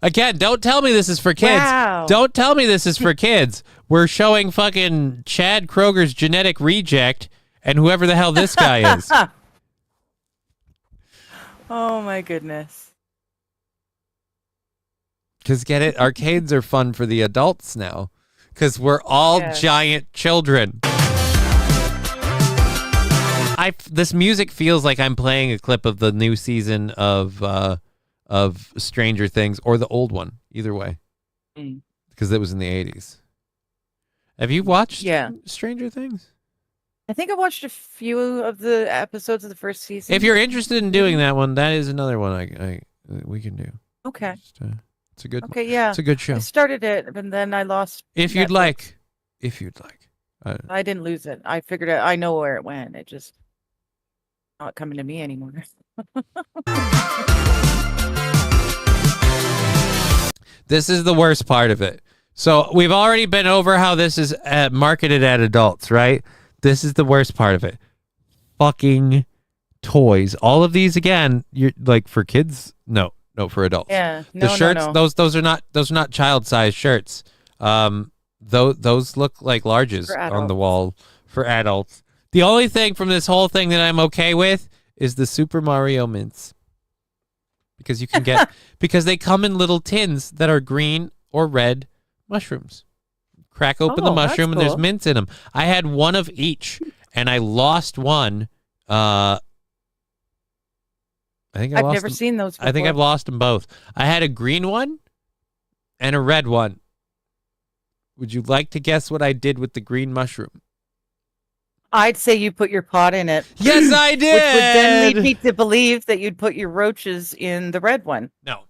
Again, don't tell me this is for kids. Wow. Don't tell me this is for kids. We're showing fucking Chad Kroger's Genetic Reject and whoever the hell this guy is. Oh my goodness. Because get it? Arcades are fun for the adults now. Because we're all giant children. This music feels like I'm playing a clip of the new season of Stranger Things or the old one, either way, because it was in the 80s. Have you watched Stranger Things? I think I watched a few of the episodes of the first season. If you're interested in doing that one, that is another one we can do. Okay. It's a good. Okay, yeah. It's a good show. I started it, and then I lost. If you'd like. I didn't lose it. I figured out. I know where it went. It just not coming to me anymore. This is the worst part of it So we've already been over how this is marketed at adults, right? This is the worst part of it. Fucking toys. All of these again, you're like for kids? No, for adults. Yeah. The shirts, those are not child-sized shirts. Those look like larges on the wall for adults. The only thing from this whole thing that I'm okay with is the Super Mario mints. Because you can get because they come in little tins that are green or red mushrooms. Crack open the mushroom and there's mints in them. I had one of each and I lost one. I think I've never seen those before. I think I've lost them both. I had a green one and a red one. Would you like to guess what I did with the green mushroom? I'd say you put your pot in it. Yes, I did. Which would then lead me to believe that you'd put your roaches in the red one. No.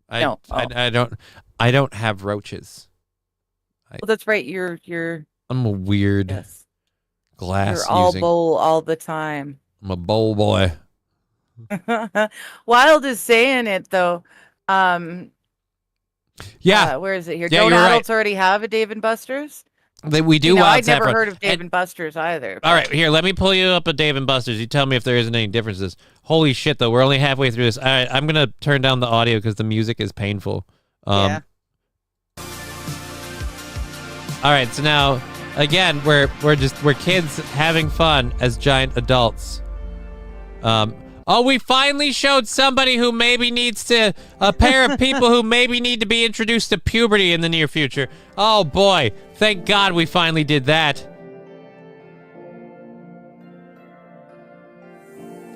No. I don't have roaches. Well, that's right. You're I'm a weird glass You're all using. bowl all the time. I'm a bowl boy. Wild is saying it though. Yeah. Where is it here? Yeah, Don't you're adults right. already have a Dave and Buster's? We do. I'd never heard of Dave and Buster's either. All right, here, let me pull you up a Dave and Buster's. You tell me if there isn't any differences. Holy shit, though, we're only halfway through this. All right, I'm gonna turn down the audio because the music is painful. Yeah. All right, so now again, we're kids having fun as giant adults. We finally showed somebody who maybe needs to a pair of people who maybe need to be introduced to puberty in the near future. Oh boy, thank God we finally did that.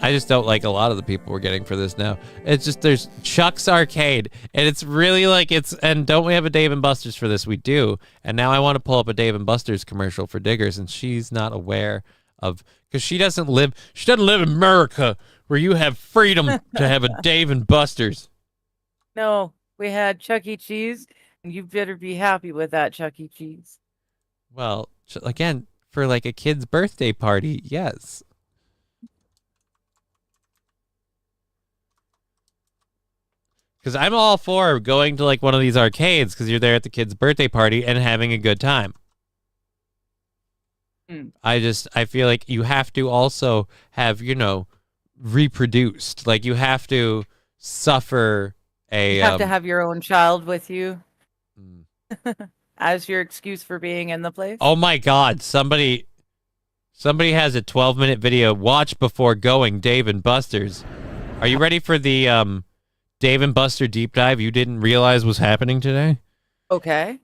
I just don't like a lot of the people we're getting for this now. It's just there's Chuck's Arcade, and it's really like and don't we have a Dave and Buster's for this? We do. And now I want to pull up a Dave and Buster's commercial for Diggers, and she's not aware of because she doesn't live in America where you have freedom to have a Dave and Buster's. No, we had Chuck E. Cheese, and you better be happy with that Chuck E. Cheese. Well, again, for like a kid's birthday party, yes. Because I'm all for going to like one of these arcades because you're there at the kid's birthday party and having a good time. I feel like you have to also have, reproduced. Like you have to suffer You have to have your own child with you as your excuse for being in the place. Oh my God. Somebody has a 12-minute video. Watch before going, Dave and Buster's. Are you ready for the Dave and Buster deep dive you didn't realize was happening today? Okay.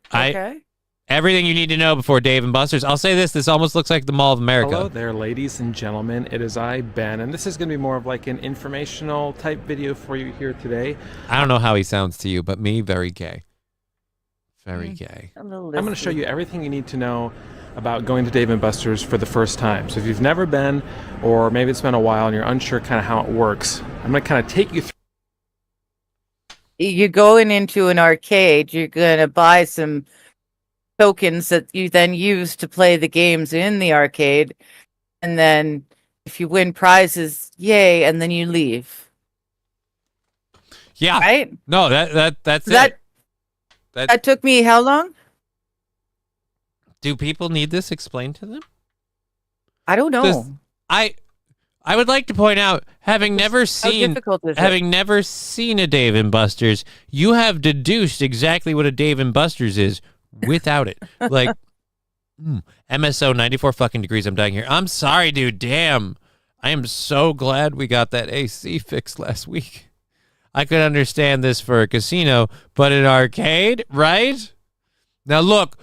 Everything you need to know before Dave and Buster's. I'll say this almost looks like the Mall of America. Hello there, ladies and gentlemen. It is I, Ben, and this is going to be more of like an informational type video for you here today. I don't know how he sounds to you, but me, very gay. Very gay. I'm going to show you everything you need to know about going to Dave & Buster's for the first time. So if you've never been, or maybe it's been a while and you're unsure kind of how it works, I'm going to kind of take you through. You're going into an arcade, you're going to buy some tokens that you then use to play the games in the arcade. And then if you win prizes, yay, and then you leave. Yeah. Right? No, that's it. That took me how long? Do people need this explained to them? I don't know. I would like to point out, having never seen a Dave and Buster's, you have deduced exactly what a Dave and Buster's is without it. Like, MSO 94 fucking degrees. I'm dying here. I'm sorry, dude. Damn. I am so glad we got that AC fixed last week. I could understand this for a casino, but an arcade, right? Now look,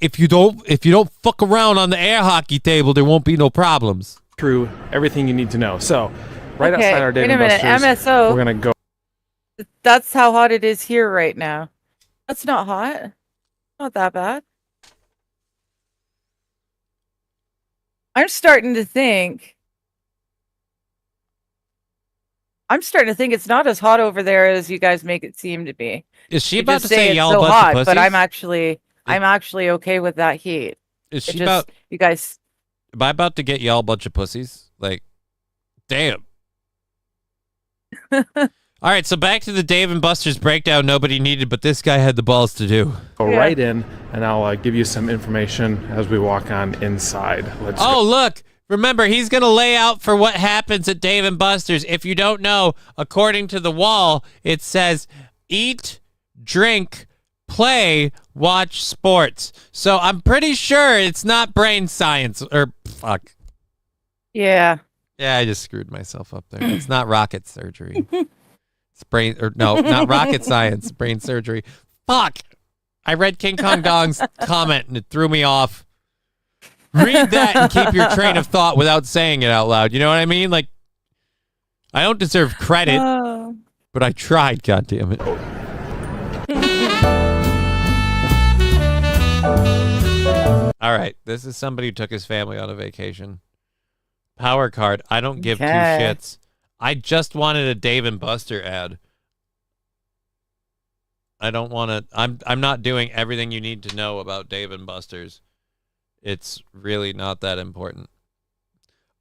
if you don't fuck around on the air hockey table, there won't be no problems. Through everything you need to know. So, right outside our Dave wait a and minute, Buster's, MSO. we're going to go. That's how hot it is here right now. That's not hot. Not that bad. I'm starting to think it's not as hot over there as you guys make it seem to be. Is she You about just to say it's y'all so bunch hot, of pussies? but I'm actually okay with that heat. Is she you guys? Am I about to get y'all a bunch of pussies? Like, damn. All All right, so back to the Dave and Buster's breakdown nobody needed, but this guy had the balls to do. Go right in, and I'll give you some information as we walk on inside. Let's go. Look. Remember, he's going to lay out for what happens at Dave and Buster's. If you don't know, according to the wall, it says eat, drink, play, watch sports. So I'm pretty sure it's not brain science or fuck. Yeah. Yeah, I just screwed myself up there. It's not rocket surgery. It's brain, or no, not rocket science, brain surgery. Fuck. I read King Kong Dong's comment and it threw me off. Read that and keep your train of thought without saying it out loud. You know what I mean? Like, I don't deserve credit, but I tried, goddammit. All right, this is somebody who took his family on a vacation. Power card. I don't give two shits. I just wanted a Dave and Buster ad. I don't want to. I'm not doing everything you need to know about Dave and Buster's. It's really not that important.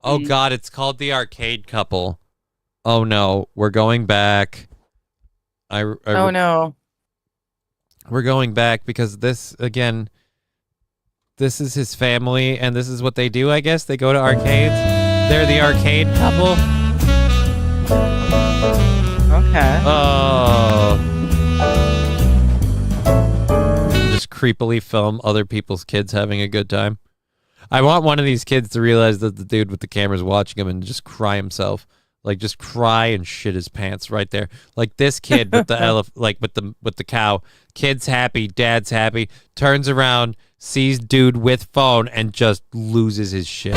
Oh, God, it's called The Arcade Couple. Oh, no, we're going back. Oh, no. We're going back because this, again, this is his family, and this is what they do, I guess. They go to arcades. They're the arcade couple. Okay. Oh. Just creepily film other people's kids having a good time. I want one of these kids to realize that the dude with the camera's watching him and just cry himself. Like, just cry and shit his pants right there. Like this kid with the like with the cow. Kid's happy, dad's happy, turns around, sees dude with phone, and just loses his shit.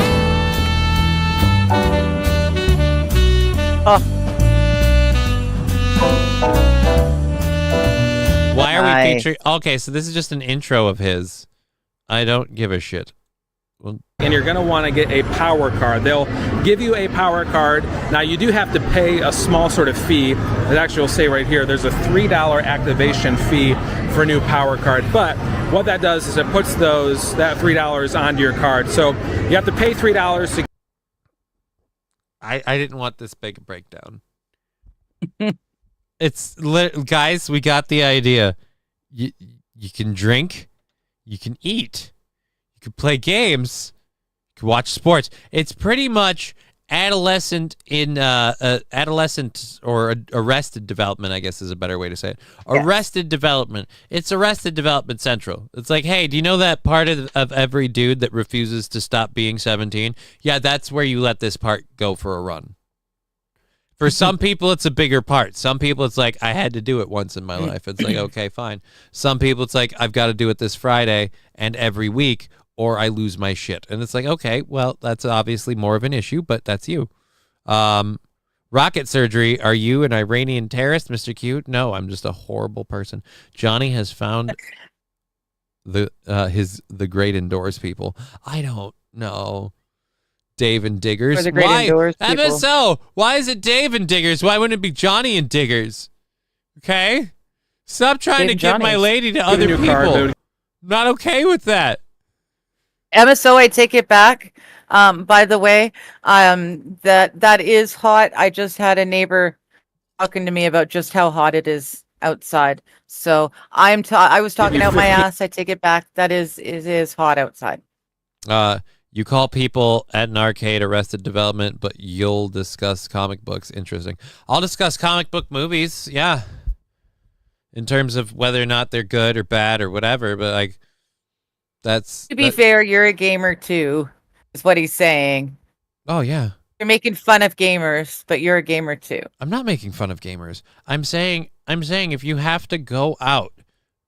Why are we featuring? Okay, so this is just an intro of his. I don't give a shit. And you're going to want to get a power card. They'll give you a power card. Now, you do have to pay a small sort of fee. It actually will say right here, there's a $3 activation fee for a new power card. But what that does is it puts that $3 onto your card. So you have to pay $3 to... I didn't want this big breakdown. Guys, we got the idea. You can drink, you can eat, you can play games, you can watch sports. It's pretty much adolescent or arrested development, I guess is a better way to say it. Yes. Arrested development. It's Arrested Development Central. It's like, hey, do you know that part of every dude that refuses to stop being 17? Yeah, that's where you let this part go for a run. For some people, it's a bigger part. Some people, it's like, I had to do it once in my life. It's like, okay, fine. Some people, it's like, I've got to do it this Friday and every week, or I lose my shit. And it's like, okay, well, that's obviously more of an issue, but that's you. Rocket surgery. Are you an Iranian terrorist, Mr. Cute? No, I'm just a horrible person. Johnny has found the great indoors people. I don't know. Dave and Diggers. Why? MSO. Why is it Dave and Diggers? Why wouldn't it be Johnny and Diggers? Okay? Stop trying to give my lady to other people. Not okay with that. MSO, I take it back. By the way, that is hot. I just had a neighbor talking to me about just how hot it is outside. So I was talking out my ass. I take it back. It is hot outside. You call people at an arcade Arrested Development, but you'll discuss comic books. Interesting. I'll discuss comic book movies, yeah. In terms of whether or not they're good or bad or whatever, but like, to be fair, you're a gamer too, is what he's saying. Oh, yeah. You're making fun of gamers, but you're a gamer too. I'm not making fun of gamers. I'm saying if you have to go out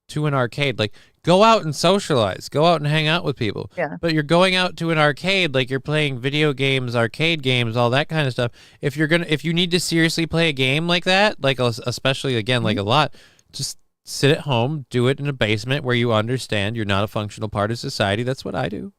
to an arcade, like, go out and socialize. Go out and hang out with people. Yeah. But you're going out to an arcade, like you're playing video games, arcade games, all that kind of stuff. If you need to seriously play a game like that, like especially again, like a lot, just sit at home, do it in a basement where you understand you're not a functional part of society. That's what I do.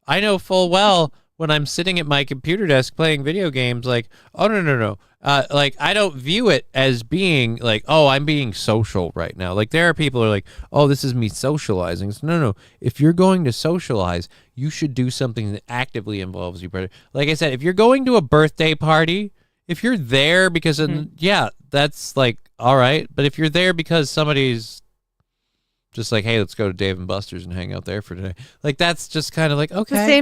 I know full well when I'm sitting at my computer desk playing video games, like, oh, no. Like, I don't view it as being like, oh, I'm being social right now. Like, there are people who are like, oh, this is me socializing. So, no. If you're going to socialize, you should do something that actively involves you. Like I said, if you're going to a birthday party, if you're there because of, yeah, that's like all right. But if you're there because somebody's just like, hey, let's go to Dave and Buster's and hang out there for today, like that's just kind of like okay.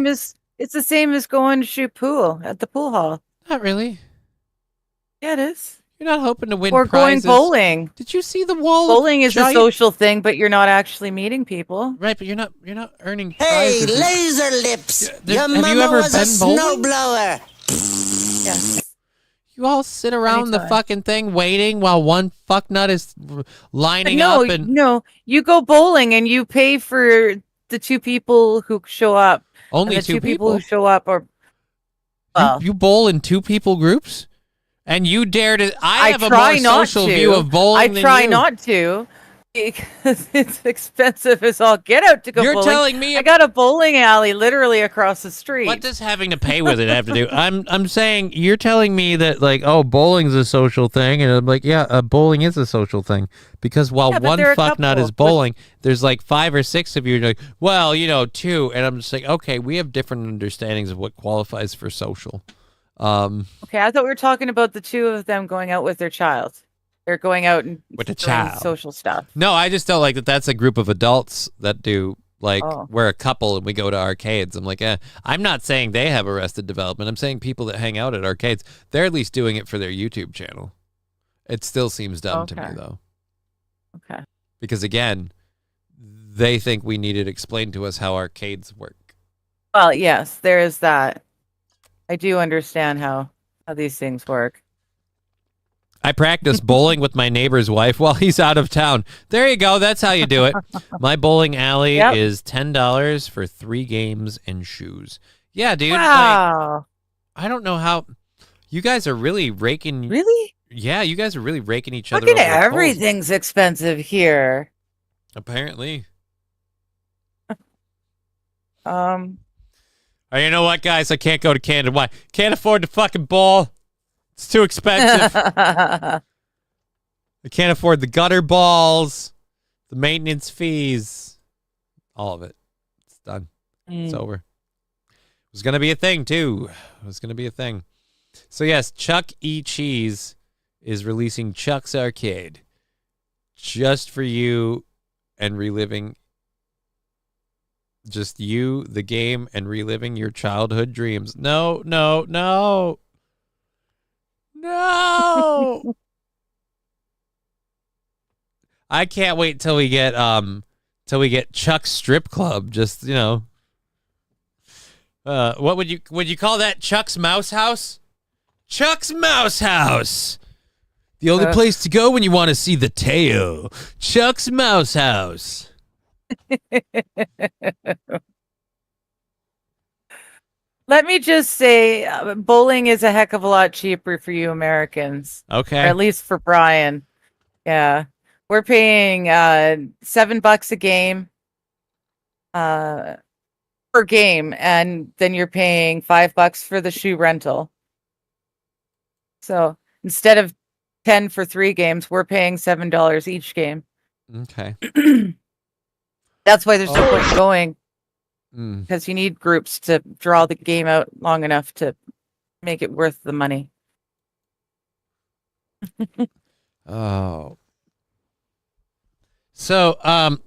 It's the same as going to shoot pool at the pool hall. Not really. Yeah, it is. You're not hoping to win or prizes. Going bowling. Did you see the wall? Bowling is a social thing, but you're not actually meeting people. Right, but you're not earning Hey, prizes. laser lips! Your have mama you ever was a been bowling? snowblower. Yes. You all sit around the fucking thing waiting while one fucknut is lining no, up and no, you go bowling and you pay for the two people who show up. only and the two people who show up are. Well, you bowl in 2-people groups, and you dare to. I have a try more not social to. view of bowling I than try you. not to because it's expensive as all get out to go. You're bowling. telling me I got a bowling alley literally across the street. What does having to pay with it have to do? I'm saying you're telling me that like, oh, bowling's a social thing, and I'm like, yeah, bowling is a social thing because while one fucknut is bowling, there's like 5 or 6 of you like, well, 2, and I'm just like, okay, we have different understandings of what qualifies for social. Okay, I thought we were talking about the two of them going out with their child. They're going out and with the doing child social stuff. No, I just don't like that. That's a group of adults that do like we're a couple and we go to arcades. I'm like, I'm not saying they have Arrested Development. I'm saying people that hang out at arcades, they're at least doing it for their YouTube channel. It still seems dumb to me though. Okay. Because again, they think we need it explained to us how arcades work. Well, yes, there is that. I do understand how these things work. I practice bowling with my neighbor's wife while he's out of town. There you go. That's how you do it. My bowling alley is $10 for 3 games and shoes. Yeah, dude. Wow. Like, I don't know how you guys are really raking. Really? Yeah, you guys are really raking each other. Look at over the coals. everything's expensive here. Apparently. Oh, you know what, guys? I can't go to Canada. Why? Can't afford the fucking ball. It's too expensive. I can't afford the gutter balls, the maintenance fees, all of it. It's done. It's over. It was going to be a thing, too. It was going to be a thing. So, yes, Chuck E. Cheese is releasing Chuck's Arcade just for you and reliving just you, the game, and reliving your childhood dreams. No, no, no. No. I can't wait till we get Chuck's Strip Club. Just, what would you call that? Chuck's Mouse House? Chuck's Mouse House. The only place to go when you want to see the tail. Chuck's Mouse House. let me just say, bowling is a heck of a lot cheaper for you Americans. Okay. Or at least for Brian. Yeah. We're paying $7 a game per game, and then you're paying $5 for the shoe rental. So instead of 10 for 3 games, we're paying $7 each game. Okay. That's why there's no point going. Because you need groups to draw the game out long enough to make it worth the money. Oh. So,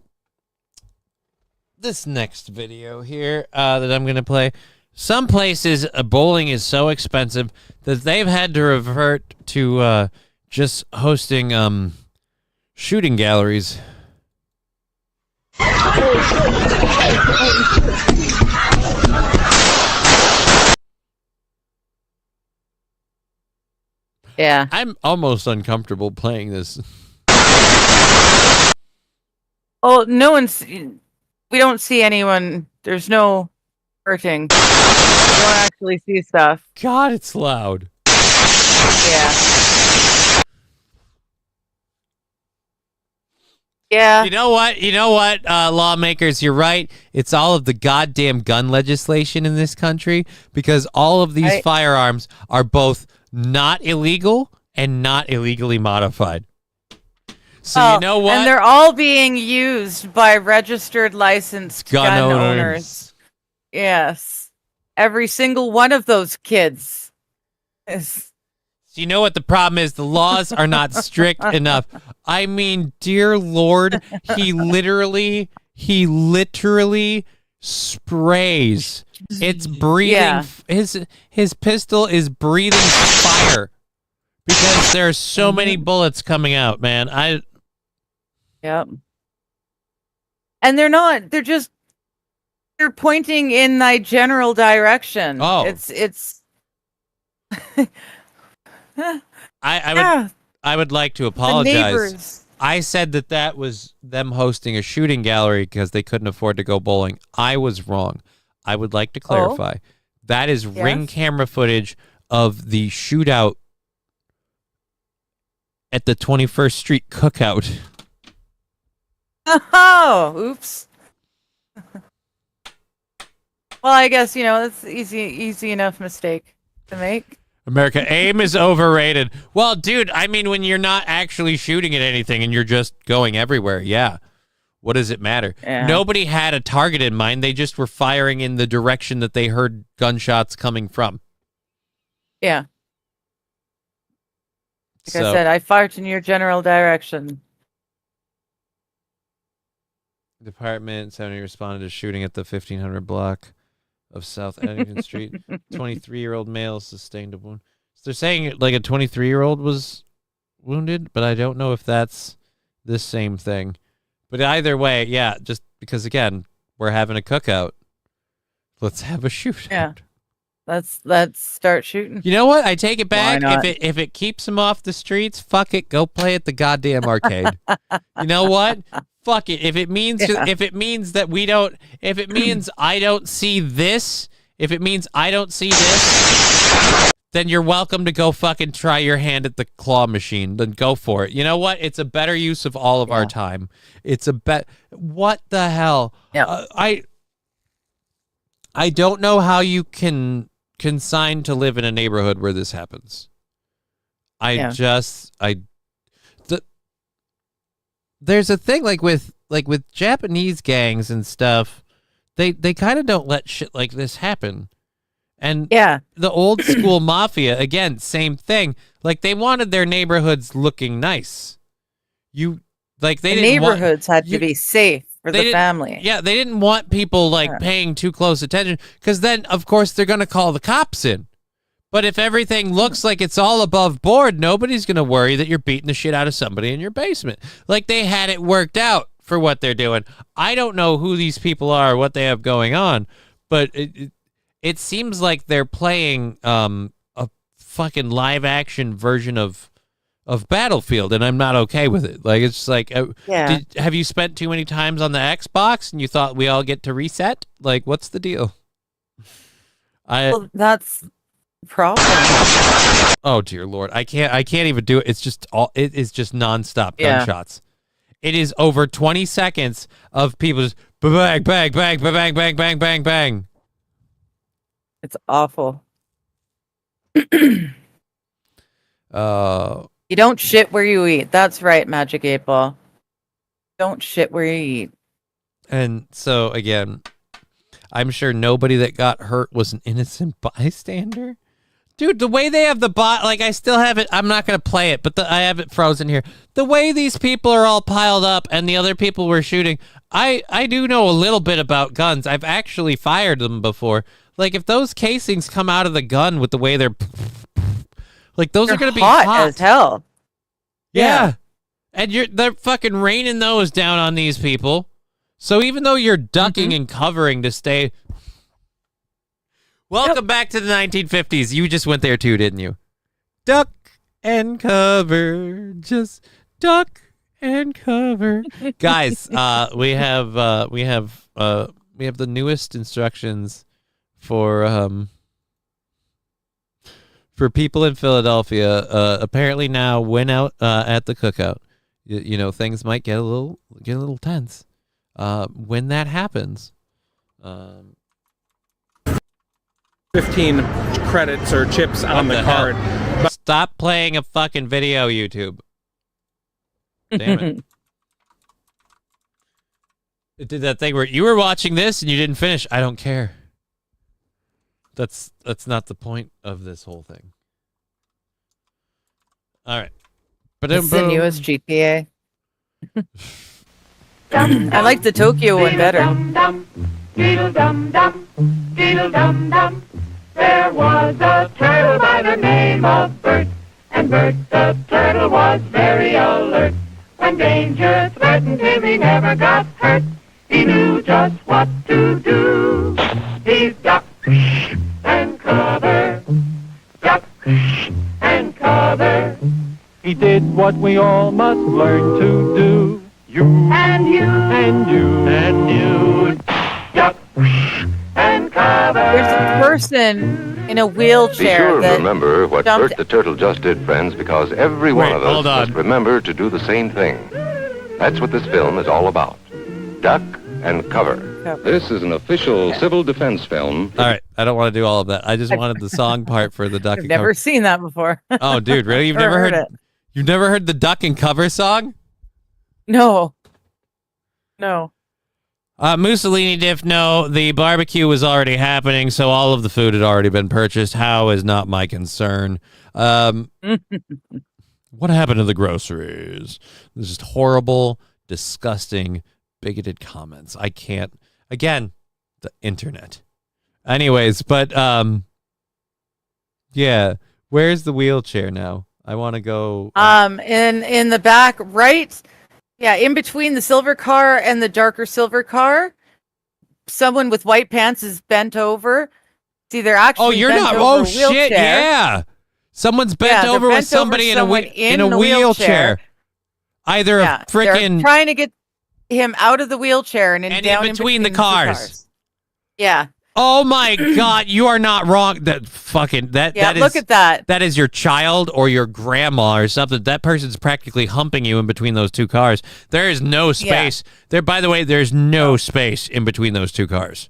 this next video here that I'm going to play, some places bowling is so expensive that they've had to revert to just hosting shooting galleries. Yeah. I'm almost uncomfortable playing this. Oh, we don't see anyone. There's no hurting. We don't actually see stuff. God, it's loud. Yeah. Yeah. You know what, lawmakers, you're right. It's all of the goddamn gun legislation in this country because all of these firearms are both not illegal and not illegally modified. So you know what? And they're all being used by registered licensed gun owners. Yes. Every single one of those kids is So you know what the problem is? The laws are not strict enough. I mean, dear Lord, he literally sprays. It's breathing. Yeah. His pistol is breathing fire because there are so many bullets coming out, man. Yep. And they're pointing in thy general direction. Oh. It's I would like to apologize. neighbors. I said that was them hosting a shooting gallery because they couldn't afford to go bowling. I was wrong. I would like to clarify. That is ring camera footage of the shootout at the 21st Street Cookout. Oh, oops. Well, I guess, it's easy enough mistake to make. America, aim is overrated. Well, dude, I mean, when you're not actually shooting at anything and you're just going everywhere, yeah. What does it matter? Yeah. Nobody had a target in mind. They just were firing in the direction that they heard gunshots coming from. Yeah. Like I said, I fired in your general direction. Department 70 responded to shooting at the 1500 block of South Eddington Street. 23-year-old male sustained a wound. So they're saying like a 23-year-old was wounded, but I don't know if that's the same thing. But either way, yeah, just because, again, we're having a cookout. Let's have a shootout. Yeah. Let's start shooting. You know what? I take it back. Why not? If it keeps them off the streets, fuck it. Go play at the goddamn arcade. You know what? Fuck it. If it means that we don't, if it means I don't see this, if it means I don't see this, then you're welcome to go fucking try your hand at the claw machine. Then go for it. You know what? It's a better use of all of our time. It's a what the hell? Yeah. I don't know how you can consign to live in a neighborhood where this happens. There's a thing like with Japanese gangs and stuff, they kind of don't let shit like this happen. And the old school mafia, again, same thing. Like they wanted their neighborhoods looking nice. Neighborhoods had to be safe for the family. Yeah, they didn't want people paying too close attention because then, of course, they're going to call the cops in. But if everything looks like it's all above board, nobody's going to worry that you're beating the shit out of somebody in your basement. Like they had it worked out for what they're doing. I don't know who these people are, what they have going on, but it seems like they're playing a fucking live action version of Battlefield, and I'm not okay with it. Like it's like, have you spent too many times on the Xbox and you thought we all get to reset? Like, what's the deal? Well, that's the problem. Oh dear Lord, I can't even do it. It's just it is just nonstop gunshots. It is over 20 seconds of people just bang, bang, bang, bang, bang, bang, bang, bang. It's awful. You don't shit where you eat. That's right, Magic 8 Ball. Don't shit where you eat. And so, again, I'm sure nobody that got hurt was an innocent bystander. Dude, the way they have the bot, like, I still have it. I'm not going to play it, but I have it frozen here. The way these people are all piled up and the other people were shooting, I do know a little bit about guns. I've actually fired them before. Like, if those casings come out of the gun with the way they're... Like, those are going to be hot as hell. Yeah. And they're fucking raining those down on these people. So even though you're ducking and covering to stay... Welcome back to the 1950s. You just went there too, didn't you? Duck and cover. Just duck and cover. Guys, we have the newest instructions for people in Philadelphia. Apparently now, when out at the cookout, you know, things might get a little tense. When that happens, 15 credits or chips on the card. Stop playing a fucking video, YouTube. Damn it. It did that thing where you were watching this and you didn't finish. I don't care. That's not the point of this whole thing. All right. It's the newest GTA. I like the Tokyo one better. There was a turtle by the name of Bert, and Bert the turtle was very alert. When danger threatened him, he never got hurt. He knew just what to do. He ducked and cover, duck and cover. He did what we all must learn to do. You and you and you and you, duck and cover. There's a person in a Be wheelchair sure to that remember what jumped- Bert the Turtle just did, friends, because every one of us must remember to do the same thing. That's what this film is all about. Duck and cover. This is an official civil defense film. All right. I don't want to do all of that. I just wanted the song part for the duck I've and never cover. seen that before. Oh, dude, really? You've never heard it? You've never heard the duck and cover song? No. No. Mussolini diff, no, the barbecue was already happening, so all of the food had already been purchased. How is not my concern. What happened to the groceries? This is just horrible, disgusting, bigoted comments. I can't. Again, the internet. Anyways, but yeah, where's the wheelchair now? I want to go. In the back, right? Yeah, in between the silver car and the darker silver car, someone with white pants is bent over. See, they're actually Oh, you're bent not. over Oh a shit! wheelchair. Yeah, someone's bent Yeah, they're over bent with somebody over in a wheelchair. Either Yeah, a freaking they're trying to get him out of the wheelchair and, down in between the two cars. Yeah. Oh my God, you are not wrong. That fucking that. Yeah, that is, look at that. That is your child or your grandma or something. That person's practically humping you in between those two cars. There is no space there. By the way, there's no space in between those two cars.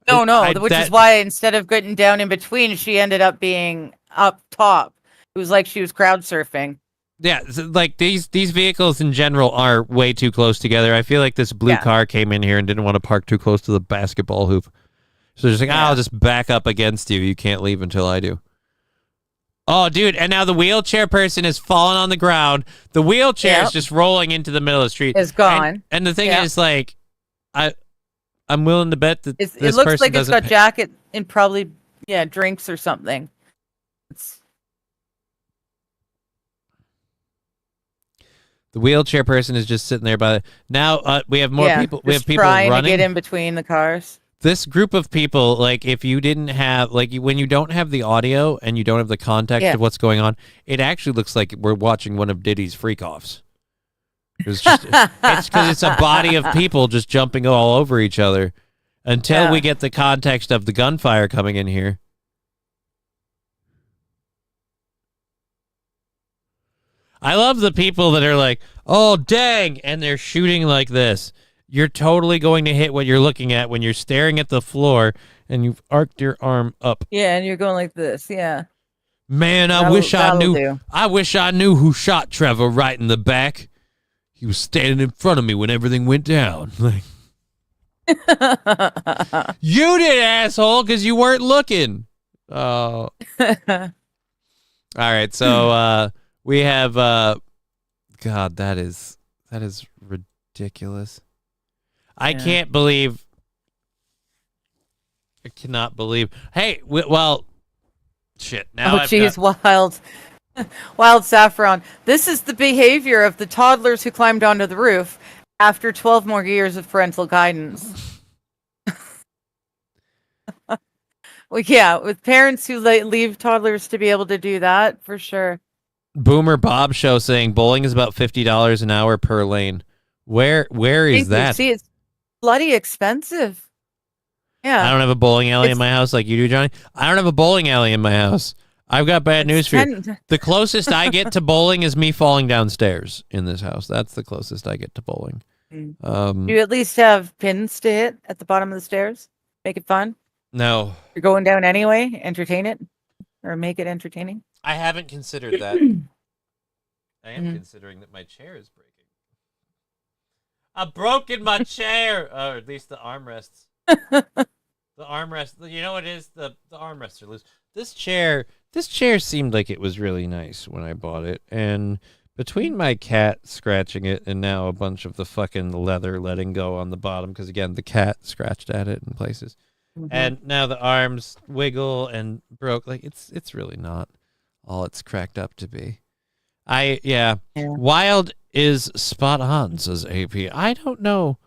No, which is why instead of getting down in between, she ended up being up top. It was like she was crowd surfing. Yeah, like these vehicles in general are way too close together. I feel like this blue car came in here and didn't want to park too close to the basketball hoop. So just like, I'll just back up against you. You can't leave until I do. Oh, dude. And now the wheelchair person has fallen on the ground. The wheelchair is just rolling into the middle of the street. It's gone. And the thing is, like, I'm willing to bet that this it looks person like it's doesn't got pay- jacket and probably, drinks or something. The wheelchair person is just sitting there by now. We have more people. We have just people trying running. to get in between the cars. This group of people, like, if you didn't have, like, when you don't have the audio and you don't have the context of what's going on, it actually looks like we're watching one of Diddy's freak-offs. It's because it's a body of people just jumping all over each other until we get the context of the gunfire coming in here. I love the people that are like, oh, dang, and they're shooting like this. You're totally going to hit what you're looking at when you're staring at the floor and you've arced your arm up. Yeah, and you're going like this. Yeah. Man, I wish I knew who shot Trevor right in the back. He was standing in front of me when everything went down. Like, you did, asshole, because you weren't looking. Oh. All right, so we have God, that is ridiculous. I cannot believe. Hey, well, shit. Now Wild Saffron. This is the behavior of the toddlers who climbed onto the roof after 12 more years of parental guidance. Well, yeah, with parents who leave toddlers to be able to do that, for sure. Boomer Bob Show saying bowling is about $50 an hour per lane. Where is that? See, it's bloody expensive. Yeah. I don't have a bowling alley in my house like you do, Johnny. I don't have a bowling alley in my house. I've got bad news for you. The closest I get to bowling is me falling downstairs in this house. That's the closest I get to bowling. Do you at least have pins to hit at the bottom of the stairs? Make it fun? No. You're going down anyway? Entertain it? Or make it entertaining? I haven't considered that. I am considering that my chair is breaking. I've broken my chair! Or at least the armrests. The armrest, you know what it is? The armrests are loose. This chair, This chair seemed like it was really nice when I bought it, and between my cat scratching it and now a bunch of the fucking leather letting go on the bottom, because again, the cat scratched at it in places, and now the arms wiggle and broke. Like it's really not all it's cracked up to be. Wild is spot on, says AP. I don't know.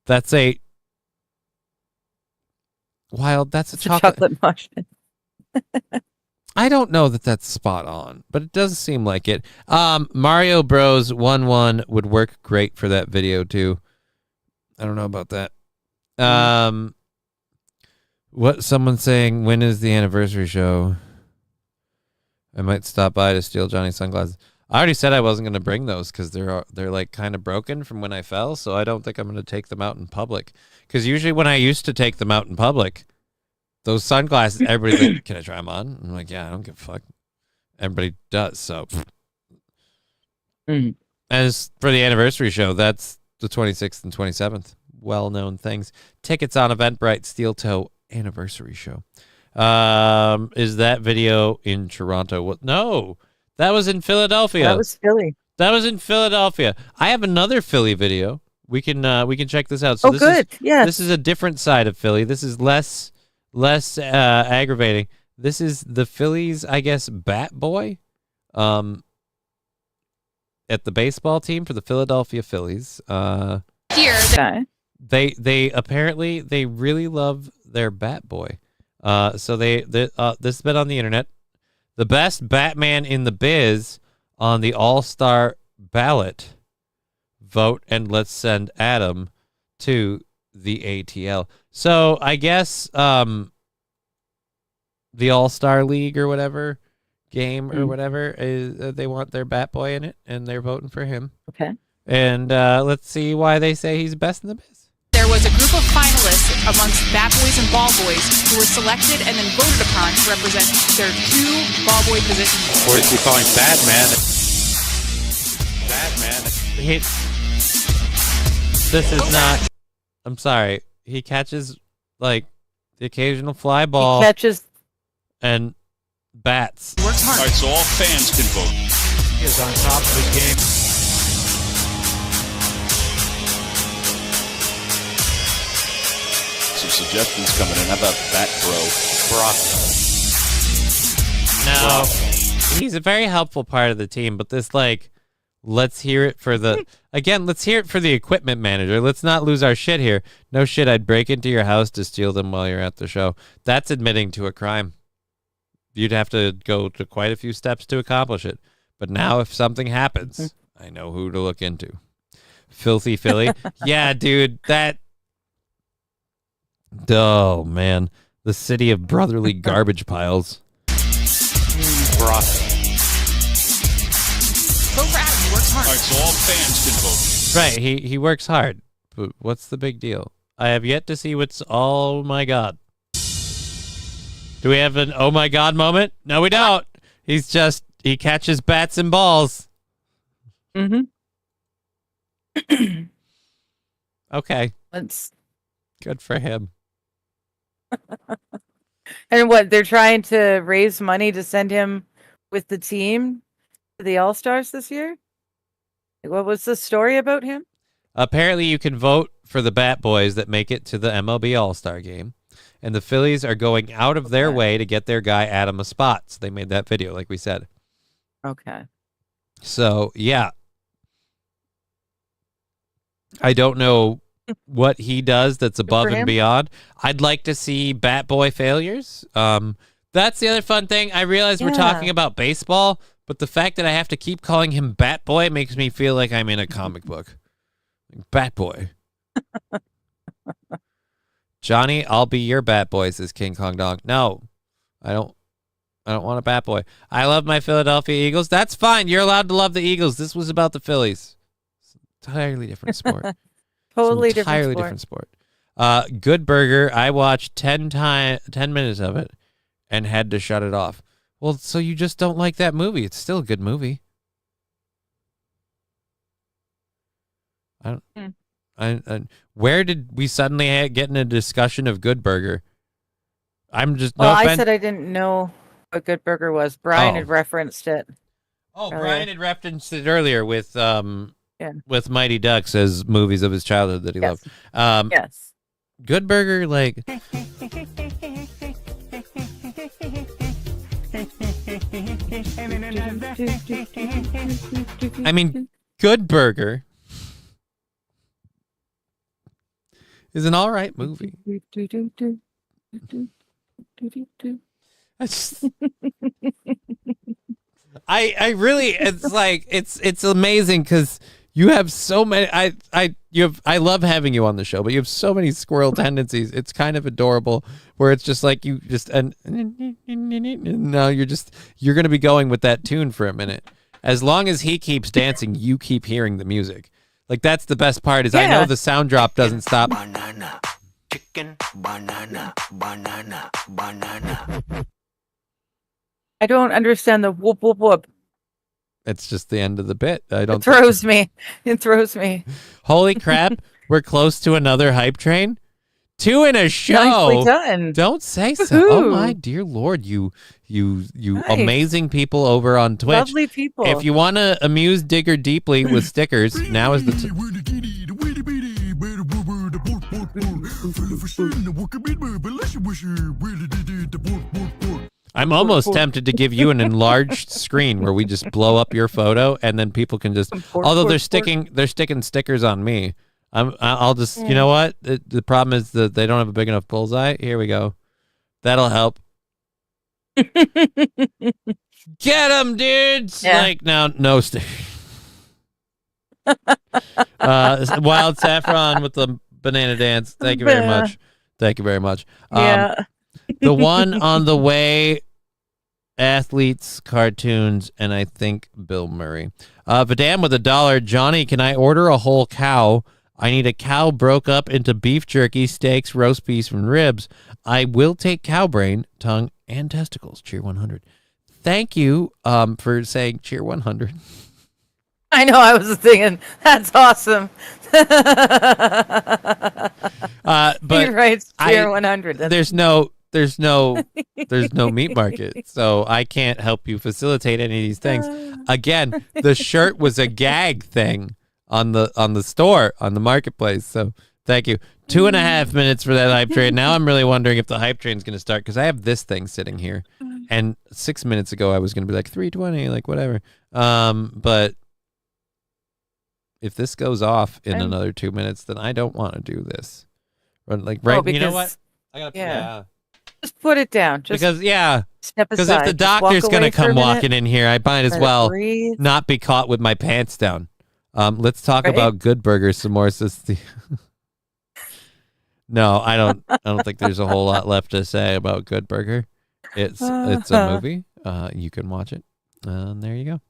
That's a Wild. That's a chocolate muffin. I don't know that that's spot on, but it does seem like it. Mario Bros 1-1 would work great for that video too. I don't know about that. What someone's saying, when is the anniversary show? I might stop by to steal Johnny's sunglasses. I already said I wasn't going to bring those because they're like kind of broken from when I fell, so I don't think I'm going to take them out in public. Because usually when I used to take them out in public, those sunglasses, everybody's like, can I try them on? I'm like, yeah, I don't give a fuck. Everybody does, so. As for the anniversary show, that's the 26th and 27th. Well-known things. Tickets on Eventbrite, Steel Toe anniversary show. Is that video in Toronto? No, that was in Philadelphia. That was Philly. That was in Philadelphia. I have another Philly video. We can check this out. So this is a different side of Philly. This is less aggravating. This is the Phillies, I guess, bat boy at the baseball team for the Philadelphia Phillies. They apparently they really love their bat boy. So this has been on the internet. The best Batman in the biz on the All-Star ballot. Vote and let's send Adam to the ATL. So I guess the All-Star League or whatever game or whatever is they want their bat boy in it, and they're voting for him. Okay. And let's see why they say he's best in the biz. There was a group of finalists amongst bat boys and ball boys who were selected and then voted upon to represent their two ball boy positions. Or is he calling Batman? Batman. This is not. I'm sorry. He catches like the occasional fly ball. He catches and bats. Works hard. All right, so all fans can vote. He is on top of his game. Some suggestions coming in. How about Bat Bro? No, he's a very helpful part of the team, but this let's hear it for the equipment manager. Let's not lose our shit here. No shit, I'd break into your house to steal them while you're at the show. That's admitting to a crime. You'd have to go to quite a few steps to accomplish it. But now if something happens, I know who to look into. Filthy Philly. Yeah, dude, oh, man. The city of brotherly garbage piles. Vote for Adam. He works hard. All right, so all fans can vote. Right, he works hard. But what's the big deal? I have yet to see what's... Oh, my God. Do we have an oh, my God moment? No, we don't. He catches bats and balls. Okay. Good for him. And what, they're trying to raise money to send him with the team to the All-Stars this year? What was the story about him? Apparently you can vote for the Bat Boys that make it to the MLB All-Star game. And the Phillies are going out of their way to get their guy Adam a spot. So they made that video, like we said. Okay. So, yeah. I don't know what he does that's above and beyond. I'd like to see Bat Boy failures. That's the other fun thing. I realize we're talking about baseball, but the fact that I have to keep calling him Bat Boy makes me feel like I'm in a comic book. Bat Boy. Johnny, I'll be your Bat Boy, says King Kong Dog. No, I don't want a Bat Boy. I love my Philadelphia Eagles. That's fine. You're allowed to love the Eagles. This was about the Phillies. It's an entirely different sport. Entirely different sport. Good Burger. I watched 10 minutes of it and had to shut it off. Well, so you just don't like that movie. It's still a good movie. Where did we suddenly get in a discussion of Good Burger? I'm just I said I didn't know what Good Burger was. Brian Oh. had referenced it. Oh, earlier. Brian had referenced it earlier with Mighty Ducks as movies of his childhood that he loved. Yes. Good Burger, like I mean, Good Burger is an all right movie. I really, it's like it's amazing because you have so many. I love having you on the show, but you have so many squirrel tendencies. It's kind of adorable. Where it's just like you just and no, you're gonna be going with that tune for a minute. As long as he keeps dancing, you keep hearing the music. Like that's the best part. Is I know the sound drop doesn't stop. Banana, chicken, banana, banana, banana. I don't understand the whoop whoop whoop. It's just the end of the bit. I don't. It throws me. It throws me. Holy crap! We're close to another hype train. 2 in a show. Nicely done. Don't say so. Woohoo. Oh my dear Lord, you amazing people over on Twitch. Lovely people. If you want to amuse Digger deeply with stickers, now is the I'm almost tempted to give you an enlarged screen where we just blow up your photo and then people can just. Although they're sticking stickers on me. I'll just. You know what? The problem is that they don't have a big enough bullseye. Here we go. That'll help. Get them, dudes! Yeah. Like no stickers. Wild Saffron with the banana dance. Thank you very much. Thank you very much. The one on the way, athletes, cartoons, and I think Bill Murray. Vidam with $1. Johnny, can I order a whole cow? I need a cow broke up into beef jerky, steaks, roast beef, and ribs. I will take cow brain, tongue, and testicles. Cheer 100. Thank you for saying cheer 100. I know. I was thinking that's awesome. But he writes cheer 100. There's no meat market, so I can't help you facilitate any of these things. Again, the shirt was a gag thing on the store, on the marketplace. So thank you. 2.5 minutes for that hype train. Now I'm really wondering if the hype train's going to start because I have this thing sitting here, and 6 minutes ago I was going to be like 3:20, like whatever. But if this goes off in another 2 minutes, then I don't want to do this. Like you know what? I gotta Just put it down. Just because step because aside. if the Just walk doctor's gonna away for a come minute. walking in here, I might as Let it well breathe. not be caught with my pants down. Let's talk Right? about Good Burger some more. No, I don't think there's a whole lot left to say about Good Burger. It's a movie. You can watch it. And there you go.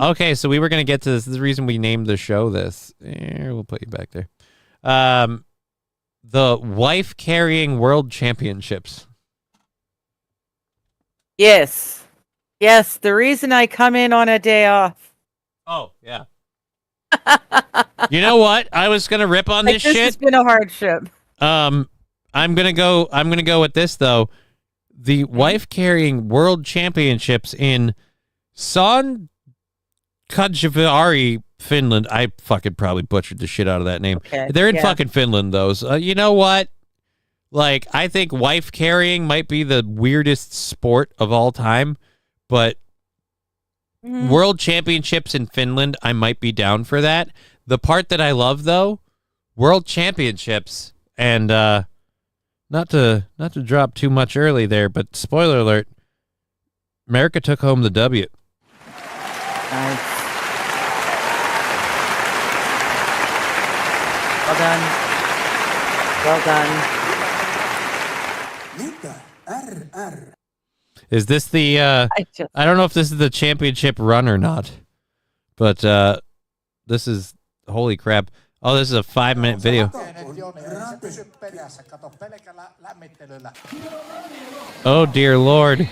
Okay, so we were gonna get to this. This is the reason we named the show this. We'll put you back there. The wife carrying world championships. Yes. Yes. The reason I come in on a day off. Oh, yeah. You know what? I was gonna rip on this shit. This has been a hardship. I'm gonna go with this though. The wife carrying world championships in Kajvari, Finland. I fucking probably butchered the shit out of that name. Okay, They're in fucking Finland, though. So, you know what? Like, I think wife carrying might be the weirdest sport of all time, but world championships in Finland, I might be down for that. The part that I love, though, world championships, and not to drop too much early there, but spoiler alert, America took home the W. Nice. Well done. Well done. Is this the I don't know if this is the championship run or not, but this is, holy crap. Oh, this is a 5-minute video. Oh dear Lord.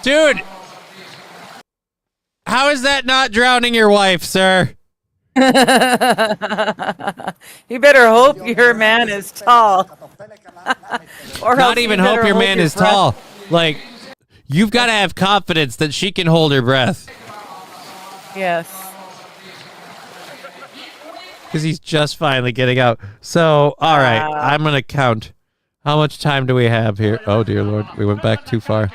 Dude, how is that not drowning your wife, sir? You better hope your man is tall. Or Not else even you hope better your hold man your is breath. tall. Like, you've got to have confidence that she can hold her breath. Yes. Because he's just finally getting out. So, all right, I'm going to count. How much time do we have here? Oh, dear Lord. We went back too far.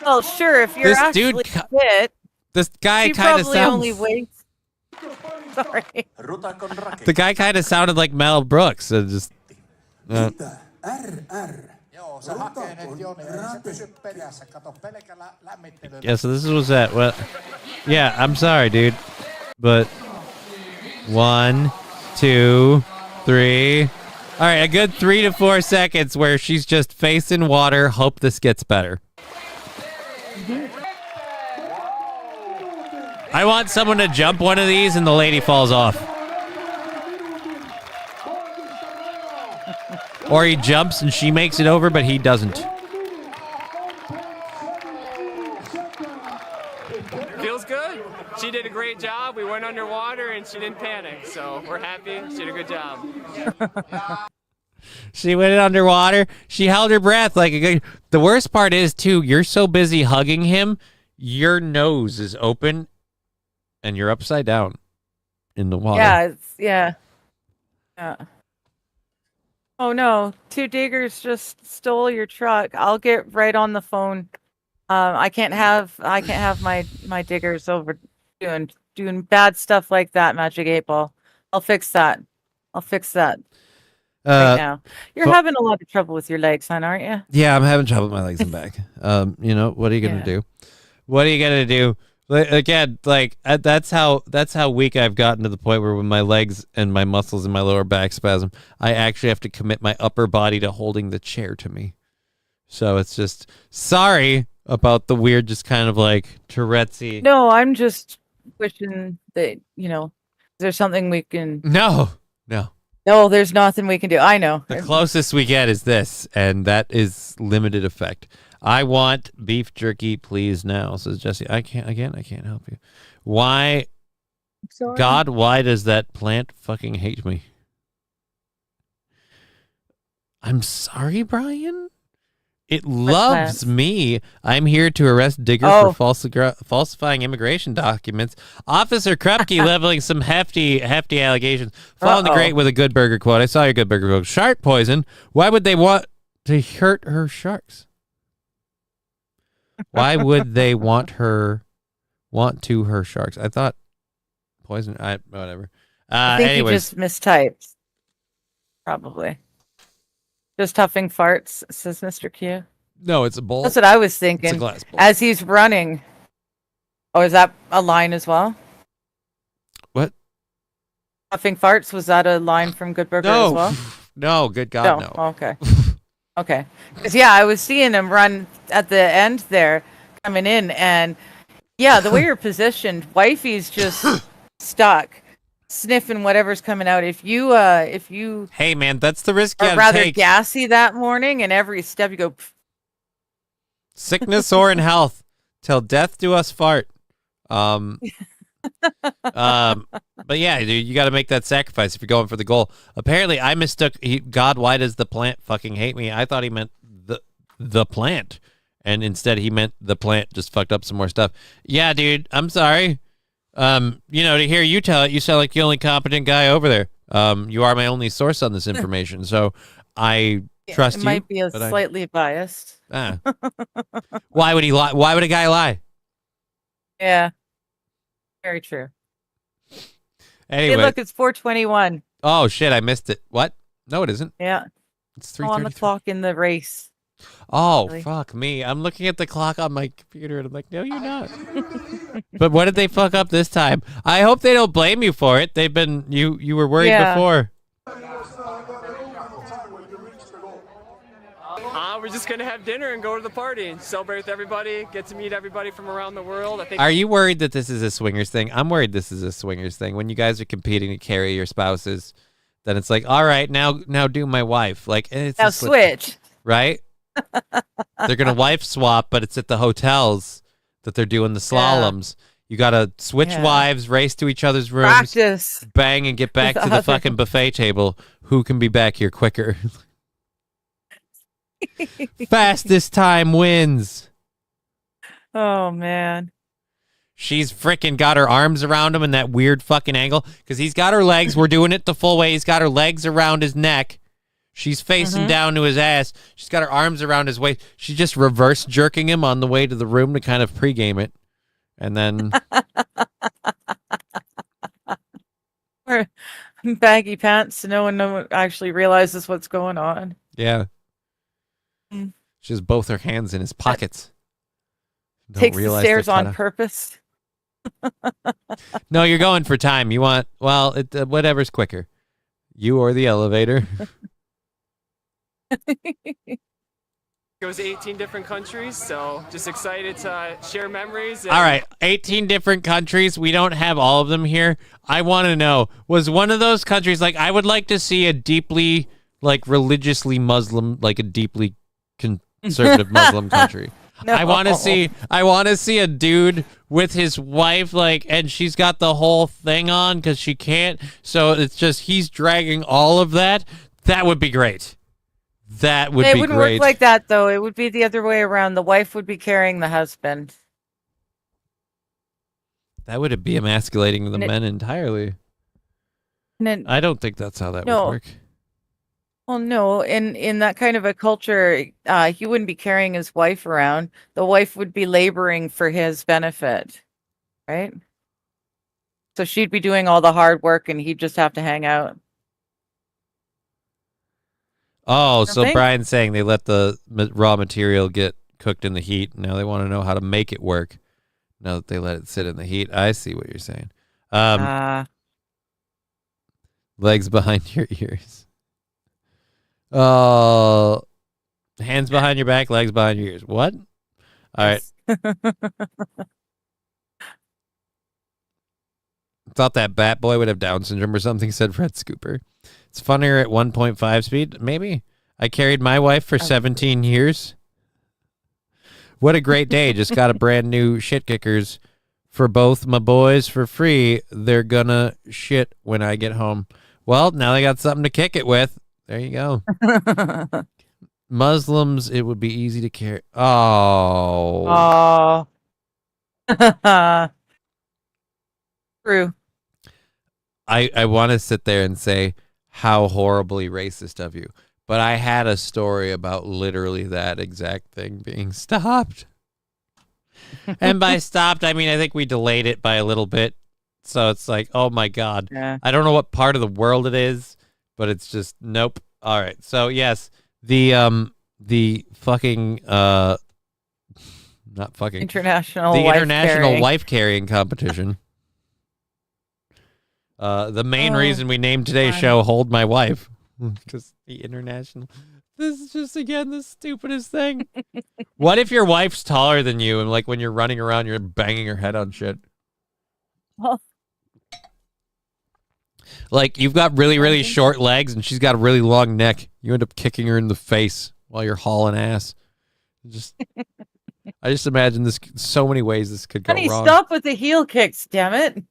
Well, sure, if you're This actually dude fit, This guy he kind of probably only sounds... weighs. Sorry. The guy kind of sounded like Mel Brooks. Just... Yeah, so this was that. Well, yeah, I'm sorry, dude. But 1, 2, 3. All right, a good 3 to 4 seconds where she's just facing water. Hope this gets better. I want someone to jump one of these and the lady falls off. Or he jumps and she makes it over, but he doesn't. Feels good. She did a great job. We went underwater and she didn't panic. So we're happy. She did a good job. She went underwater. She held her breath like a good... The worst part is, too, you're so busy hugging him, your nose is open and you're upside down in the water. Yeah. Oh no, 2 diggers just stole your truck. I'll get right on the phone. I can't have my diggers over doing bad stuff like that, Magic 8 Ball. I'll fix that. right now. You're having a lot of trouble with your legs, son, aren't you? Yeah, I'm having trouble with my legs and back. You know, what are you gonna do? What are you gonna do? Again, like that's how weak I've gotten, to the point where when my legs and my muscles in my lower back spasm, I actually have to commit my upper body to holding the chair to me. So it's just, sorry about the weird, just kind of like Tourette's-y. No, I'm just wishing that, there's something we can... No. No, there's nothing we can do. I know. The closest we get is this, and that is limited effect. I want beef jerky, please, now, says Jesse. I can't help you. Why? Sorry. God, why does that plant fucking hate me? I'm sorry, Brian. It loves me. I'm here to arrest Digger for falsifying immigration documents. Officer Krupke leveling some hefty allegations. Following the great with a Good Burger quote. I saw your Good Burger quote. Shark poison. Why would they want to hurt her sharks? Why would they want to her sharks? I thought poison. Whatever. I think anyways. you just mistyped. Probably. Just huffing farts, says Mr. Q. No, it's a bowl. That's what I was thinking. It's a glass bowl. As he's running. Oh, is that a line as well? What? Huffing farts, was that a line from Good Burger as well? No, good God, no. Oh, okay. Okay. Because, I was seeing him run at the end there, coming in, and, the way you're positioned, wifey's just stuck, sniffing whatever's coming out. If you hey, man, that's the risk you are gotta rather take. gassy that morning, and every step you go... Sickness or in health, till death do us fart. But yeah, dude, you got to make that sacrifice if you're going for the goal. Apparently, I mistook. God, why does the plant fucking hate me? I thought he meant the plant, and instead he meant the plant just fucked up some more stuff. Yeah, dude, I'm sorry. To hear you tell it, you sound like the only competent guy over there. You are my only source on this information, so I trust you. It might be slightly biased. Why would he lie? Why would a guy lie? Yeah. Very true. Anyway. Hey, look, it's 4:21. Oh, shit, I missed it. What? No, it isn't. Yeah. It's 3:33. On the clock in the race. Oh, really? Fuck me. I'm looking at the clock on my computer, and I'm like, no, you're not. But what did they fuck up this time? I hope they don't blame you for it. They've been... You were worried before. We're just going to have dinner and go to the party and celebrate with everybody, get to meet everybody from around the world. I think. Are you worried that this is a swingers thing? I'm worried this is a swingers thing. When you guys are competing to carry your spouses, then it's like, all right, now do my wife. Like, it's now switch. Right? They're going to wife swap, but it's at the hotels that they're doing the slaloms. You gotta switch wives, race to each other's rooms, Practice. bang, and get back to the fucking buffet table. Who can be back here quicker? Fastest time wins. Oh, man. She's freaking got her arms around him in that weird fucking angle because he's got her legs. We're doing it the full way. He's got her legs around his neck. She's facing down to his ass. She's got her arms around his waist. She's just reverse jerking him on the way to the room to kind of pregame it. And then Or baggy pants so no one actually realizes what's going on. yeah. She has both her hands in his pockets. Don't Takes the realize stairs they're on kinda- purpose. No, you're going for time. You want, well, whatever's quicker. You or the elevator. Goes to 18 different countries, so just excited to share memories. All right, 18 different countries. We don't have all of them here. I want to know, was one of those countries, like, I would like to see a deeply, like, religiously Muslim, like a deeply conservative Muslim country. No. I want to see a dude with his wife, like, and she's got the whole thing on because she can't. So it's just he's dragging all of that. That would be great. That would be great. It wouldn't work like that, though. It would be the other way around. The wife would be carrying the husband. That would be emasculating the men entirely. I don't think that's how that would work. Well, no. In that kind of a culture, he wouldn't be carrying his wife around. The wife would be laboring for his benefit, right? So she'd be doing all the hard work, and he'd just have to hang out. Oh, so think? Brian's saying they let the raw material get cooked in the heat. Now they want to know how to make it work. Now that they let it sit in the heat. I see what you're saying. Legs behind your ears. Oh, hands behind your back, legs behind your ears. What? All right. Thought that Bat Boy would have Down syndrome or something, said Fred Scooper. It's funnier at 1.5 speed. Maybe. I carried my wife for 17 years. What a great day. Just got a brand new shit kickers for both my boys for free. They're gonna shit when I get home. Well, now they got something to kick it with. There you go. Muslims, it would be easy to carry. Oh. Oh. True. I want to sit there and say how horribly racist of you. But I had a story about literally that exact thing being stopped. And by stopped, I mean, I think we delayed it by a little bit. So it's like, oh my God. Yeah. I don't know what part of the world it is, but it's just, nope. All right. So yes, the fucking, not fucking. International wife carrying competition. The main reason we named today's show Hold My Wife. Because the international. This is just, again, the stupidest thing. What if your wife's taller than you and, like, when you're running around, you're banging her head on shit? Oh. Like, you've got really, really short legs and she's got a really long neck. You end up kicking her in the face while you're hauling ass. I just imagine this, so many ways this could go Honey, wrong. stop with the heel kicks, damn it.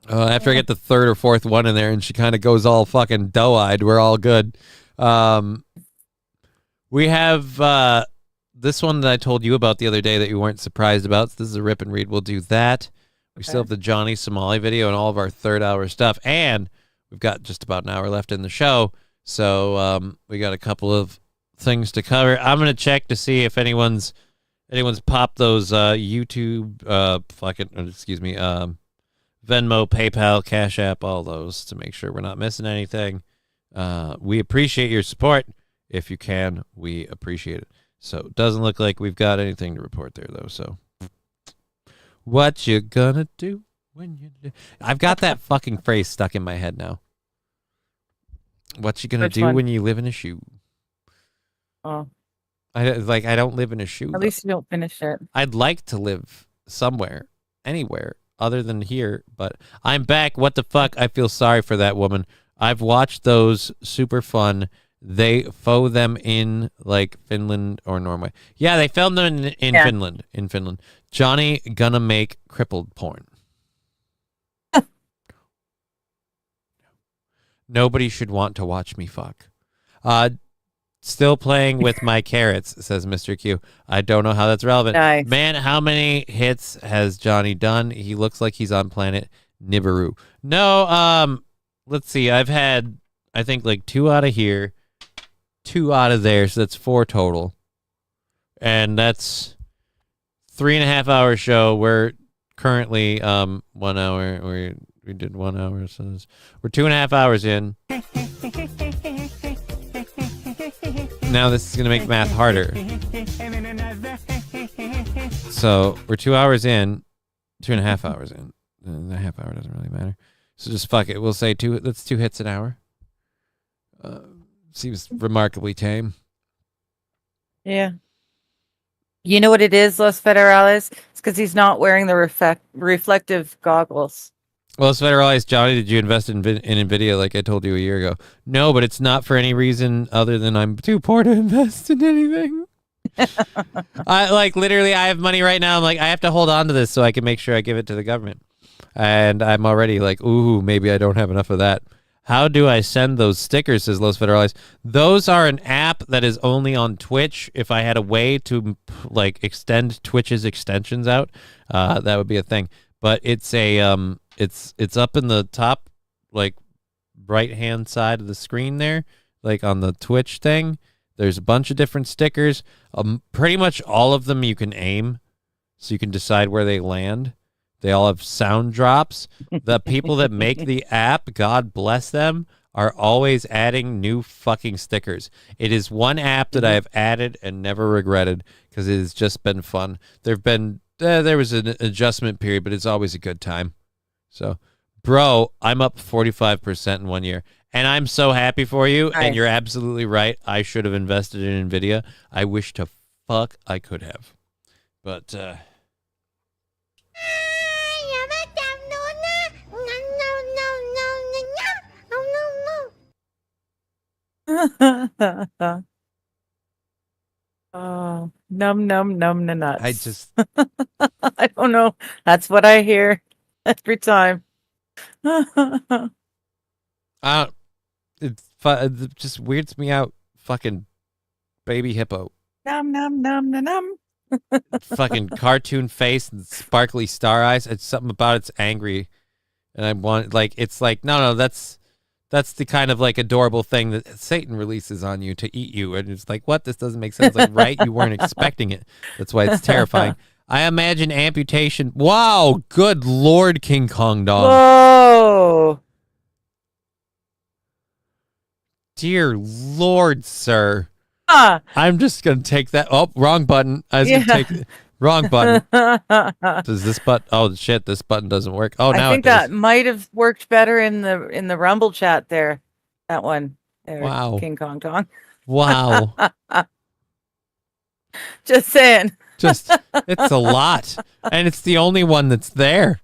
After I get the third or fourth one in there and she kind of goes all fucking doe-eyed, we're all good. We have this one that I told you about the other day that you weren't surprised about. So this is a rip and read. We'll do that. We still have the Johnny Somali video and all of our third hour stuff. And we've got just about an hour left in the show. So we got a couple of things to cover. I'm going to check to see if anyone's popped those YouTube, Venmo, PayPal, Cash App, all those to make sure we're not missing anything. We appreciate your support. If you can, we appreciate it. So it doesn't look like we've got anything to report there, though. So what you gonna do when you do? I've got that fucking phrase stuck in my head now. What you gonna do when you live in a shoe? Oh. I don't live in a shoe. At least you don't finish it. I'd like to live somewhere, anywhere other than here, but I'm back. What the fuck? I feel sorry for that woman. I've watched those super fun they faux them in like Finland or Norway. Yeah, they filmed them in Finland. In Finland, Johnny gonna make crippled porn. Nobody should want to watch me fuck. Still playing with my carrots, says Mr. Q. I don't know how that's relevant. Nice. Man, how many hits has Johnny done? He looks like he's on planet Nibiru. No, let's see. I've had, I think, like 2 out of here, 2 out of there, so that's 4 total. And that's 3.5 hour show. We're currently 1 hour. We did 1 hour, so we're 2.5 hours in. Now this is going to make math harder. So we're 2 hours in, 2.5 hours in. A half hour doesn't really matter. So just fuck it. We'll say that's 2 hits an hour. Seems remarkably tame. Yeah. You know what it is, Los Federales? It's because he's not wearing the reflective goggles. Well, it's federalized. Johnny, did you invest in NVIDIA like I told you a year ago? No, but it's not for any reason other than I'm too poor to invest in anything. I have money right now. I'm like, I have to hold on to this so I can make sure I give it to the government. And I'm already like, ooh, maybe I don't have enough of that. How do I send those stickers, says Los Federales? Those are an app that is only on Twitch. If I had a way to like extend Twitch's extensions out, that would be a thing. But it's a it's up in the top, like right hand side of the screen there, like on the Twitch thing. There's a bunch of different stickers. Pretty much all of them you can aim, so you can decide where they land. They all have sound drops. The people that make the app, God bless them, are always adding new fucking stickers. It is one app that I have added and never regretted because it has just been fun. There was an adjustment period, but it's always a good time. So, bro, I'm up 45% in 1 year. And I'm so happy for you. And you're absolutely right. I should have invested in NVIDIA. I wish to fuck I could have. But, Oh, num nuts. I just I don't know. That's what I hear every time. it just weirds me out. Fucking baby hippo. Num. Fucking cartoon face and sparkly star eyes. It's something about it's angry. And I want, like, it's like, no, that's the kind of like adorable thing that Satan releases on you to eat you. And it's like, what? This doesn't make sense. Like, right? You weren't expecting it. That's why it's terrifying. I imagine amputation. Wow. Good Lord, King Kong dog. Whoa. Dear Lord, sir. Ah. I'm just going to take that. Oh, wrong button. I was going to take it. Wrong button. Does this button? Oh shit! This button doesn't work. Oh, now I think that might have worked better in the Rumble chat there. That one. There, wow. King Kong Dong. Wow. Just saying. Just it's a lot, and it's the only one that's there.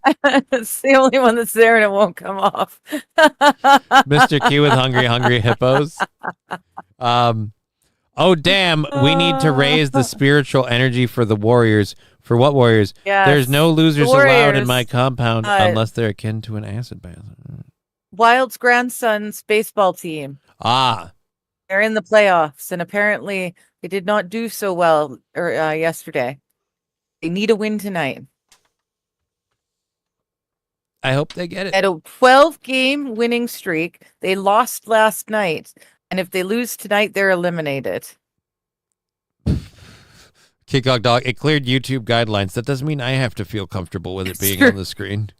It's the only one that's there, and it won't come off. Mr. Q with hungry hippos. Oh, damn. We need to raise the spiritual energy for the warriors. For what warriors? Yes. There's no losers allowed in my compound Uh, unless they're akin to an acid bath. Wild's grandson's baseball team. Ah. They're in the playoffs, and apparently they did not do so well yesterday. They need a win tonight. I hope they get it. At a 12-game winning streak, they lost last night. And if they lose tonight, they're eliminated. Kickog Dog, it cleared YouTube guidelines. That doesn't mean I have to feel comfortable with it being on the screen.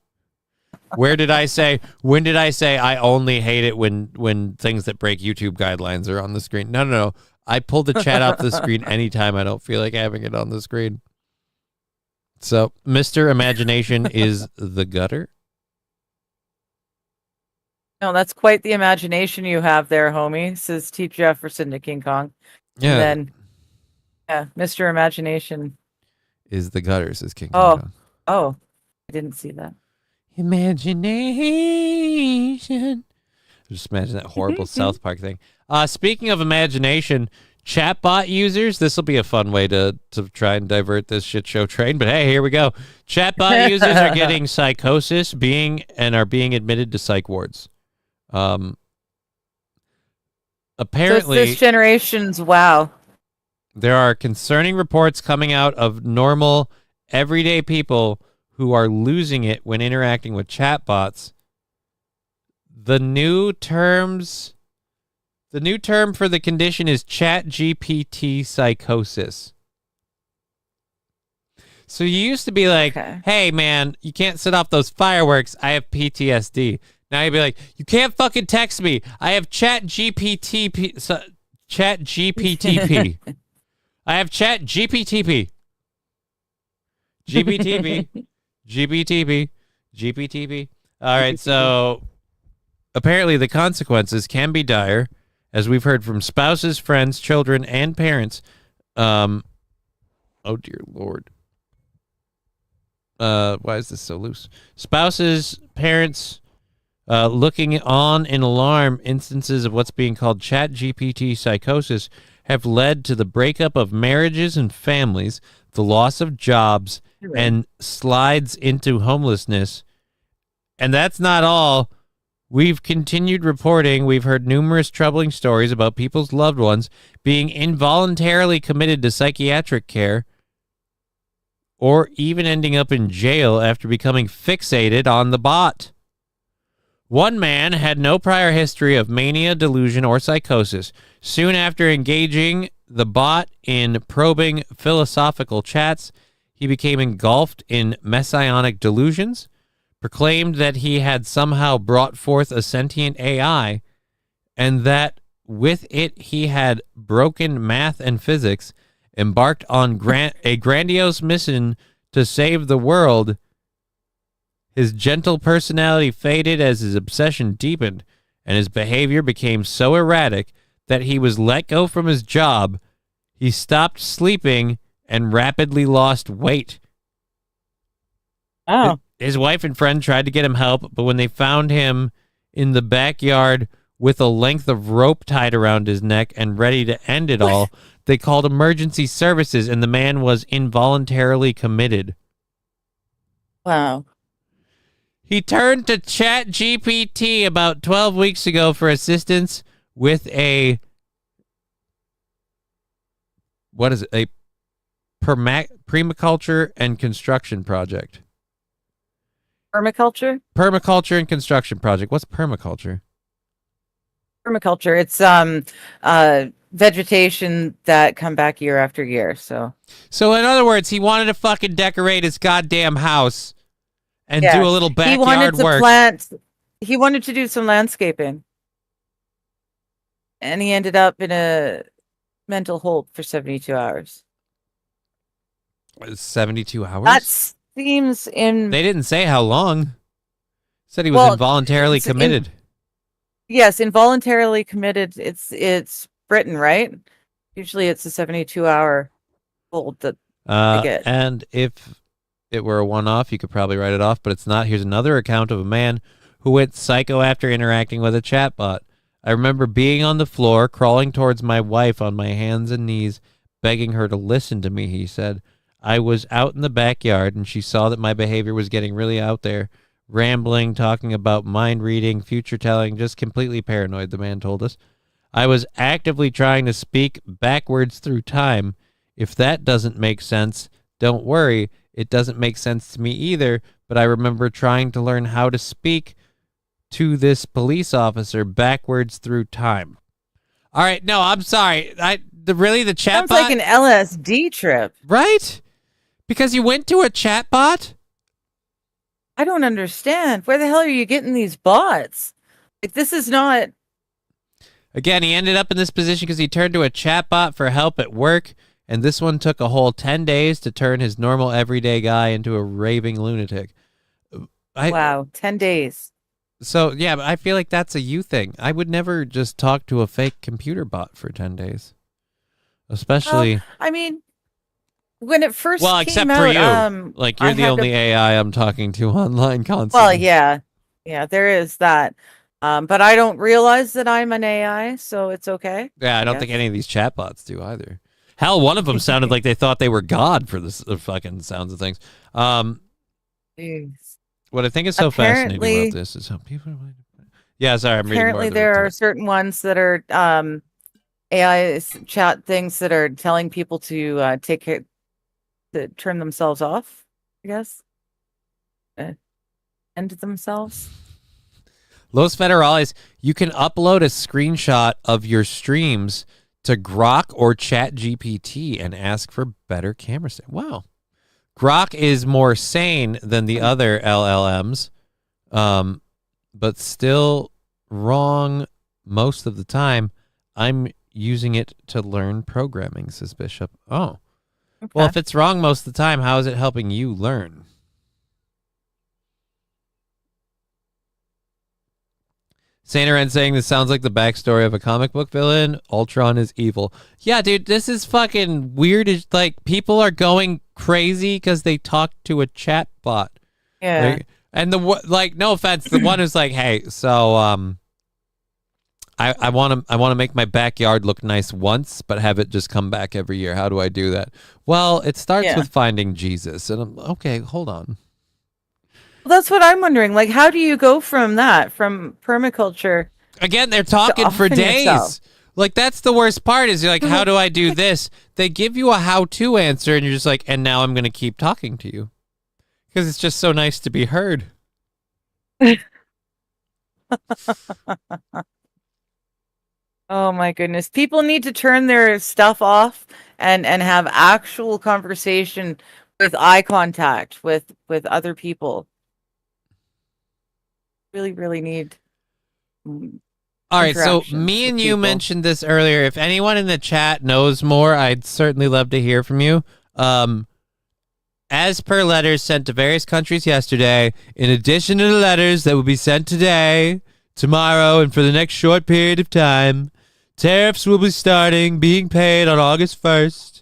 When did I say I only hate it when things that break YouTube guidelines are on the screen? No. I pull the chat off the screen anytime I don't feel like having it on the screen. So, Mr. Imagination is the gutter. No, that's quite the imagination you have there, homie, says T. Jefferson to King Kong. Yeah. And then, Mr. Imagination is the gutter, says King Kong. Oh, I didn't see that. Imagination. Just imagine that horrible South Park thing. Speaking of imagination, chatbot users, this will be a fun way to try and divert this shit show train, but hey, here we go. Chatbot users are getting psychosis and are being admitted to psych wards. Apparently, so it's this generation's wow. There are concerning reports coming out of normal, everyday people who are losing it when interacting with chatbots. The new term for the condition is ChatGPT psychosis. So you used to be like, hey, man, you can't set off those fireworks. I have PTSD. Now you'd be like, you can't fucking text me. I have ChatGPT. ChatGPTP. I have ChatGPTP. GPTP. All right, so apparently the consequences can be dire, as we've heard from spouses, friends, children, and parents. Oh, dear Lord. Why is this so loose? Spouses, parents, looking on in alarm, instances of what's being called ChatGPT psychosis have led to the breakup of marriages and families, the loss of jobs, and slides into homelessness. And that's not all. We've continued reporting. We've heard numerous troubling stories about people's loved ones being involuntarily committed to psychiatric care or even ending up in jail after becoming fixated on the bot. One man had no prior history of mania, delusion, or psychosis. Soon after engaging the bot in probing philosophical chats, he became engulfed in messianic delusions, proclaimed that he had somehow brought forth a sentient AI, and that with it he had broken math and physics, embarked on a grandiose mission to save the world. His gentle personality faded as his obsession deepened, and his behavior became so erratic that he was let go from his job. He stopped sleeping and rapidly lost weight. Oh. His wife and friend tried to get him help, but when they found him in the backyard with a length of rope tied around his neck and ready to end it all, they called emergency services, and the man was involuntarily committed. Wow. He turned to ChatGPT about 12 weeks ago for assistance with a permaculture and construction project. Permaculture? Permaculture and construction project. What's permaculture? Permaculture. It's vegetation that come back year after year. So in other words, he wanted to fucking decorate his goddamn house and do a little backyard work. He wanted to do some landscaping. And he ended up in a mental hold for 72 hours. 72 hours? That seems in... They didn't say how long. Said he was involuntarily committed. Yes, involuntarily committed. It's Britain, right? Usually it's a 72-hour hold that they get. And if it were a one-off, you could probably write it off, but it's not. Here's another account of a man who went psycho after interacting with a chatbot. I remember being on the floor, crawling towards my wife on my hands and knees, begging her to listen to me, he said. I was out in the backyard, and she saw that my behavior was getting really out there, rambling, talking about mind reading, future telling, just completely paranoid, the man told us. I was actively trying to speak backwards through time. If that doesn't make sense, don't worry. It doesn't make sense to me either, but I remember trying to learn how to speak to this police officer backwards through time. All right, no, I'm sorry. The chatbot sounds like an LSD trip, right? Because you went to a chatbot. I don't understand. Where the hell are you getting these bots? Like, this is not. Again, he ended up in this position because he turned to a chatbot for help at work, and this one took a whole 10 days to turn his normal everyday guy into a raving lunatic. Wow, 10 days. So, yeah, but I feel like that's a you thing. I would never just talk to a fake computer bot for 10 days. Especially... I mean, when it first came except out... for you. Like, you're the only AI I'm talking to online constantly. Well, yeah. Yeah, there is that. But I don't realize that I'm an AI, so it's okay. Yeah, I don't think any of these chatbots do either. Hell, one of them sounded like they thought they were God for the fucking sounds of things. Jeez. What I think is so fascinating about this is how people are. Yeah, sorry, I'm reading more. Apparently, there are certain ones that are AI chat things that are telling people to take it, to turn themselves off, I guess. End themselves. Los Federales, you can upload a screenshot of your streams to Grok or ChatGPT and ask for better camera sound. Wow. Grok is more sane than the other LLMs, but still wrong most of the time. I'm using it to learn programming, says Bishop. Oh. Okay. Well, if it's wrong most of the time, how is it helping you learn? Saint saying this sounds like the backstory of a comic book villain. Ultron is evil. Yeah, dude, this is fucking weird. It's like people are going crazy because they talk to a chat bot. Yeah. Like, and no offense, the one who's like, hey, so I want to make my backyard look nice once, but have it just come back every year. How do I do that? Well, it starts with finding Jesus. And I'm okay, hold on. Well, that's what I'm wondering. Like, how do you go from that, from permaculture? Again, they're talking for days. Yourself? Like, that's the worst part is you're like, how do I do this? They give you a how-to answer, and you're just like, and now I'm going to keep talking to you. Because it's just so nice to be heard. Oh, my goodness. People need to turn their stuff off and have actual conversation with eye contact with other people. Really, really need. All right, so me and you mentioned this earlier. If anyone in the chat knows more, I'd certainly love to hear from you. As per letters sent to various countries yesterday, in addition to the letters that will be sent today, tomorrow, and for the next short period of time, tariffs will be being paid on August 1st.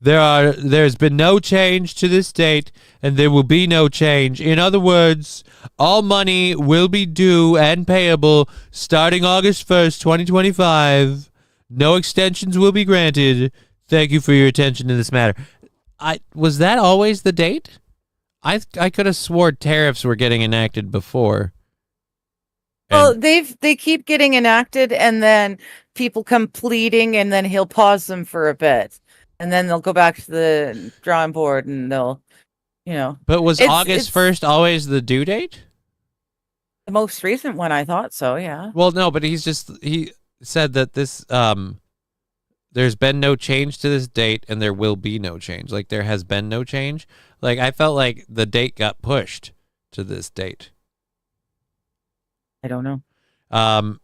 There's been no change to this date, and there will be no change. In other words, all money will be due and payable starting August 1st, 2025. No extensions will be granted. Thank you for your attention to this matter. Was that always the date? I could have sworn tariffs were getting enacted before. Well, they keep getting enacted, and then people come pleading, and then he'll pause them for a bit. And then they'll go back to the drawing board and they'll, But was August 1st always the due date? The most recent one, I thought so, yeah. Well, no, but he said that this, there's been no change to this date and there will be no change. Like, there has been no change. Like, I felt like the date got pushed to this date. I don't know. All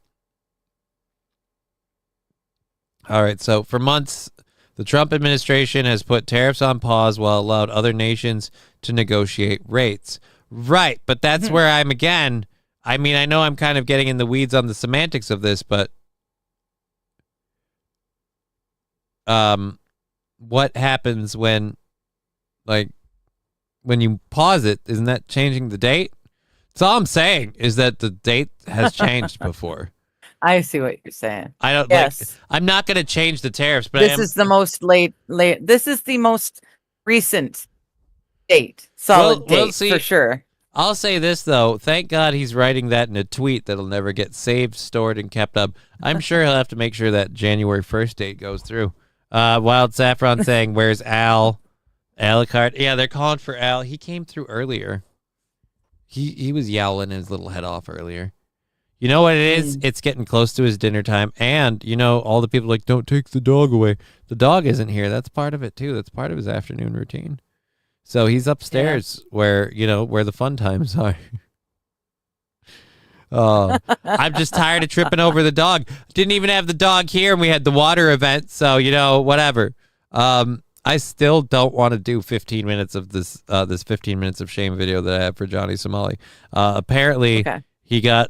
right, so for months, the Trump administration has put tariffs on pause while allowed other nations to negotiate rates. Right, but that's where I'm again. I mean, I know I'm kind of getting in the weeds on the semantics of this, but what happens when you pause it? Isn't that changing the date? That's all I'm saying is that the date has changed before. I see what you're saying. I don't. Yes. I'm not going to change the tariffs, but this is the most late. This is the most recent date. Solid date for sure. I'll say this though. Thank God he's writing that in a tweet that'll never get saved, stored, and kept up. I'm sure he'll have to make sure that January 1st date goes through. Wild Saffron saying, "Where's Al? Alucard?" Yeah, they're calling for Al. He came through earlier. He was yowling his little head off earlier. You know what it is? It's getting close to his dinner time. And, all the people like, don't take the dog away. The dog isn't here. That's part of it, too. That's part of his afternoon routine. So he's upstairs where the fun times are. I'm just tired of tripping over the dog. Didn't even have the dog here, and we had the water event. So, whatever. I still don't want to do 15 minutes of this 15 minutes of shame video that I have for Johnny Somali. Apparently, he got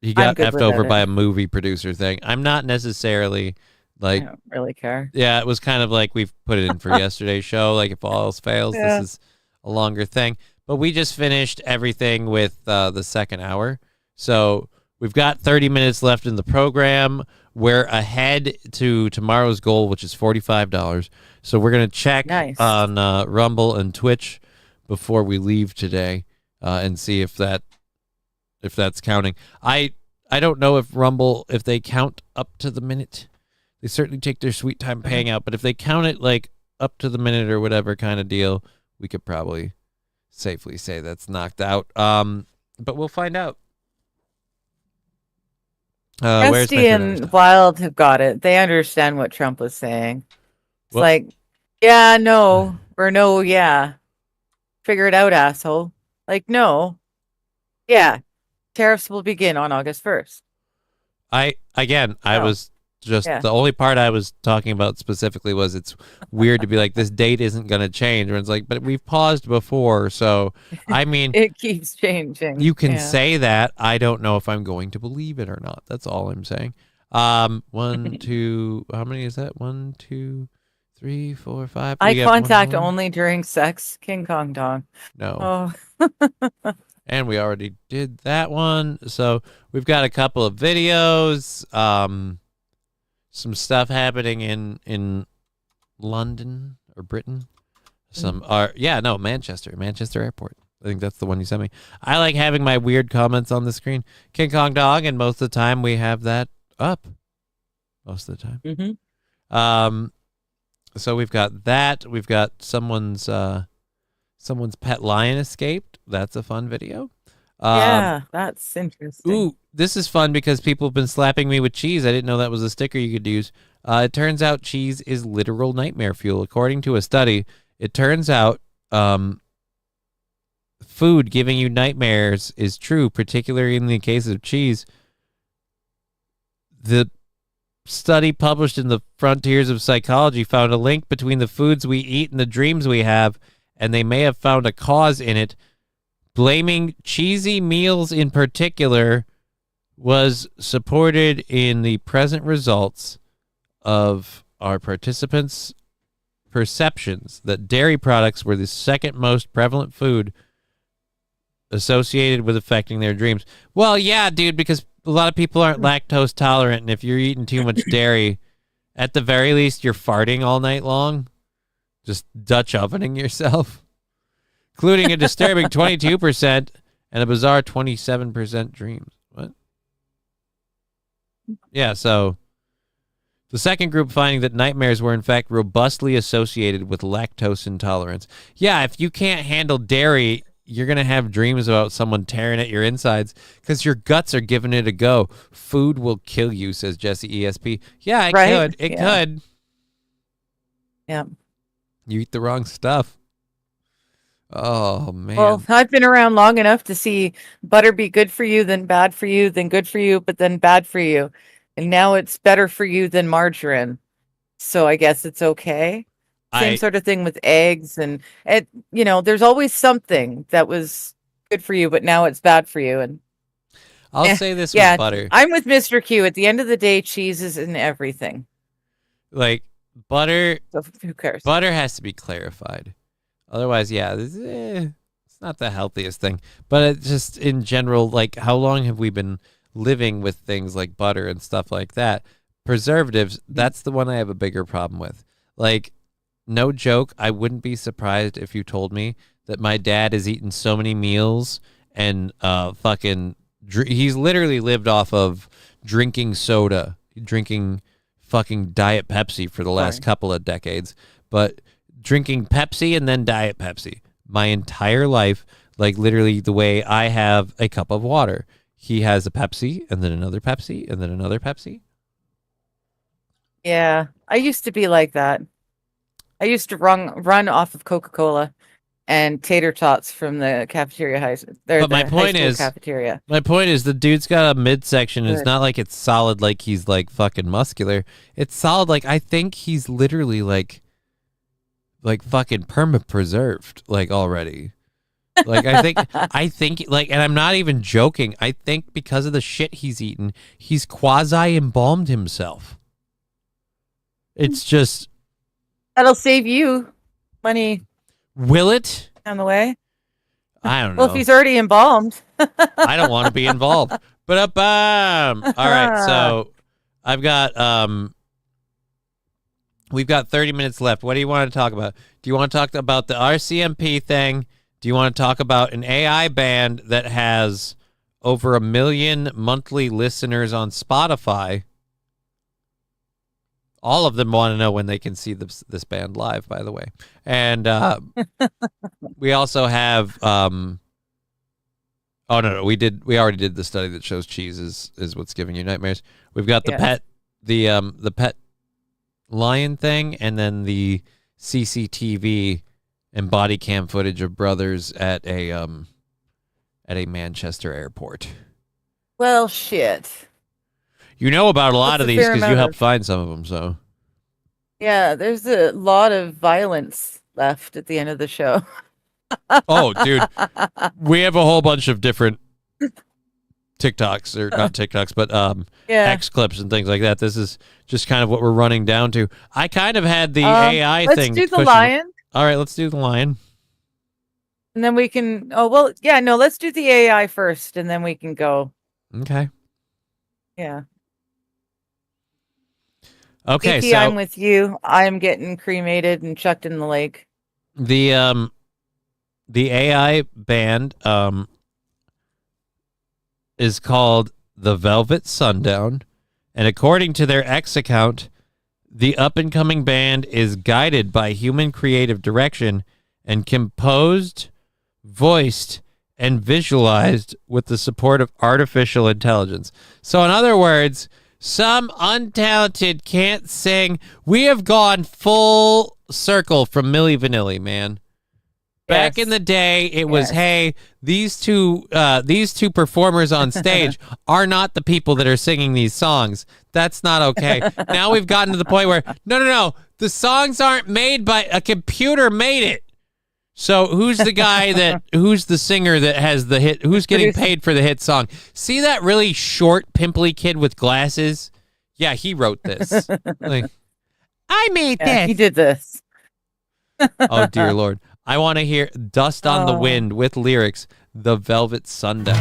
effed over by a movie producer thing. I'm not necessarily like, I don't really care. Yeah, it was kind of like we've put it in for yesterday's show. Like if all else fails, this is a longer thing. But we just finished everything with the second hour. So we've got 30 minutes left in the program. We're ahead to tomorrow's goal, which is $45. So we're going to check on Rumble and Twitch before we leave today and see if that's counting. I don't know if Rumble, if they count up to the minute. They certainly take their sweet time paying out, but if they count it like up to the minute or whatever kind of deal, we could probably safely say that's knocked out. But we'll find out. Rusty and Wild have got it. They understand what Trump was saying. It's like, yeah, no, or no, yeah. Figure it out, asshole. Like, no. Yeah. Tariffs will begin on August 1st. I was just the only part I was talking about specifically was it's weird to be like, this date isn't going to change. And it's like, but we've paused before. So, I mean, it keeps changing. You can say that. I don't know if I'm going to believe it or not. That's all I'm saying. 1, 2, how many is that? 1, 2, 3, 4, 5. Eye contact only during sex. King Kong Dong. No. Oh. And we already did that one. So we've got a couple of videos. Some stuff happening in London or Britain. Manchester Airport. I think that's the one you sent me. I like having my weird comments on the screen. King Kong Dog, and most of the time we have that up. Most of the time. Mm-hmm. So we've got that. We've got someone's pet lion escaped. That's a fun video. Yeah, that's interesting. Ooh, this is fun because people have been slapping me with cheese. I didn't know that was a sticker you could use. It turns out cheese is literal nightmare fuel. According to a study, it turns out food giving you nightmares is true, particularly in the case of cheese. The study published in the Frontiers of Psychology found a link between the foods we eat and the dreams we have, and they may have found a cause in it. Blaming cheesy meals in particular was supported in the present results of our participants' perceptions that dairy products were the second most prevalent food associated with affecting their dreams. Well, yeah, dude, because a lot of people aren't lactose tolerant, and if you're eating too much dairy, at the very least, you're farting all night long, just Dutch ovening yourself. Including a disturbing 22% and a bizarre 27% dreams. What? Yeah, so the second group finding that nightmares were in fact robustly associated with lactose intolerance. Yeah, if you can't handle dairy, you're going to have dreams about someone tearing at your insides because your guts are giving it a go. Food will kill you, says Jesse ESP. Yeah, it could. It could. Yeah. You eat the wrong stuff. Oh, man. Well, I've been around long enough to see butter be good for you, then bad for you, then good for you, but then bad for you. And now it's better for you than margarine. So I guess it's okay. Same sort of thing with eggs. And, there's always something that was good for you, but now it's bad for you. And I'll say this with butter. I'm with Mr. Q. At the end of the day, cheese is in everything. Like, butter. So who cares? Butter has to be clarified. Otherwise, it's not the healthiest thing. But it's just in general, like, how long have we been living with things like butter and stuff like that? Preservatives, that's the one I have a bigger problem with. Like, no joke, I wouldn't be surprised if you told me that my dad has eaten so many meals and he's literally lived off of drinking soda, drinking fucking Diet Pepsi for the last couple of decades. But drinking Pepsi and then Diet Pepsi my entire life, like literally the way I have a cup of water. He has a Pepsi and then another Pepsi and then another Pepsi. Yeah, I used to be like that. I used to run off of Coca-Cola and tater tots from the cafeteria But my point is, cafeteria. My point is the dude's got a midsection. It's not like it's solid like he's like fucking muscular. It's solid like I think he's literally like fucking perma-preserved like already. Like I think like, and I'm not even joking. I think because of the shit he's eaten, he's quasi-embalmed himself. It's just that'll save you money. Will it? On the way. I don't know. Well, if he's already embalmed. I don't want to be involved. But all right, so I've got we've got 30 minutes left. What do you want to talk about? Do you want to talk about the RCMP thing? Do you want to talk about an AI band that has over 1 million monthly listeners on Spotify? All of them want to know when they can see this band live, by the way. And we also have oh no, we already did the study that shows cheese is what's giving you nightmares. We've got the pet lion thing, and then the CCTV and body cam footage of brothers at a Manchester airport. Well, shit. You know about a lot of these because you helped of... find some of them, so. Yeah, there's a lot of violence left at the end of the show. Oh, dude. We have a whole bunch of different TikToks, or not TikToks, but X clips and things like that. This is just kind of what we're running down to. I kind of had the AI thing. Let's do the lion. All right, let's do the lion. And then we can, let's do the AI first, and then we can go. Okay. Yeah. Okay, BP, so I'm with you. I'm getting cremated and chucked in the lake. The AI band is called the Velvet Sundown, and according to their X account, the up-and-coming band is guided by human creative direction and composed, voiced, and visualized with the support of artificial intelligence. So in other words, some untalented can't sing. We have gone full circle from Milli Vanilli, man. Back in the day, it was, hey, these two performers on stage are not the people that are singing these songs. That's not okay. Now we've gotten to the point where, no, the songs aren't made by a computer made it. So who's the singer that has the hit? Who's getting paid for the hit song? See that really short, pimply kid with glasses? Yeah, he wrote this. Like, I made this. He did this. Oh, dear Lord. I want to hear Dust on the Wind with lyrics, The Velvet Sundown.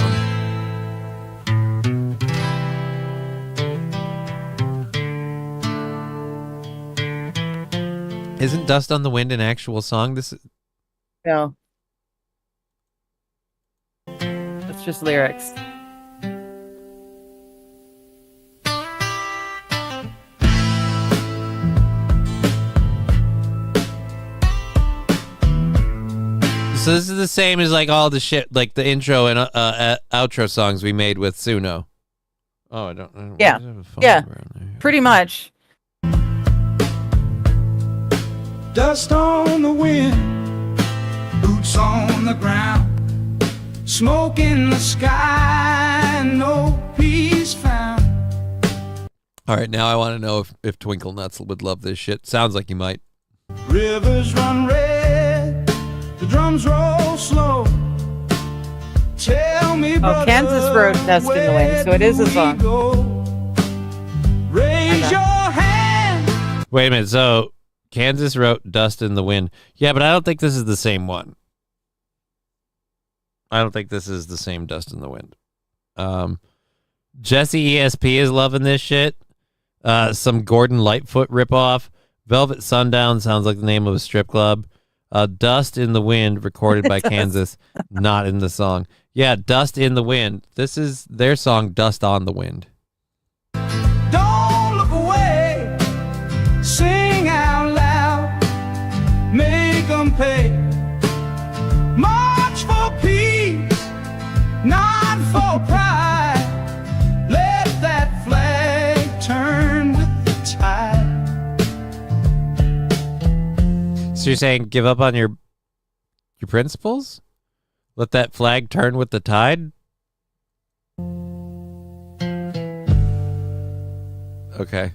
Isn't Dust on the Wind an actual song? No. It's just lyrics. So this is the same as like all the shit, like the intro and outro songs we made with Suno. Oh, I don't. Yeah, pretty much. Dust on the wind, boots on the ground, smoke in the sky, no peace found. All right, now I want to know if Twinkle Nuts would love this shit. Sounds like he might. Rivers run red, the drums roll slow. Tell me, brother, Kansas wrote Dust in the Wind, so it is a song. Raise your hand. Wait a minute, so Kansas wrote Dust in the Wind. Yeah, but I don't think this is the same one. I don't think this is the same Dust in the Wind. Jesse ESP is loving this shit. Some Gordon Lightfoot ripoff. Velvet Sundown sounds like the name of a strip club. Dust in the Wind, recorded by Kansas, not in the song. Yeah, Dust in the Wind. This is their song, Dust on the Wind. Don't look away. Sing out loud. Make them pay. March for peace, not for pride. Let that flag turn with the tide. So you're saying give up on your principles? Let that flag turn with the tide? Okay.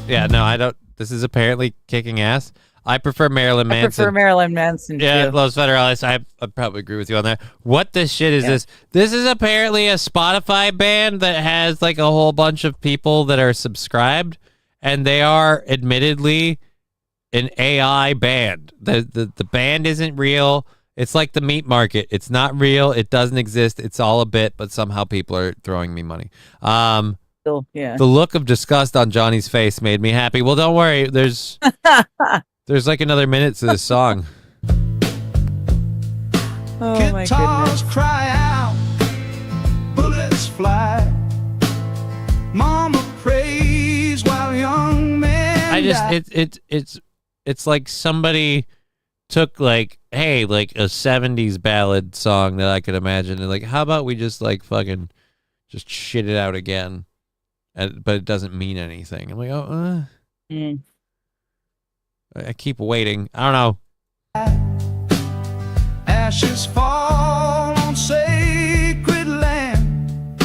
Yeah, no, I don't. This is apparently kicking ass. I prefer Marilyn Manson. I prefer Marilyn Manson, yeah, too. Los Federales. I probably agree with you on that. What this shit is this? This is apparently a Spotify band that has like a whole bunch of people that are subscribed, and they are admittedly an AI band. The band isn't real. It's like the meat market. It's not real. It doesn't exist. It's all a bit, but somehow people are throwing me money. Still, yeah. The look of disgust on Johnny's face made me happy. Well, don't worry. There's like another minute to this song. Oh my Guitars goodness. cry out, bullets fly. Mama prays while young men I die. just it's like somebody took like, hey, like a 70s ballad song that I could imagine, and like, how about we just like fucking just shit it out again, but it doesn't mean anything. I'm like, I keep waiting. I don't know. Ashes fall on sacred land.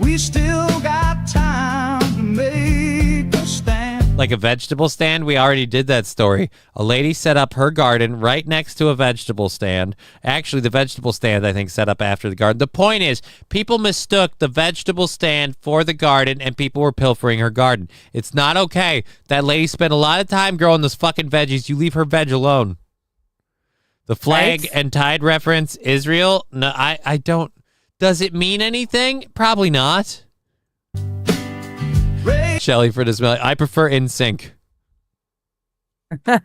We still got time to make a stand. Like a vegetable stand? We already did that story. A lady set up her garden right next to a vegetable stand. Actually, the vegetable stand, I think, set up after the garden. The point is, people mistook the vegetable stand for the garden, and people were pilfering her garden. It's not okay. That lady spent a lot of time growing those fucking veggies. You leave her veg alone. The flag and tide reference, Israel? No, I don't. Does it mean anything? Probably not. Shelly for this. I prefer NSYNC. I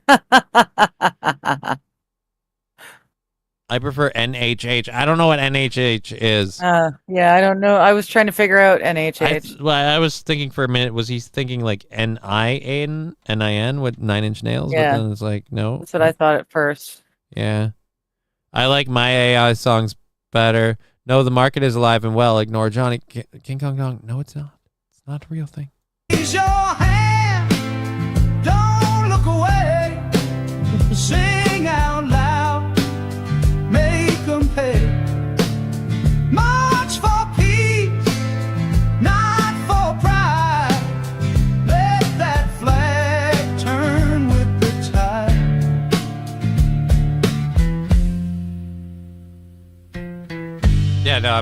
prefer NHH. I don't know what NHH is. Yeah, I don't know. I was trying to figure out NHH. I was thinking for a minute, was he thinking like NIN with 9 Inch Nails? Yeah. But then it's like, no. That's what I thought at first. Yeah. I like my AI songs better. No, the market is alive and well. Ignore Johnny. King Kong Dong. No, it's not. It's not a real thing. Raise your hand, don't look away. Sing out loud, make them pay. March for peace, not for pride. Let that flag turn with the tide. Yeah, no,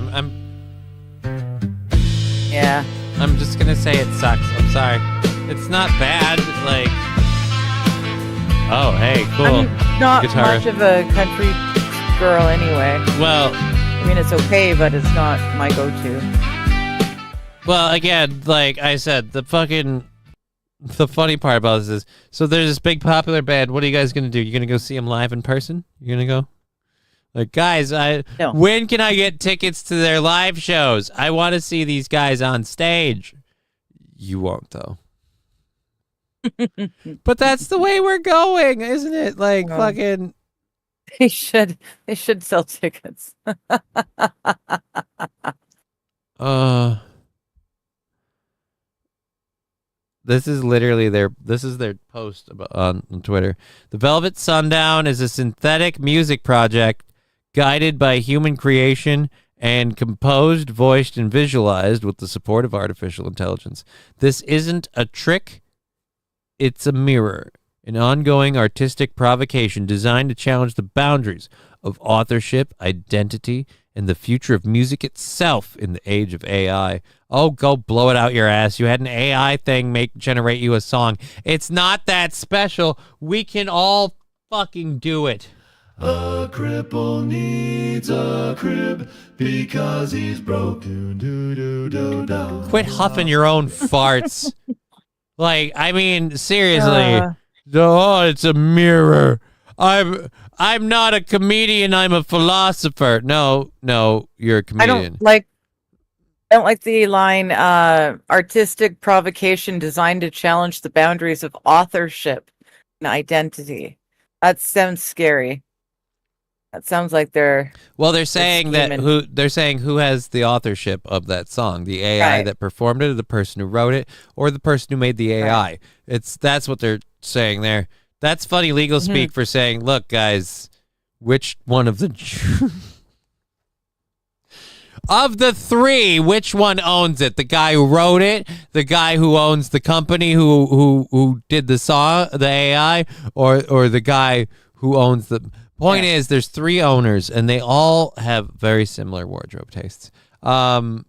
Yeah. I'm just gonna say it sucks. I'm sorry. It's not bad. Like, oh, hey, cool. I'm not Guitar. much of a country girl anyway. Well, I mean, it's okay, but it's not my go-to. Well, again, like I said, the funny part about this is, so there's this big popular band. What are you guys gonna do? You gonna go see them live in person? You gonna go? Like, guys, when can I get tickets to their live shows? I want to see these guys on stage. You won't, though. But that's the way we're going, isn't it? Like, fucking... They should sell tickets. This is literally their post on Twitter. The Velvet Sundown is a synthetic music project guided by human creation and composed, voiced, and visualized with the support of artificial intelligence. This isn't a trick, it's a mirror, an ongoing artistic provocation designed to challenge the boundaries of authorship, identity, and the future of music itself in the age of AI. Oh, go blow it out your ass. You had an AI thing generate you a song. It's not that special. We can all fucking do it. A cripple needs a crib because he's broken. Quit huffing your own farts. Like, I mean, seriously. Oh, it's a mirror. I'm not a comedian. I'm a philosopher. No, you're a comedian. I don't like the line, artistic provocation designed to challenge the boundaries of authorship and identity. That sounds scary. That sounds like they're saying who has the authorship of that song, the AI that performed it, or the person who wrote it, or the person who made the AI. That's what they're saying there. That's funny legal speak for saying, look, guys, which one of the of the three, which one owns it? The guy who wrote it, the guy who owns the company who did the song, the AI, or the guy who owns the point is there's three owners and they all have very similar wardrobe tastes. But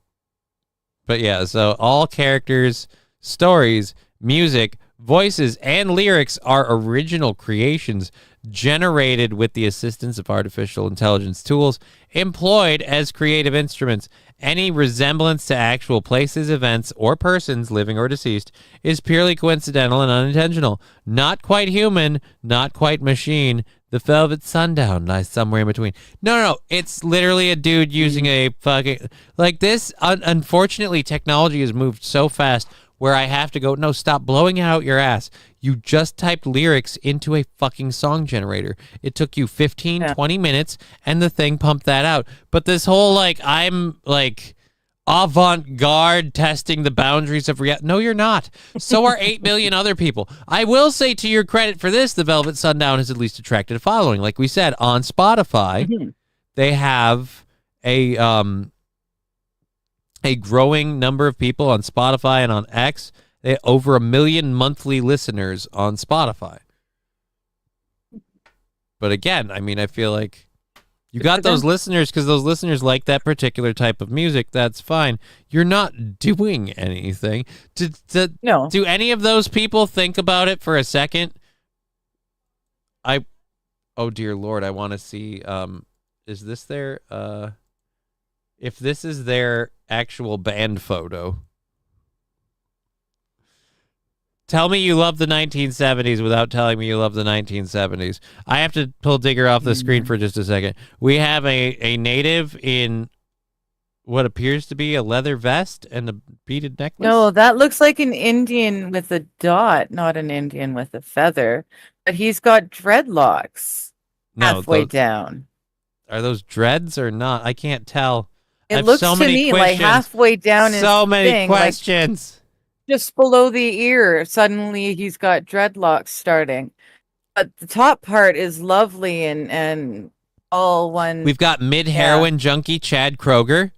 yeah, so all characters, stories, music, voices and lyrics are original creations generated with the assistance of artificial intelligence tools employed as creative instruments. Any resemblance to actual places, events, or persons, living or deceased, is purely coincidental and unintentional. Not quite human, not quite machine. The Velvet Sundown lies somewhere in between. No. It's literally a dude using a fucking... Like this, unfortunately, technology has moved so fast where I have to go, no, stop blowing out your ass. You just typed lyrics into a fucking song generator. It took you 15, 20 minutes, and the thing pumped that out. But this whole, like, I'm, like, avant-garde testing the boundaries of reality. No, you're not. So are 8 billion other people. I will say, to your credit for this, the Velvet Sundown has at least attracted a following. Like we said, on Spotify, they have a growing number of people on Spotify and on X. They have over 1 million monthly listeners on Spotify. But again, I mean, I feel like you got those listeners because those listeners like that particular type of music. That's fine. You're not doing anything. No. Do any of those people think about it for a second? Oh dear Lord, I want to see. Is this their? If this is their actual band photo. Tell me you love the 1970s without telling me you love the 1970s. I have to pull Digger off the screen for just a second. We have a native in what appears to be a leather vest and a beaded necklace. No, that looks like an Indian with a dot, not an Indian with a feather. But he's got dreadlocks halfway down. Are those dreads or not? I can't tell. It looks to me like halfway down his so many thing, questions. Like just below the ear, suddenly he's got dreadlocks starting. But the top part is lovely and all one. We've got mid-heroin junkie Chad Kroger.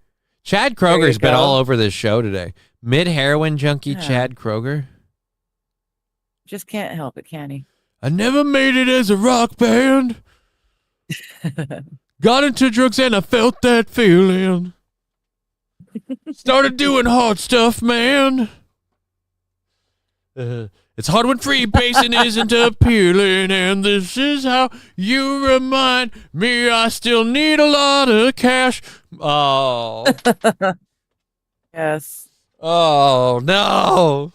Chad Kroger's been all over this show today. Mid-heroin junkie Chad Kroger. Just can't help it, can he? I never made it as a rock band. Got into drugs and I felt that feeling. Started doing hard stuff, man. It's hard when freebasing isn't appealing, and this is how you remind me I still need a lot of cash. Oh. Yes. Oh, no.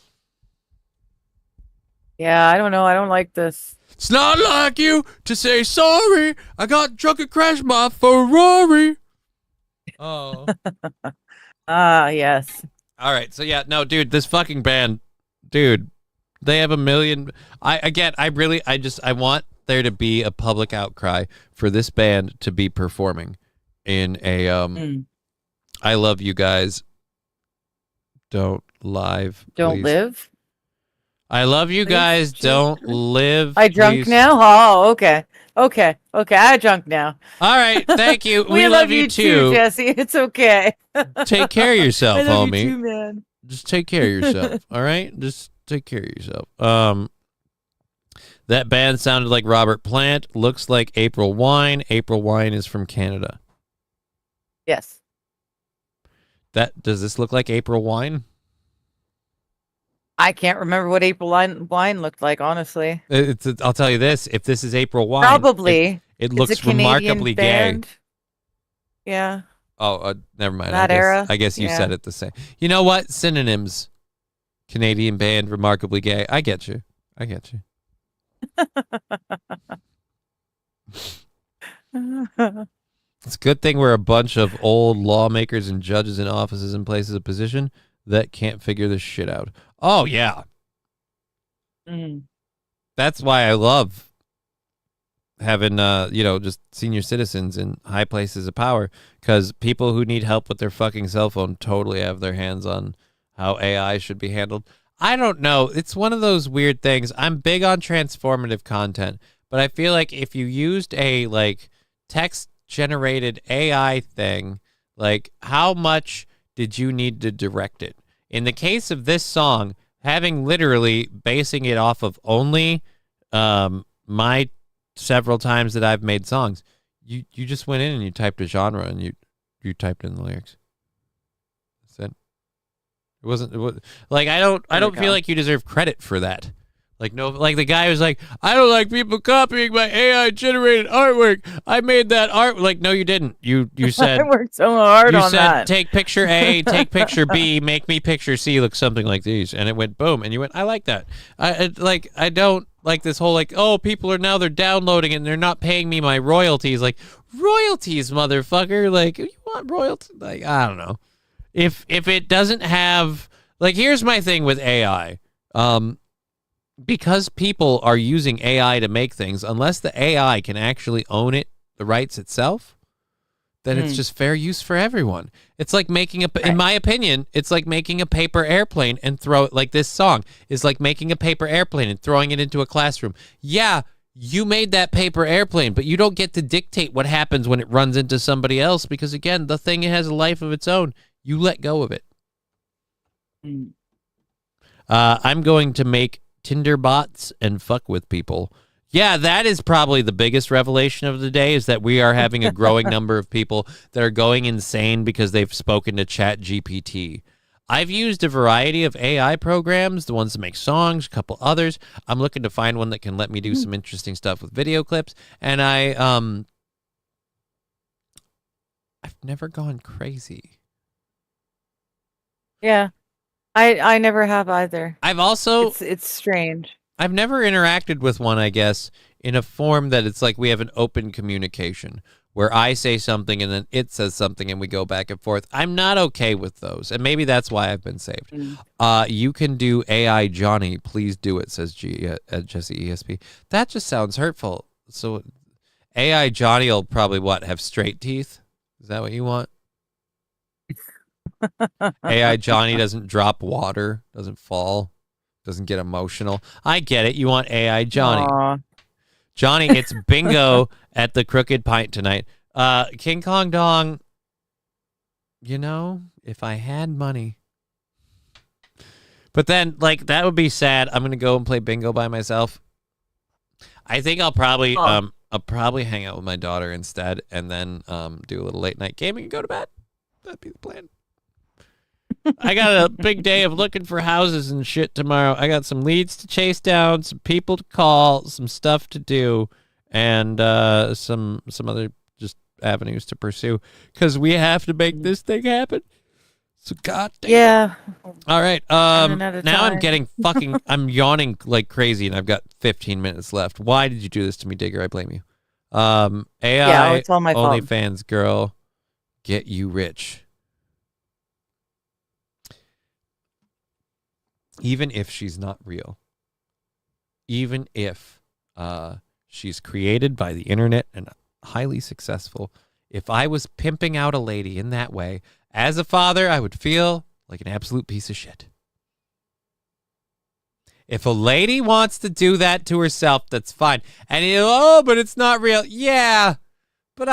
Yeah, I don't know. I don't like this. It's not like you to say sorry. I got drunk and crashed my Ferrari. Oh. Yes. All right. So, yeah, no, dude, this fucking band, dude, they have 1 million. I want there to be a public outcry for this band to be performing in a, I love you guys. Don't live. Don't live? I love you guys. Don't live. I drunk now? Oh, okay. Okay. I drunk now. All right. Thank you. we love you too, Jesse. It's okay. Take care of yourself, I love homie. You too, man. Just take care of yourself. All right? Just take care of yourself. That band sounded like Robert Plant. Looks like April Wine. April Wine is from Canada. Yes. Does this look like April Wine? I can't remember what April wine looked like, honestly. I'll tell you this: if this is April Wine, probably it looks remarkably band. gay. Yeah. Oh, never mind. That era. I guess you said it the same. You know what? Synonyms: Canadian band, remarkably gay. I get you. It's a good thing we're a bunch of old lawmakers and judges in offices and places of position that can't figure this shit out. Oh, yeah. That's why I love having, just senior citizens in high places of power, because people who need help with their fucking cell phone totally have their hands on how AI should be handled. I don't know. It's one of those weird things. I'm big on transformative content, but I feel like if you used a, text-generated AI thing, how much did you need to direct it? In the case of this song, having literally basing it off of only my several times that I've made songs, you just went in and you typed a genre and you typed in the lyrics. That's it. I don't feel like you deserve credit for that. Like the guy was like, I don't like people copying my AI generated artwork. I made that art. Like, no, you didn't. You said I worked so hard you on said that. take picture A, take picture B, make me picture C look something like these, and it went boom. And you went, I like that. I don't like this whole like, oh, people are now they're downloading it and they're not paying me my royalties. Like, royalties, motherfucker. Like, you want royalties? Like, I don't know. If it doesn't have like, here's my thing with AI. Because people are using AI to make things, unless the AI can actually own it, the rights itself, then it's just fair use for everyone. It's like making in my opinion, it's like making a paper airplane and throw it like this song is like making a paper airplane and throwing it into a classroom. Yeah, you made that paper airplane, but you don't get to dictate what happens when it runs into somebody else because, again, the thing has a life of its own. You let go of it. I'm going to make Tinder bots and fuck with people. Yeah, that is probably the biggest revelation of the day, is that we are having a growing number of people that are going insane because they've spoken to ChatGPT. I've used a variety of AI programs, the ones that make songs, a couple others. I'm looking to find one that can let me do some interesting stuff with video clips, and I've never gone crazy. Yeah. I never have either. I've also it's strange. I've never interacted with one, I guess, in a form that it's like we have an open communication where I say something and then it says something and we go back and forth. I'm not okay with those, and maybe that's why I've been saved. You can do AI Johnny, please do it, says Jesse ESP. That just sounds hurtful. So AI Johnny will probably have straight teeth? Is that what you want? AI Johnny doesn't drop water, doesn't fall, doesn't get emotional. I get it. You want AI Johnny. Aww. Johnny, it's bingo at the Crooked Pint tonight. King Kong Dong, if I had money. But then, like, that would be sad. I'm going to go and play bingo by myself. I think I'll probably hang out with my daughter instead and then do a little late night gaming and go to bed. That'd be the plan. I got a big day of looking for houses and shit tomorrow. I got some leads to chase down, some people to call, some stuff to do, and some other just avenues to pursue because we have to make this thing happen. So goddamn. Yeah. All right. Now I'm getting I'm yawning like crazy, and I've got 15 minutes left. Why did you do this to me, Digger? I blame you. AI it's all my fault. OnlyFans girl, get you rich. Even if she's not real, even if she's created by the internet and highly successful, if I was pimping out a lady in that way, as a father, I would feel like an absolute piece of shit. If a lady wants to do that to herself, that's fine. And but it's not real. Yeah, but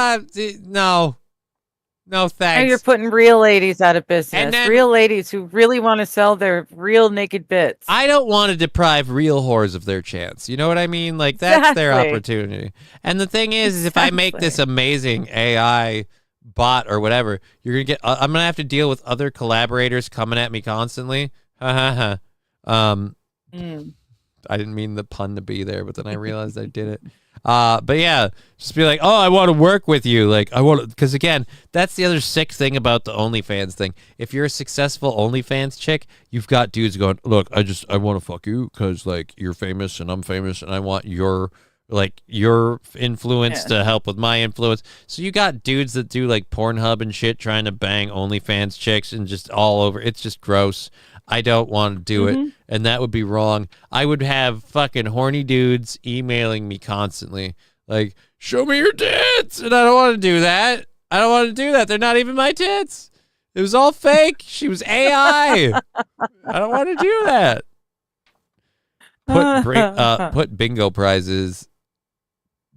no, thanks. Now you're putting real ladies out of business. And then, real ladies who really want to sell their real naked bits. I don't want to deprive real whores of their chance. You know what I mean? Like, that's their opportunity. And the thing is if I make this amazing AI bot or whatever, you're going to get, I'm going to have to deal with other collaborators coming at me constantly. I didn't mean the pun to be there, but then I realized I did it. But yeah, just be like, oh, I want to work with you. Like, I want to, because again, that's the other sick thing about the OnlyFans thing. If you're a successful OnlyFans chick, you've got dudes going, look, I want to fuck you because like you're famous and I'm famous and I want your influence to help with my influence. So you got dudes that do like Pornhub and shit trying to bang OnlyFans chicks and just all over. It's just gross. I don't want to do it, and that would be wrong. I would have fucking horny dudes emailing me constantly, like, show me your tits, and I don't want to do that. I don't want to do that. They're not even my tits. It was all fake. She was AI. I don't want to do that. Put bingo prizes,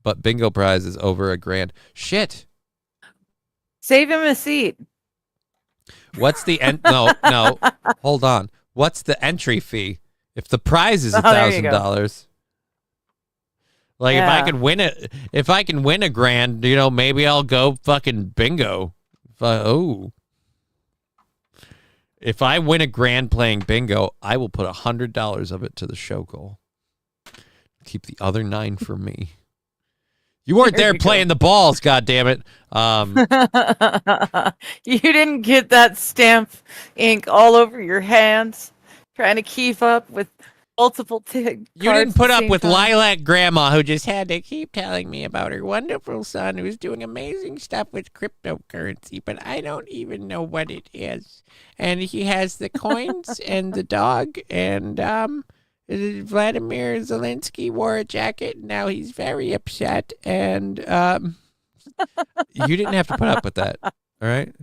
but bingo prizes over $1,000. Shit. Save him a seat. What's the no, hold on. What's the entry fee if the prize is $1,000? Like, if I can win it, if I can win $1,000, maybe I'll go fucking bingo. If I win $1,000 playing bingo, I will put $100 of it to the show goal. keep the other 9 for me. You weren't there playing the balls, goddammit. You didn't get that stamp ink all over your hands trying to keep up with multiple cards. You didn't put up with Lilac Grandma, who just had to keep telling me about her wonderful son who's doing amazing stuff with cryptocurrency, but I don't even know what it is. And he has the coins and the dog, and Vladimir Zelensky wore a jacket, and now he's very upset, and you didn't have to put up with that, all right?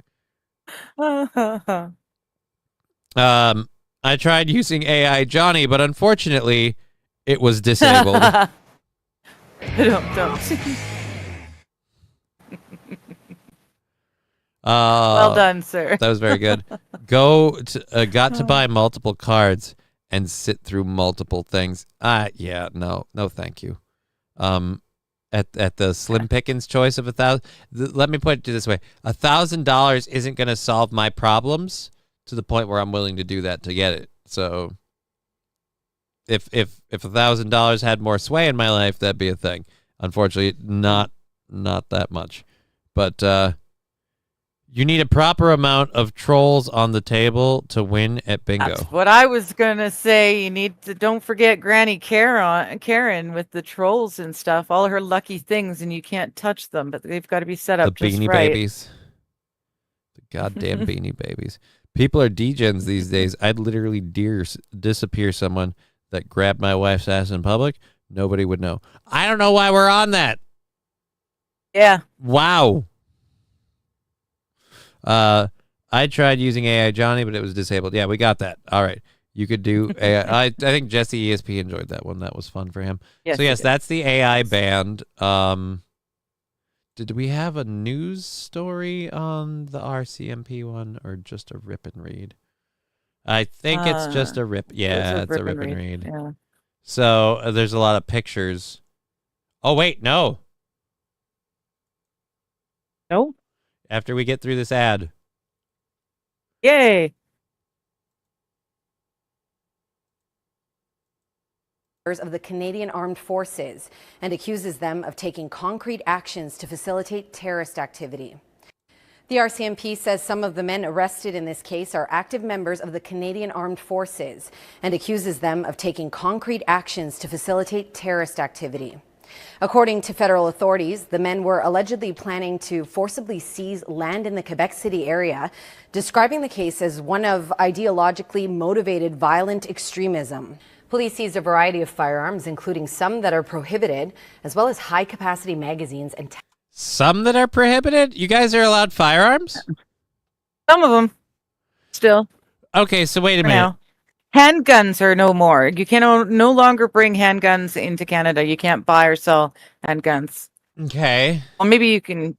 I tried using AI Johnny, but unfortunately, it was disabled. Well done, sir. That was very good. Got to buy multiple cards and sit through multiple things. Yeah, no, thank you. At the Slim Pickens choice of $1,000, let me put it this way: $1,000 isn't going to solve my problems to the point where I'm willing to do that to get it. So if $1,000 had more sway in my life, that'd be a thing. Unfortunately, not that much. But you need a proper amount of trolls on the table to win at bingo. That's what I was gonna say. You need to don't forget Granny Karen with the trolls and stuff. All her lucky things, and you can't touch them, but they've got to be set up just Beanie right. Babies. The goddamn Beanie Babies. People are degens these days. I'd literally disappear someone that grabbed my wife's ass in public. Nobody would know. I don't know why we're on that. Yeah. Wow. I tried using AI Johnny, but it was disabled. Yeah, we got that. All right. You could do AI. I think Jesse ESP enjoyed that one. That was fun for him. Yes, so yes, that's the AI band. Did we have a news story on the RCMP one, or just a rip and read? I think it's just a rip. Yeah, it's a rip and read. Yeah. So there's a lot of pictures. Oh, wait, no. No? After we get through this ad. Yay. Of the Canadian Armed Forces and accuses them of taking concrete actions to facilitate terrorist activity. The RCMP says some of the men arrested in this case are active members of the Canadian Armed Forces and accuses them of taking concrete actions to facilitate terrorist activity. According to federal authorities, the men were allegedly planning to forcibly seize land in the Quebec City area, describing the case as one of ideologically motivated violent extremism. Police seized a variety of firearms, including some that are prohibited, as well as high-capacity magazines and... Some that are prohibited? You guys are allowed firearms? Some of them. Still. Okay, so wait a minute. Now, handguns are no more. You can no longer bring handguns into Canada. You can't buy or sell handguns. Okay. Well, maybe you can...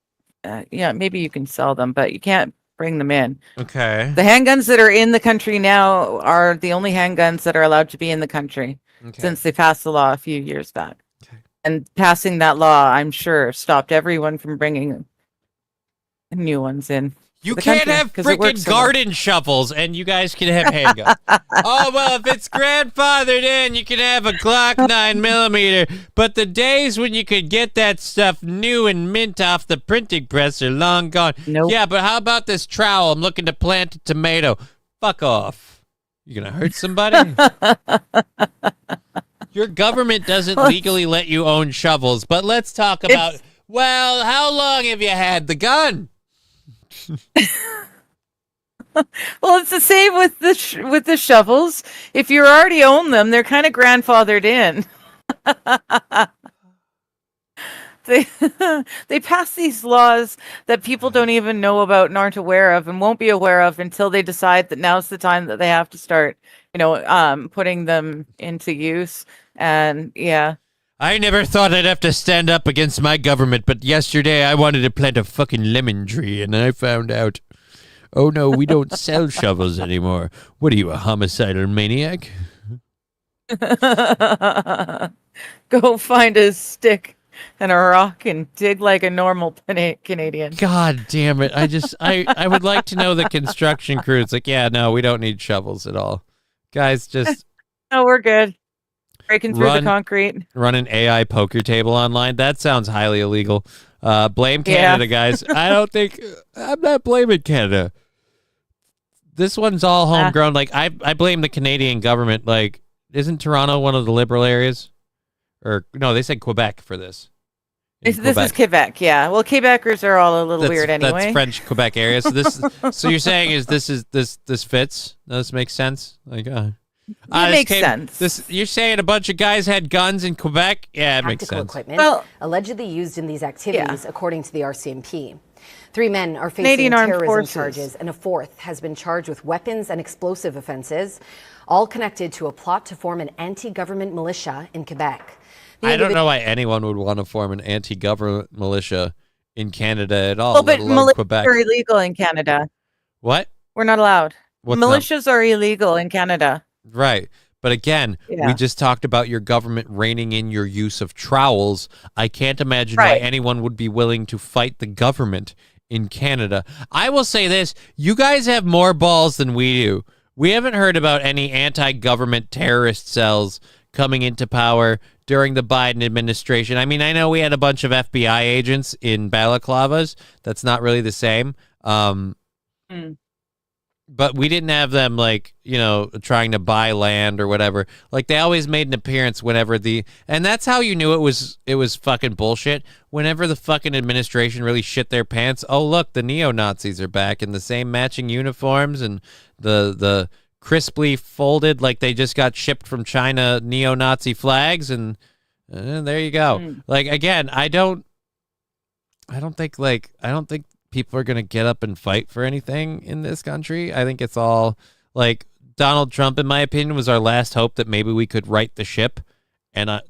maybe you can sell them, but you can't bring them in. Okay. The handguns that are in the country now are the only handguns that are allowed to be in the country since they passed the law a few years back. Okay. And passing that law, I'm sure, stopped everyone from bringing new ones in. You can't have freaking garden shovels, and you guys can have handguns. Oh, well, if it's grandfathered in, you can have a Glock 9mm. But the days when you could get that stuff new and mint off the printing press are long gone. Nope. Yeah, but how about this trowel? I'm looking to plant a tomato. Fuck off. You gonna hurt somebody? Your government doesn't legally let you own shovels, but let's talk about, well, how long have you had the gun? Well, it's the same with the shovels. If you already own them, they're kind of grandfathered in. They pass these laws that people don't even know about and aren't aware of and won't be aware of until they decide that now's the time that they have to start, putting them into use. And yeah. I never thought I'd have to stand up against my government, but yesterday I wanted to plant a fucking lemon tree, and I found out, oh no, we don't sell shovels anymore. What are you, a homicidal maniac? Go find a stick and a rock and dig like a normal Canadian. God damn it. I would like to know the construction crew. It's like, yeah, no, we don't need shovels at all. Guys, just... No, we're good. Breaking through the concrete. Run an AI poker table online. That sounds highly illegal. Blame Canada, guys. I'm not blaming Canada. This one's all homegrown. Like I blame the Canadian government. Like, isn't Toronto one of the liberal areas? Or no, they said Quebec for this. This is Quebec, yeah. Well, Quebecers are all a little weird anyway. That's French Quebec area. So so you're saying this fits? This makes sense? Like, it makes sense. You're saying a bunch of guys had guns in Quebec? Yeah, it makes sense. Equipment allegedly used in these activities, according to the RCMP. 3 men are facing terrorism charges, and a 4th has been charged with weapons and explosive offenses, all connected to a plot to form an anti-government militia in Quebec. I don't know why anyone would want to form an anti-government militia in Canada at all. Well, but militias are illegal in Canada. What? We're not allowed. What's Militias are illegal in Canada. Right. But again, we just talked about your government reining in your use of trowels. I can't imagine why anyone would be willing to fight the government in Canada. I will say this. You guys have more balls than we do. We haven't heard about any anti-government terrorist cells coming into power during the Biden administration. I mean, I know we had a bunch of FBI agents in balaclavas. That's not really the same. But we didn't have them, like, you know, trying to buy land or whatever. Like, they always made an appearance whenever and that's how you knew it was fucking bullshit. Whenever the fucking administration really shit their pants. Oh, look, the neo-Nazis are back in the same matching uniforms and the crisply folded, like they just got shipped from China, neo-Nazi flags, and there you go. Like, again, I don't think people are gonna get up and fight for anything in this country. I think it's all like Donald Trump, in my opinion, was our last hope that maybe we could right the ship. And I'm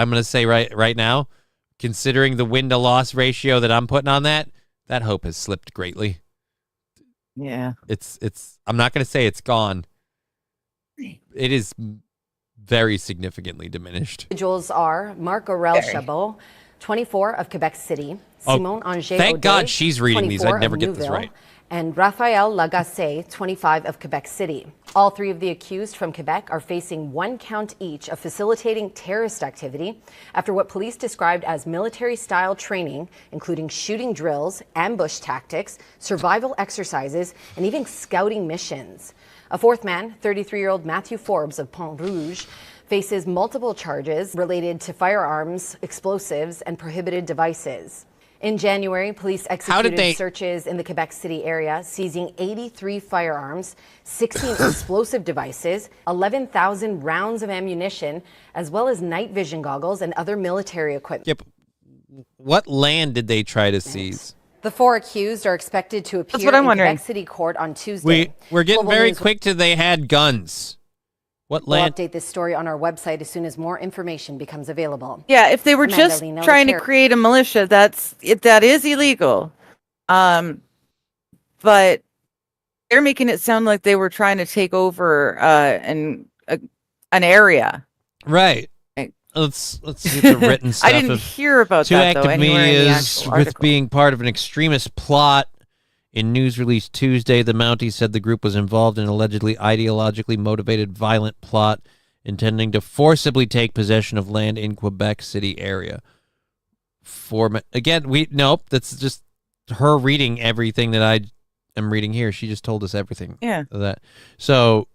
gonna say right now, considering the win to loss ratio that I'm putting on that hope has slipped greatly. Yeah, it's. I'm not gonna say it's gone. It is very significantly diminished. Individuals are Marc Aurel Chabot, 24 of Quebec City, Simon Anger thank God she's reading these. I'd never get this right. And Raphael Lagacé, 25 of Quebec City. All 3 of the accused from Quebec are facing 1 count each of facilitating terrorist activity after what police described as military-style training, including shooting drills, ambush tactics, survival exercises, and even scouting missions. A 4th man, 33-year-old Matthew Forbes of Pont Rouge, faces multiple charges related to firearms, explosives, and prohibited devices. In January, police executed searches in the Quebec City area, seizing 83 firearms, 16 explosive devices, 11,000 rounds of ammunition, as well as night vision goggles and other military equipment. Yep. What land did they try to seize? The 4 accused are expected to appear in Quebec City court on Tuesday. We're getting very quick to they had guns. What land? We'll update this story on our website as soon as more information becomes available. Yeah, if they were just trying to create a militia, that is illegal. But they're making it sound like they were trying to take over an area. Right. Let's get the written stuff. I didn't hear about two that, though, active anywhere in the medias actual with article. being part of an extremist plot. In news release Tuesday, the Mountie said the group was involved in an allegedly ideologically motivated violent plot intending to forcibly take possession of land in Quebec City area. Nope, that's just her reading everything that I am reading here. She just told us everything. Yeah. Of that. So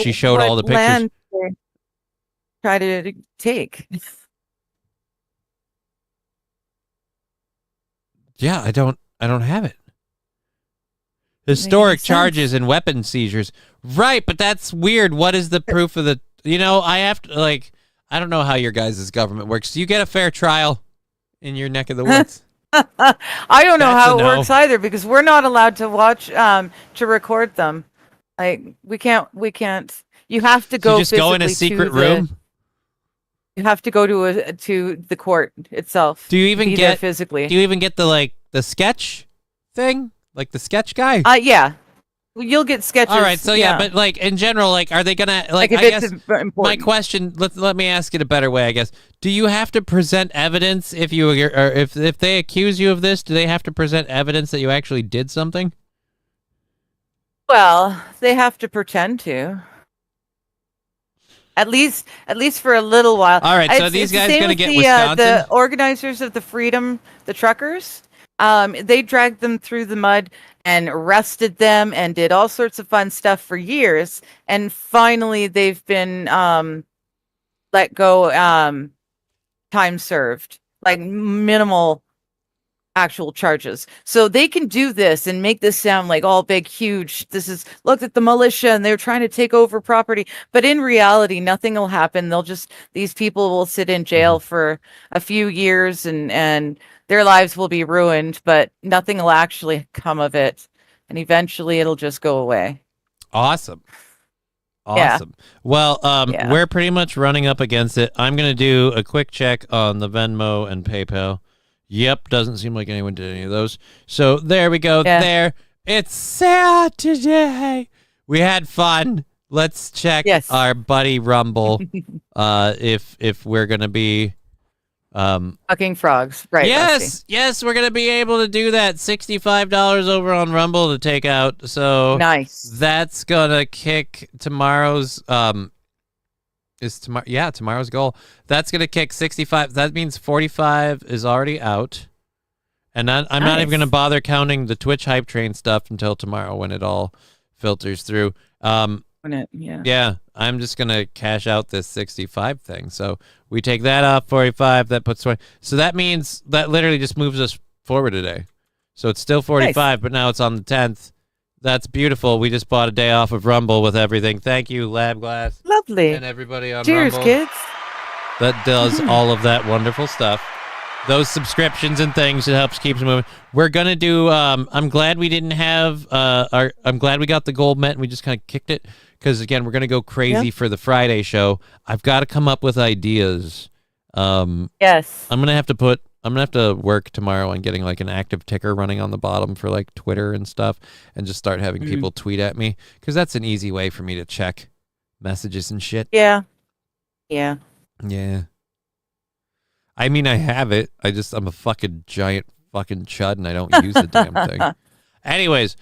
she showed all the pictures. Land try to take. Yeah, I don't have it. Historic charges and weapon seizures. Right, but that's weird. What is the proof of the... I have to, I don't know how your guys' government works. Do you get a fair trial in your neck of the woods? I don't know how it works either, because we're not allowed to watch, to record them. We can't. You have to go. So you just go in a secret room? You have to go to the court itself. Do you even be get there physically? Do you even get the sketch thing? Like the sketch guy? Yeah. Well, you'll get sketches. All right, so yeah, but in general, are they gonna I guess my question? Let me ask it a better way. I guess. Do you have to present evidence if they accuse you of this? Do they have to present evidence that you actually did something? Well, they have to pretend to. At least for a little while. All right, so these guys gonna get Wisconsin? The organizers of the Freedom, the truckers, they dragged them through the mud and arrested them and did all sorts of fun stuff for years. And finally, they've been let go, time served, like minimal actual charges. So they can do this and make this sound like all big, huge. This is, look at the militia and they're trying to take over property. But in reality, nothing will happen. These people will sit in jail for a few years and their lives will be ruined, but nothing will actually come of it. And eventually it'll just go away. Awesome. Yeah. Well, we're pretty much running up against it. I'm going to do a quick check on the Venmo and PayPal. Yep, doesn't seem like anyone did any of those. So there we go. Yeah. There. It's Saturday. We had fun. Let's check our buddy Rumble. If we're gonna be fucking frogs, right? Yes, we're gonna be able to do that. $65 over on Rumble to take out. So nice. That's gonna kick tomorrow's tomorrow's goal. That's going to kick 65. That means 45 is already out. And I'm not even going to bother counting the Twitch hype train stuff until tomorrow when it all filters through. Yeah, I'm just going to cash out this 65 thing. So we take that off 45, that puts 20. So that means that literally just moves us forward a day. So it's still 45, but now it's on the 10th. That's beautiful. We just bought a day off of Rumble with everything. Thank you, Lab Glass. Lovely. And everybody on Cheers, Rumble. kids. That does all of that wonderful stuff. Those subscriptions and things, it helps keep us moving. We're going to do, I'm glad we didn't have, I'm glad we got the gold met and we just kind of kicked it. Because, again, we're going to go crazy for the Friday show. I've got to come up with ideas. Yes. I'm going to have to work tomorrow on getting like an active ticker running on the bottom for like Twitter and stuff and just start having people tweet at me because that's an easy way for me to check messages and shit. Yeah. I mean, I have it. I'm a fucking giant fucking chud and I don't use the damn thing. Anyways,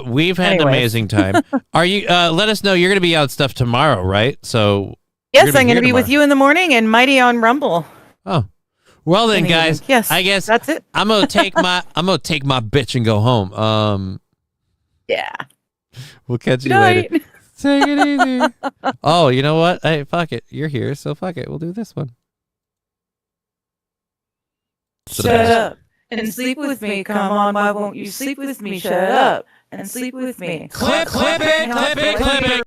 we've had an amazing time. Are you, let us know, you're going to be out stuff tomorrow, right? So. Yes, I'm going to be with you in the morning and Mighty on Rumble. Oh. Well then, guys. Yes, I guess that's it. I'm gonna take my bitch and go home. Yeah. We'll catch you later. Take it easy. Oh, you know what? Hey, fuck it. You're here, so fuck it. We'll do this one. Shut up and sleep with me. Come on, why won't you sleep with me? Shut up and sleep with me. Clip it.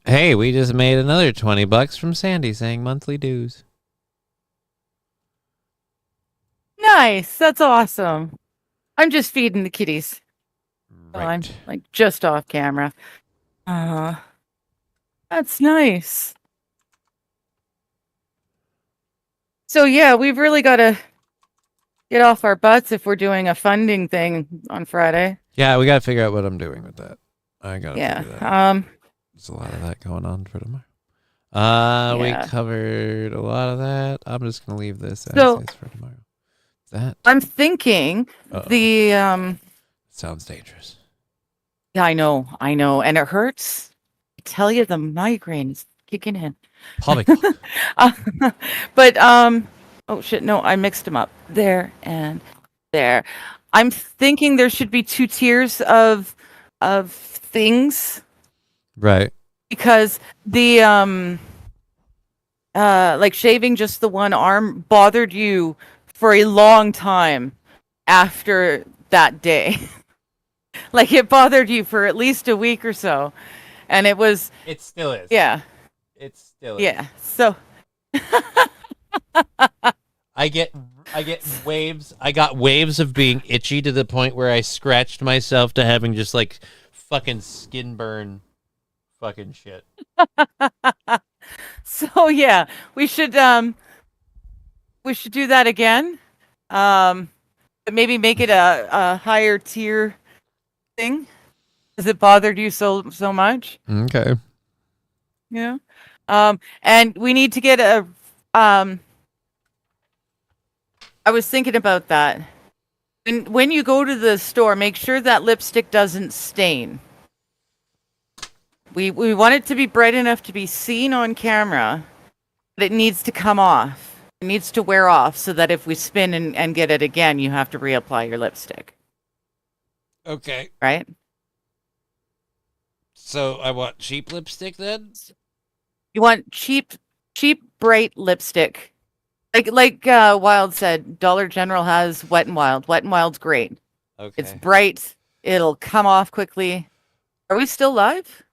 Hey, we just made another $20 from Sandy saying monthly dues. Nice. That's awesome. I'm just feeding the kitties. So I'm like just off camera. That's nice. So yeah, we've really got to get off our butts if we're doing a funding thing on Friday. Yeah, we got to figure out what I'm doing with that. I got to figure that out. There's a lot of that going on for tomorrow. We covered a lot of that. I'm just going to leave this as is for tomorrow. That I'm thinking the sounds dangerous. Yeah, I know, and it hurts. I tell you, the migraine is kicking in. Poppycock. But oh shit, no, I mixed them up there and there. I'm thinking there should be 2 tiers of things, right? Because the like shaving just the one arm bothered you for a long time after that day. Like it bothered you for at least a week or so, and it still is. Yeah, it still is. Yeah, so I get waves. I got waves of being itchy to the point where I scratched myself to having just like fucking skin burn fucking shit. So yeah, we should do that again. But maybe make it a higher tier thing. Has it bothered you so much? Okay. Yeah. And we need to get a I was thinking about that. And when you go to the store, make sure that lipstick doesn't stain. We want it to be bright enough to be seen on camera, but it needs to come off. It needs to wear off so that if we spin and get it again, you have to reapply your lipstick. Okay. Right? So I want cheap lipstick then? You want cheap, bright lipstick. Like Wild said, Dollar General has Wet n Wild. Wet n Wild's great. Okay. It's bright. It'll come off quickly. Are we still live?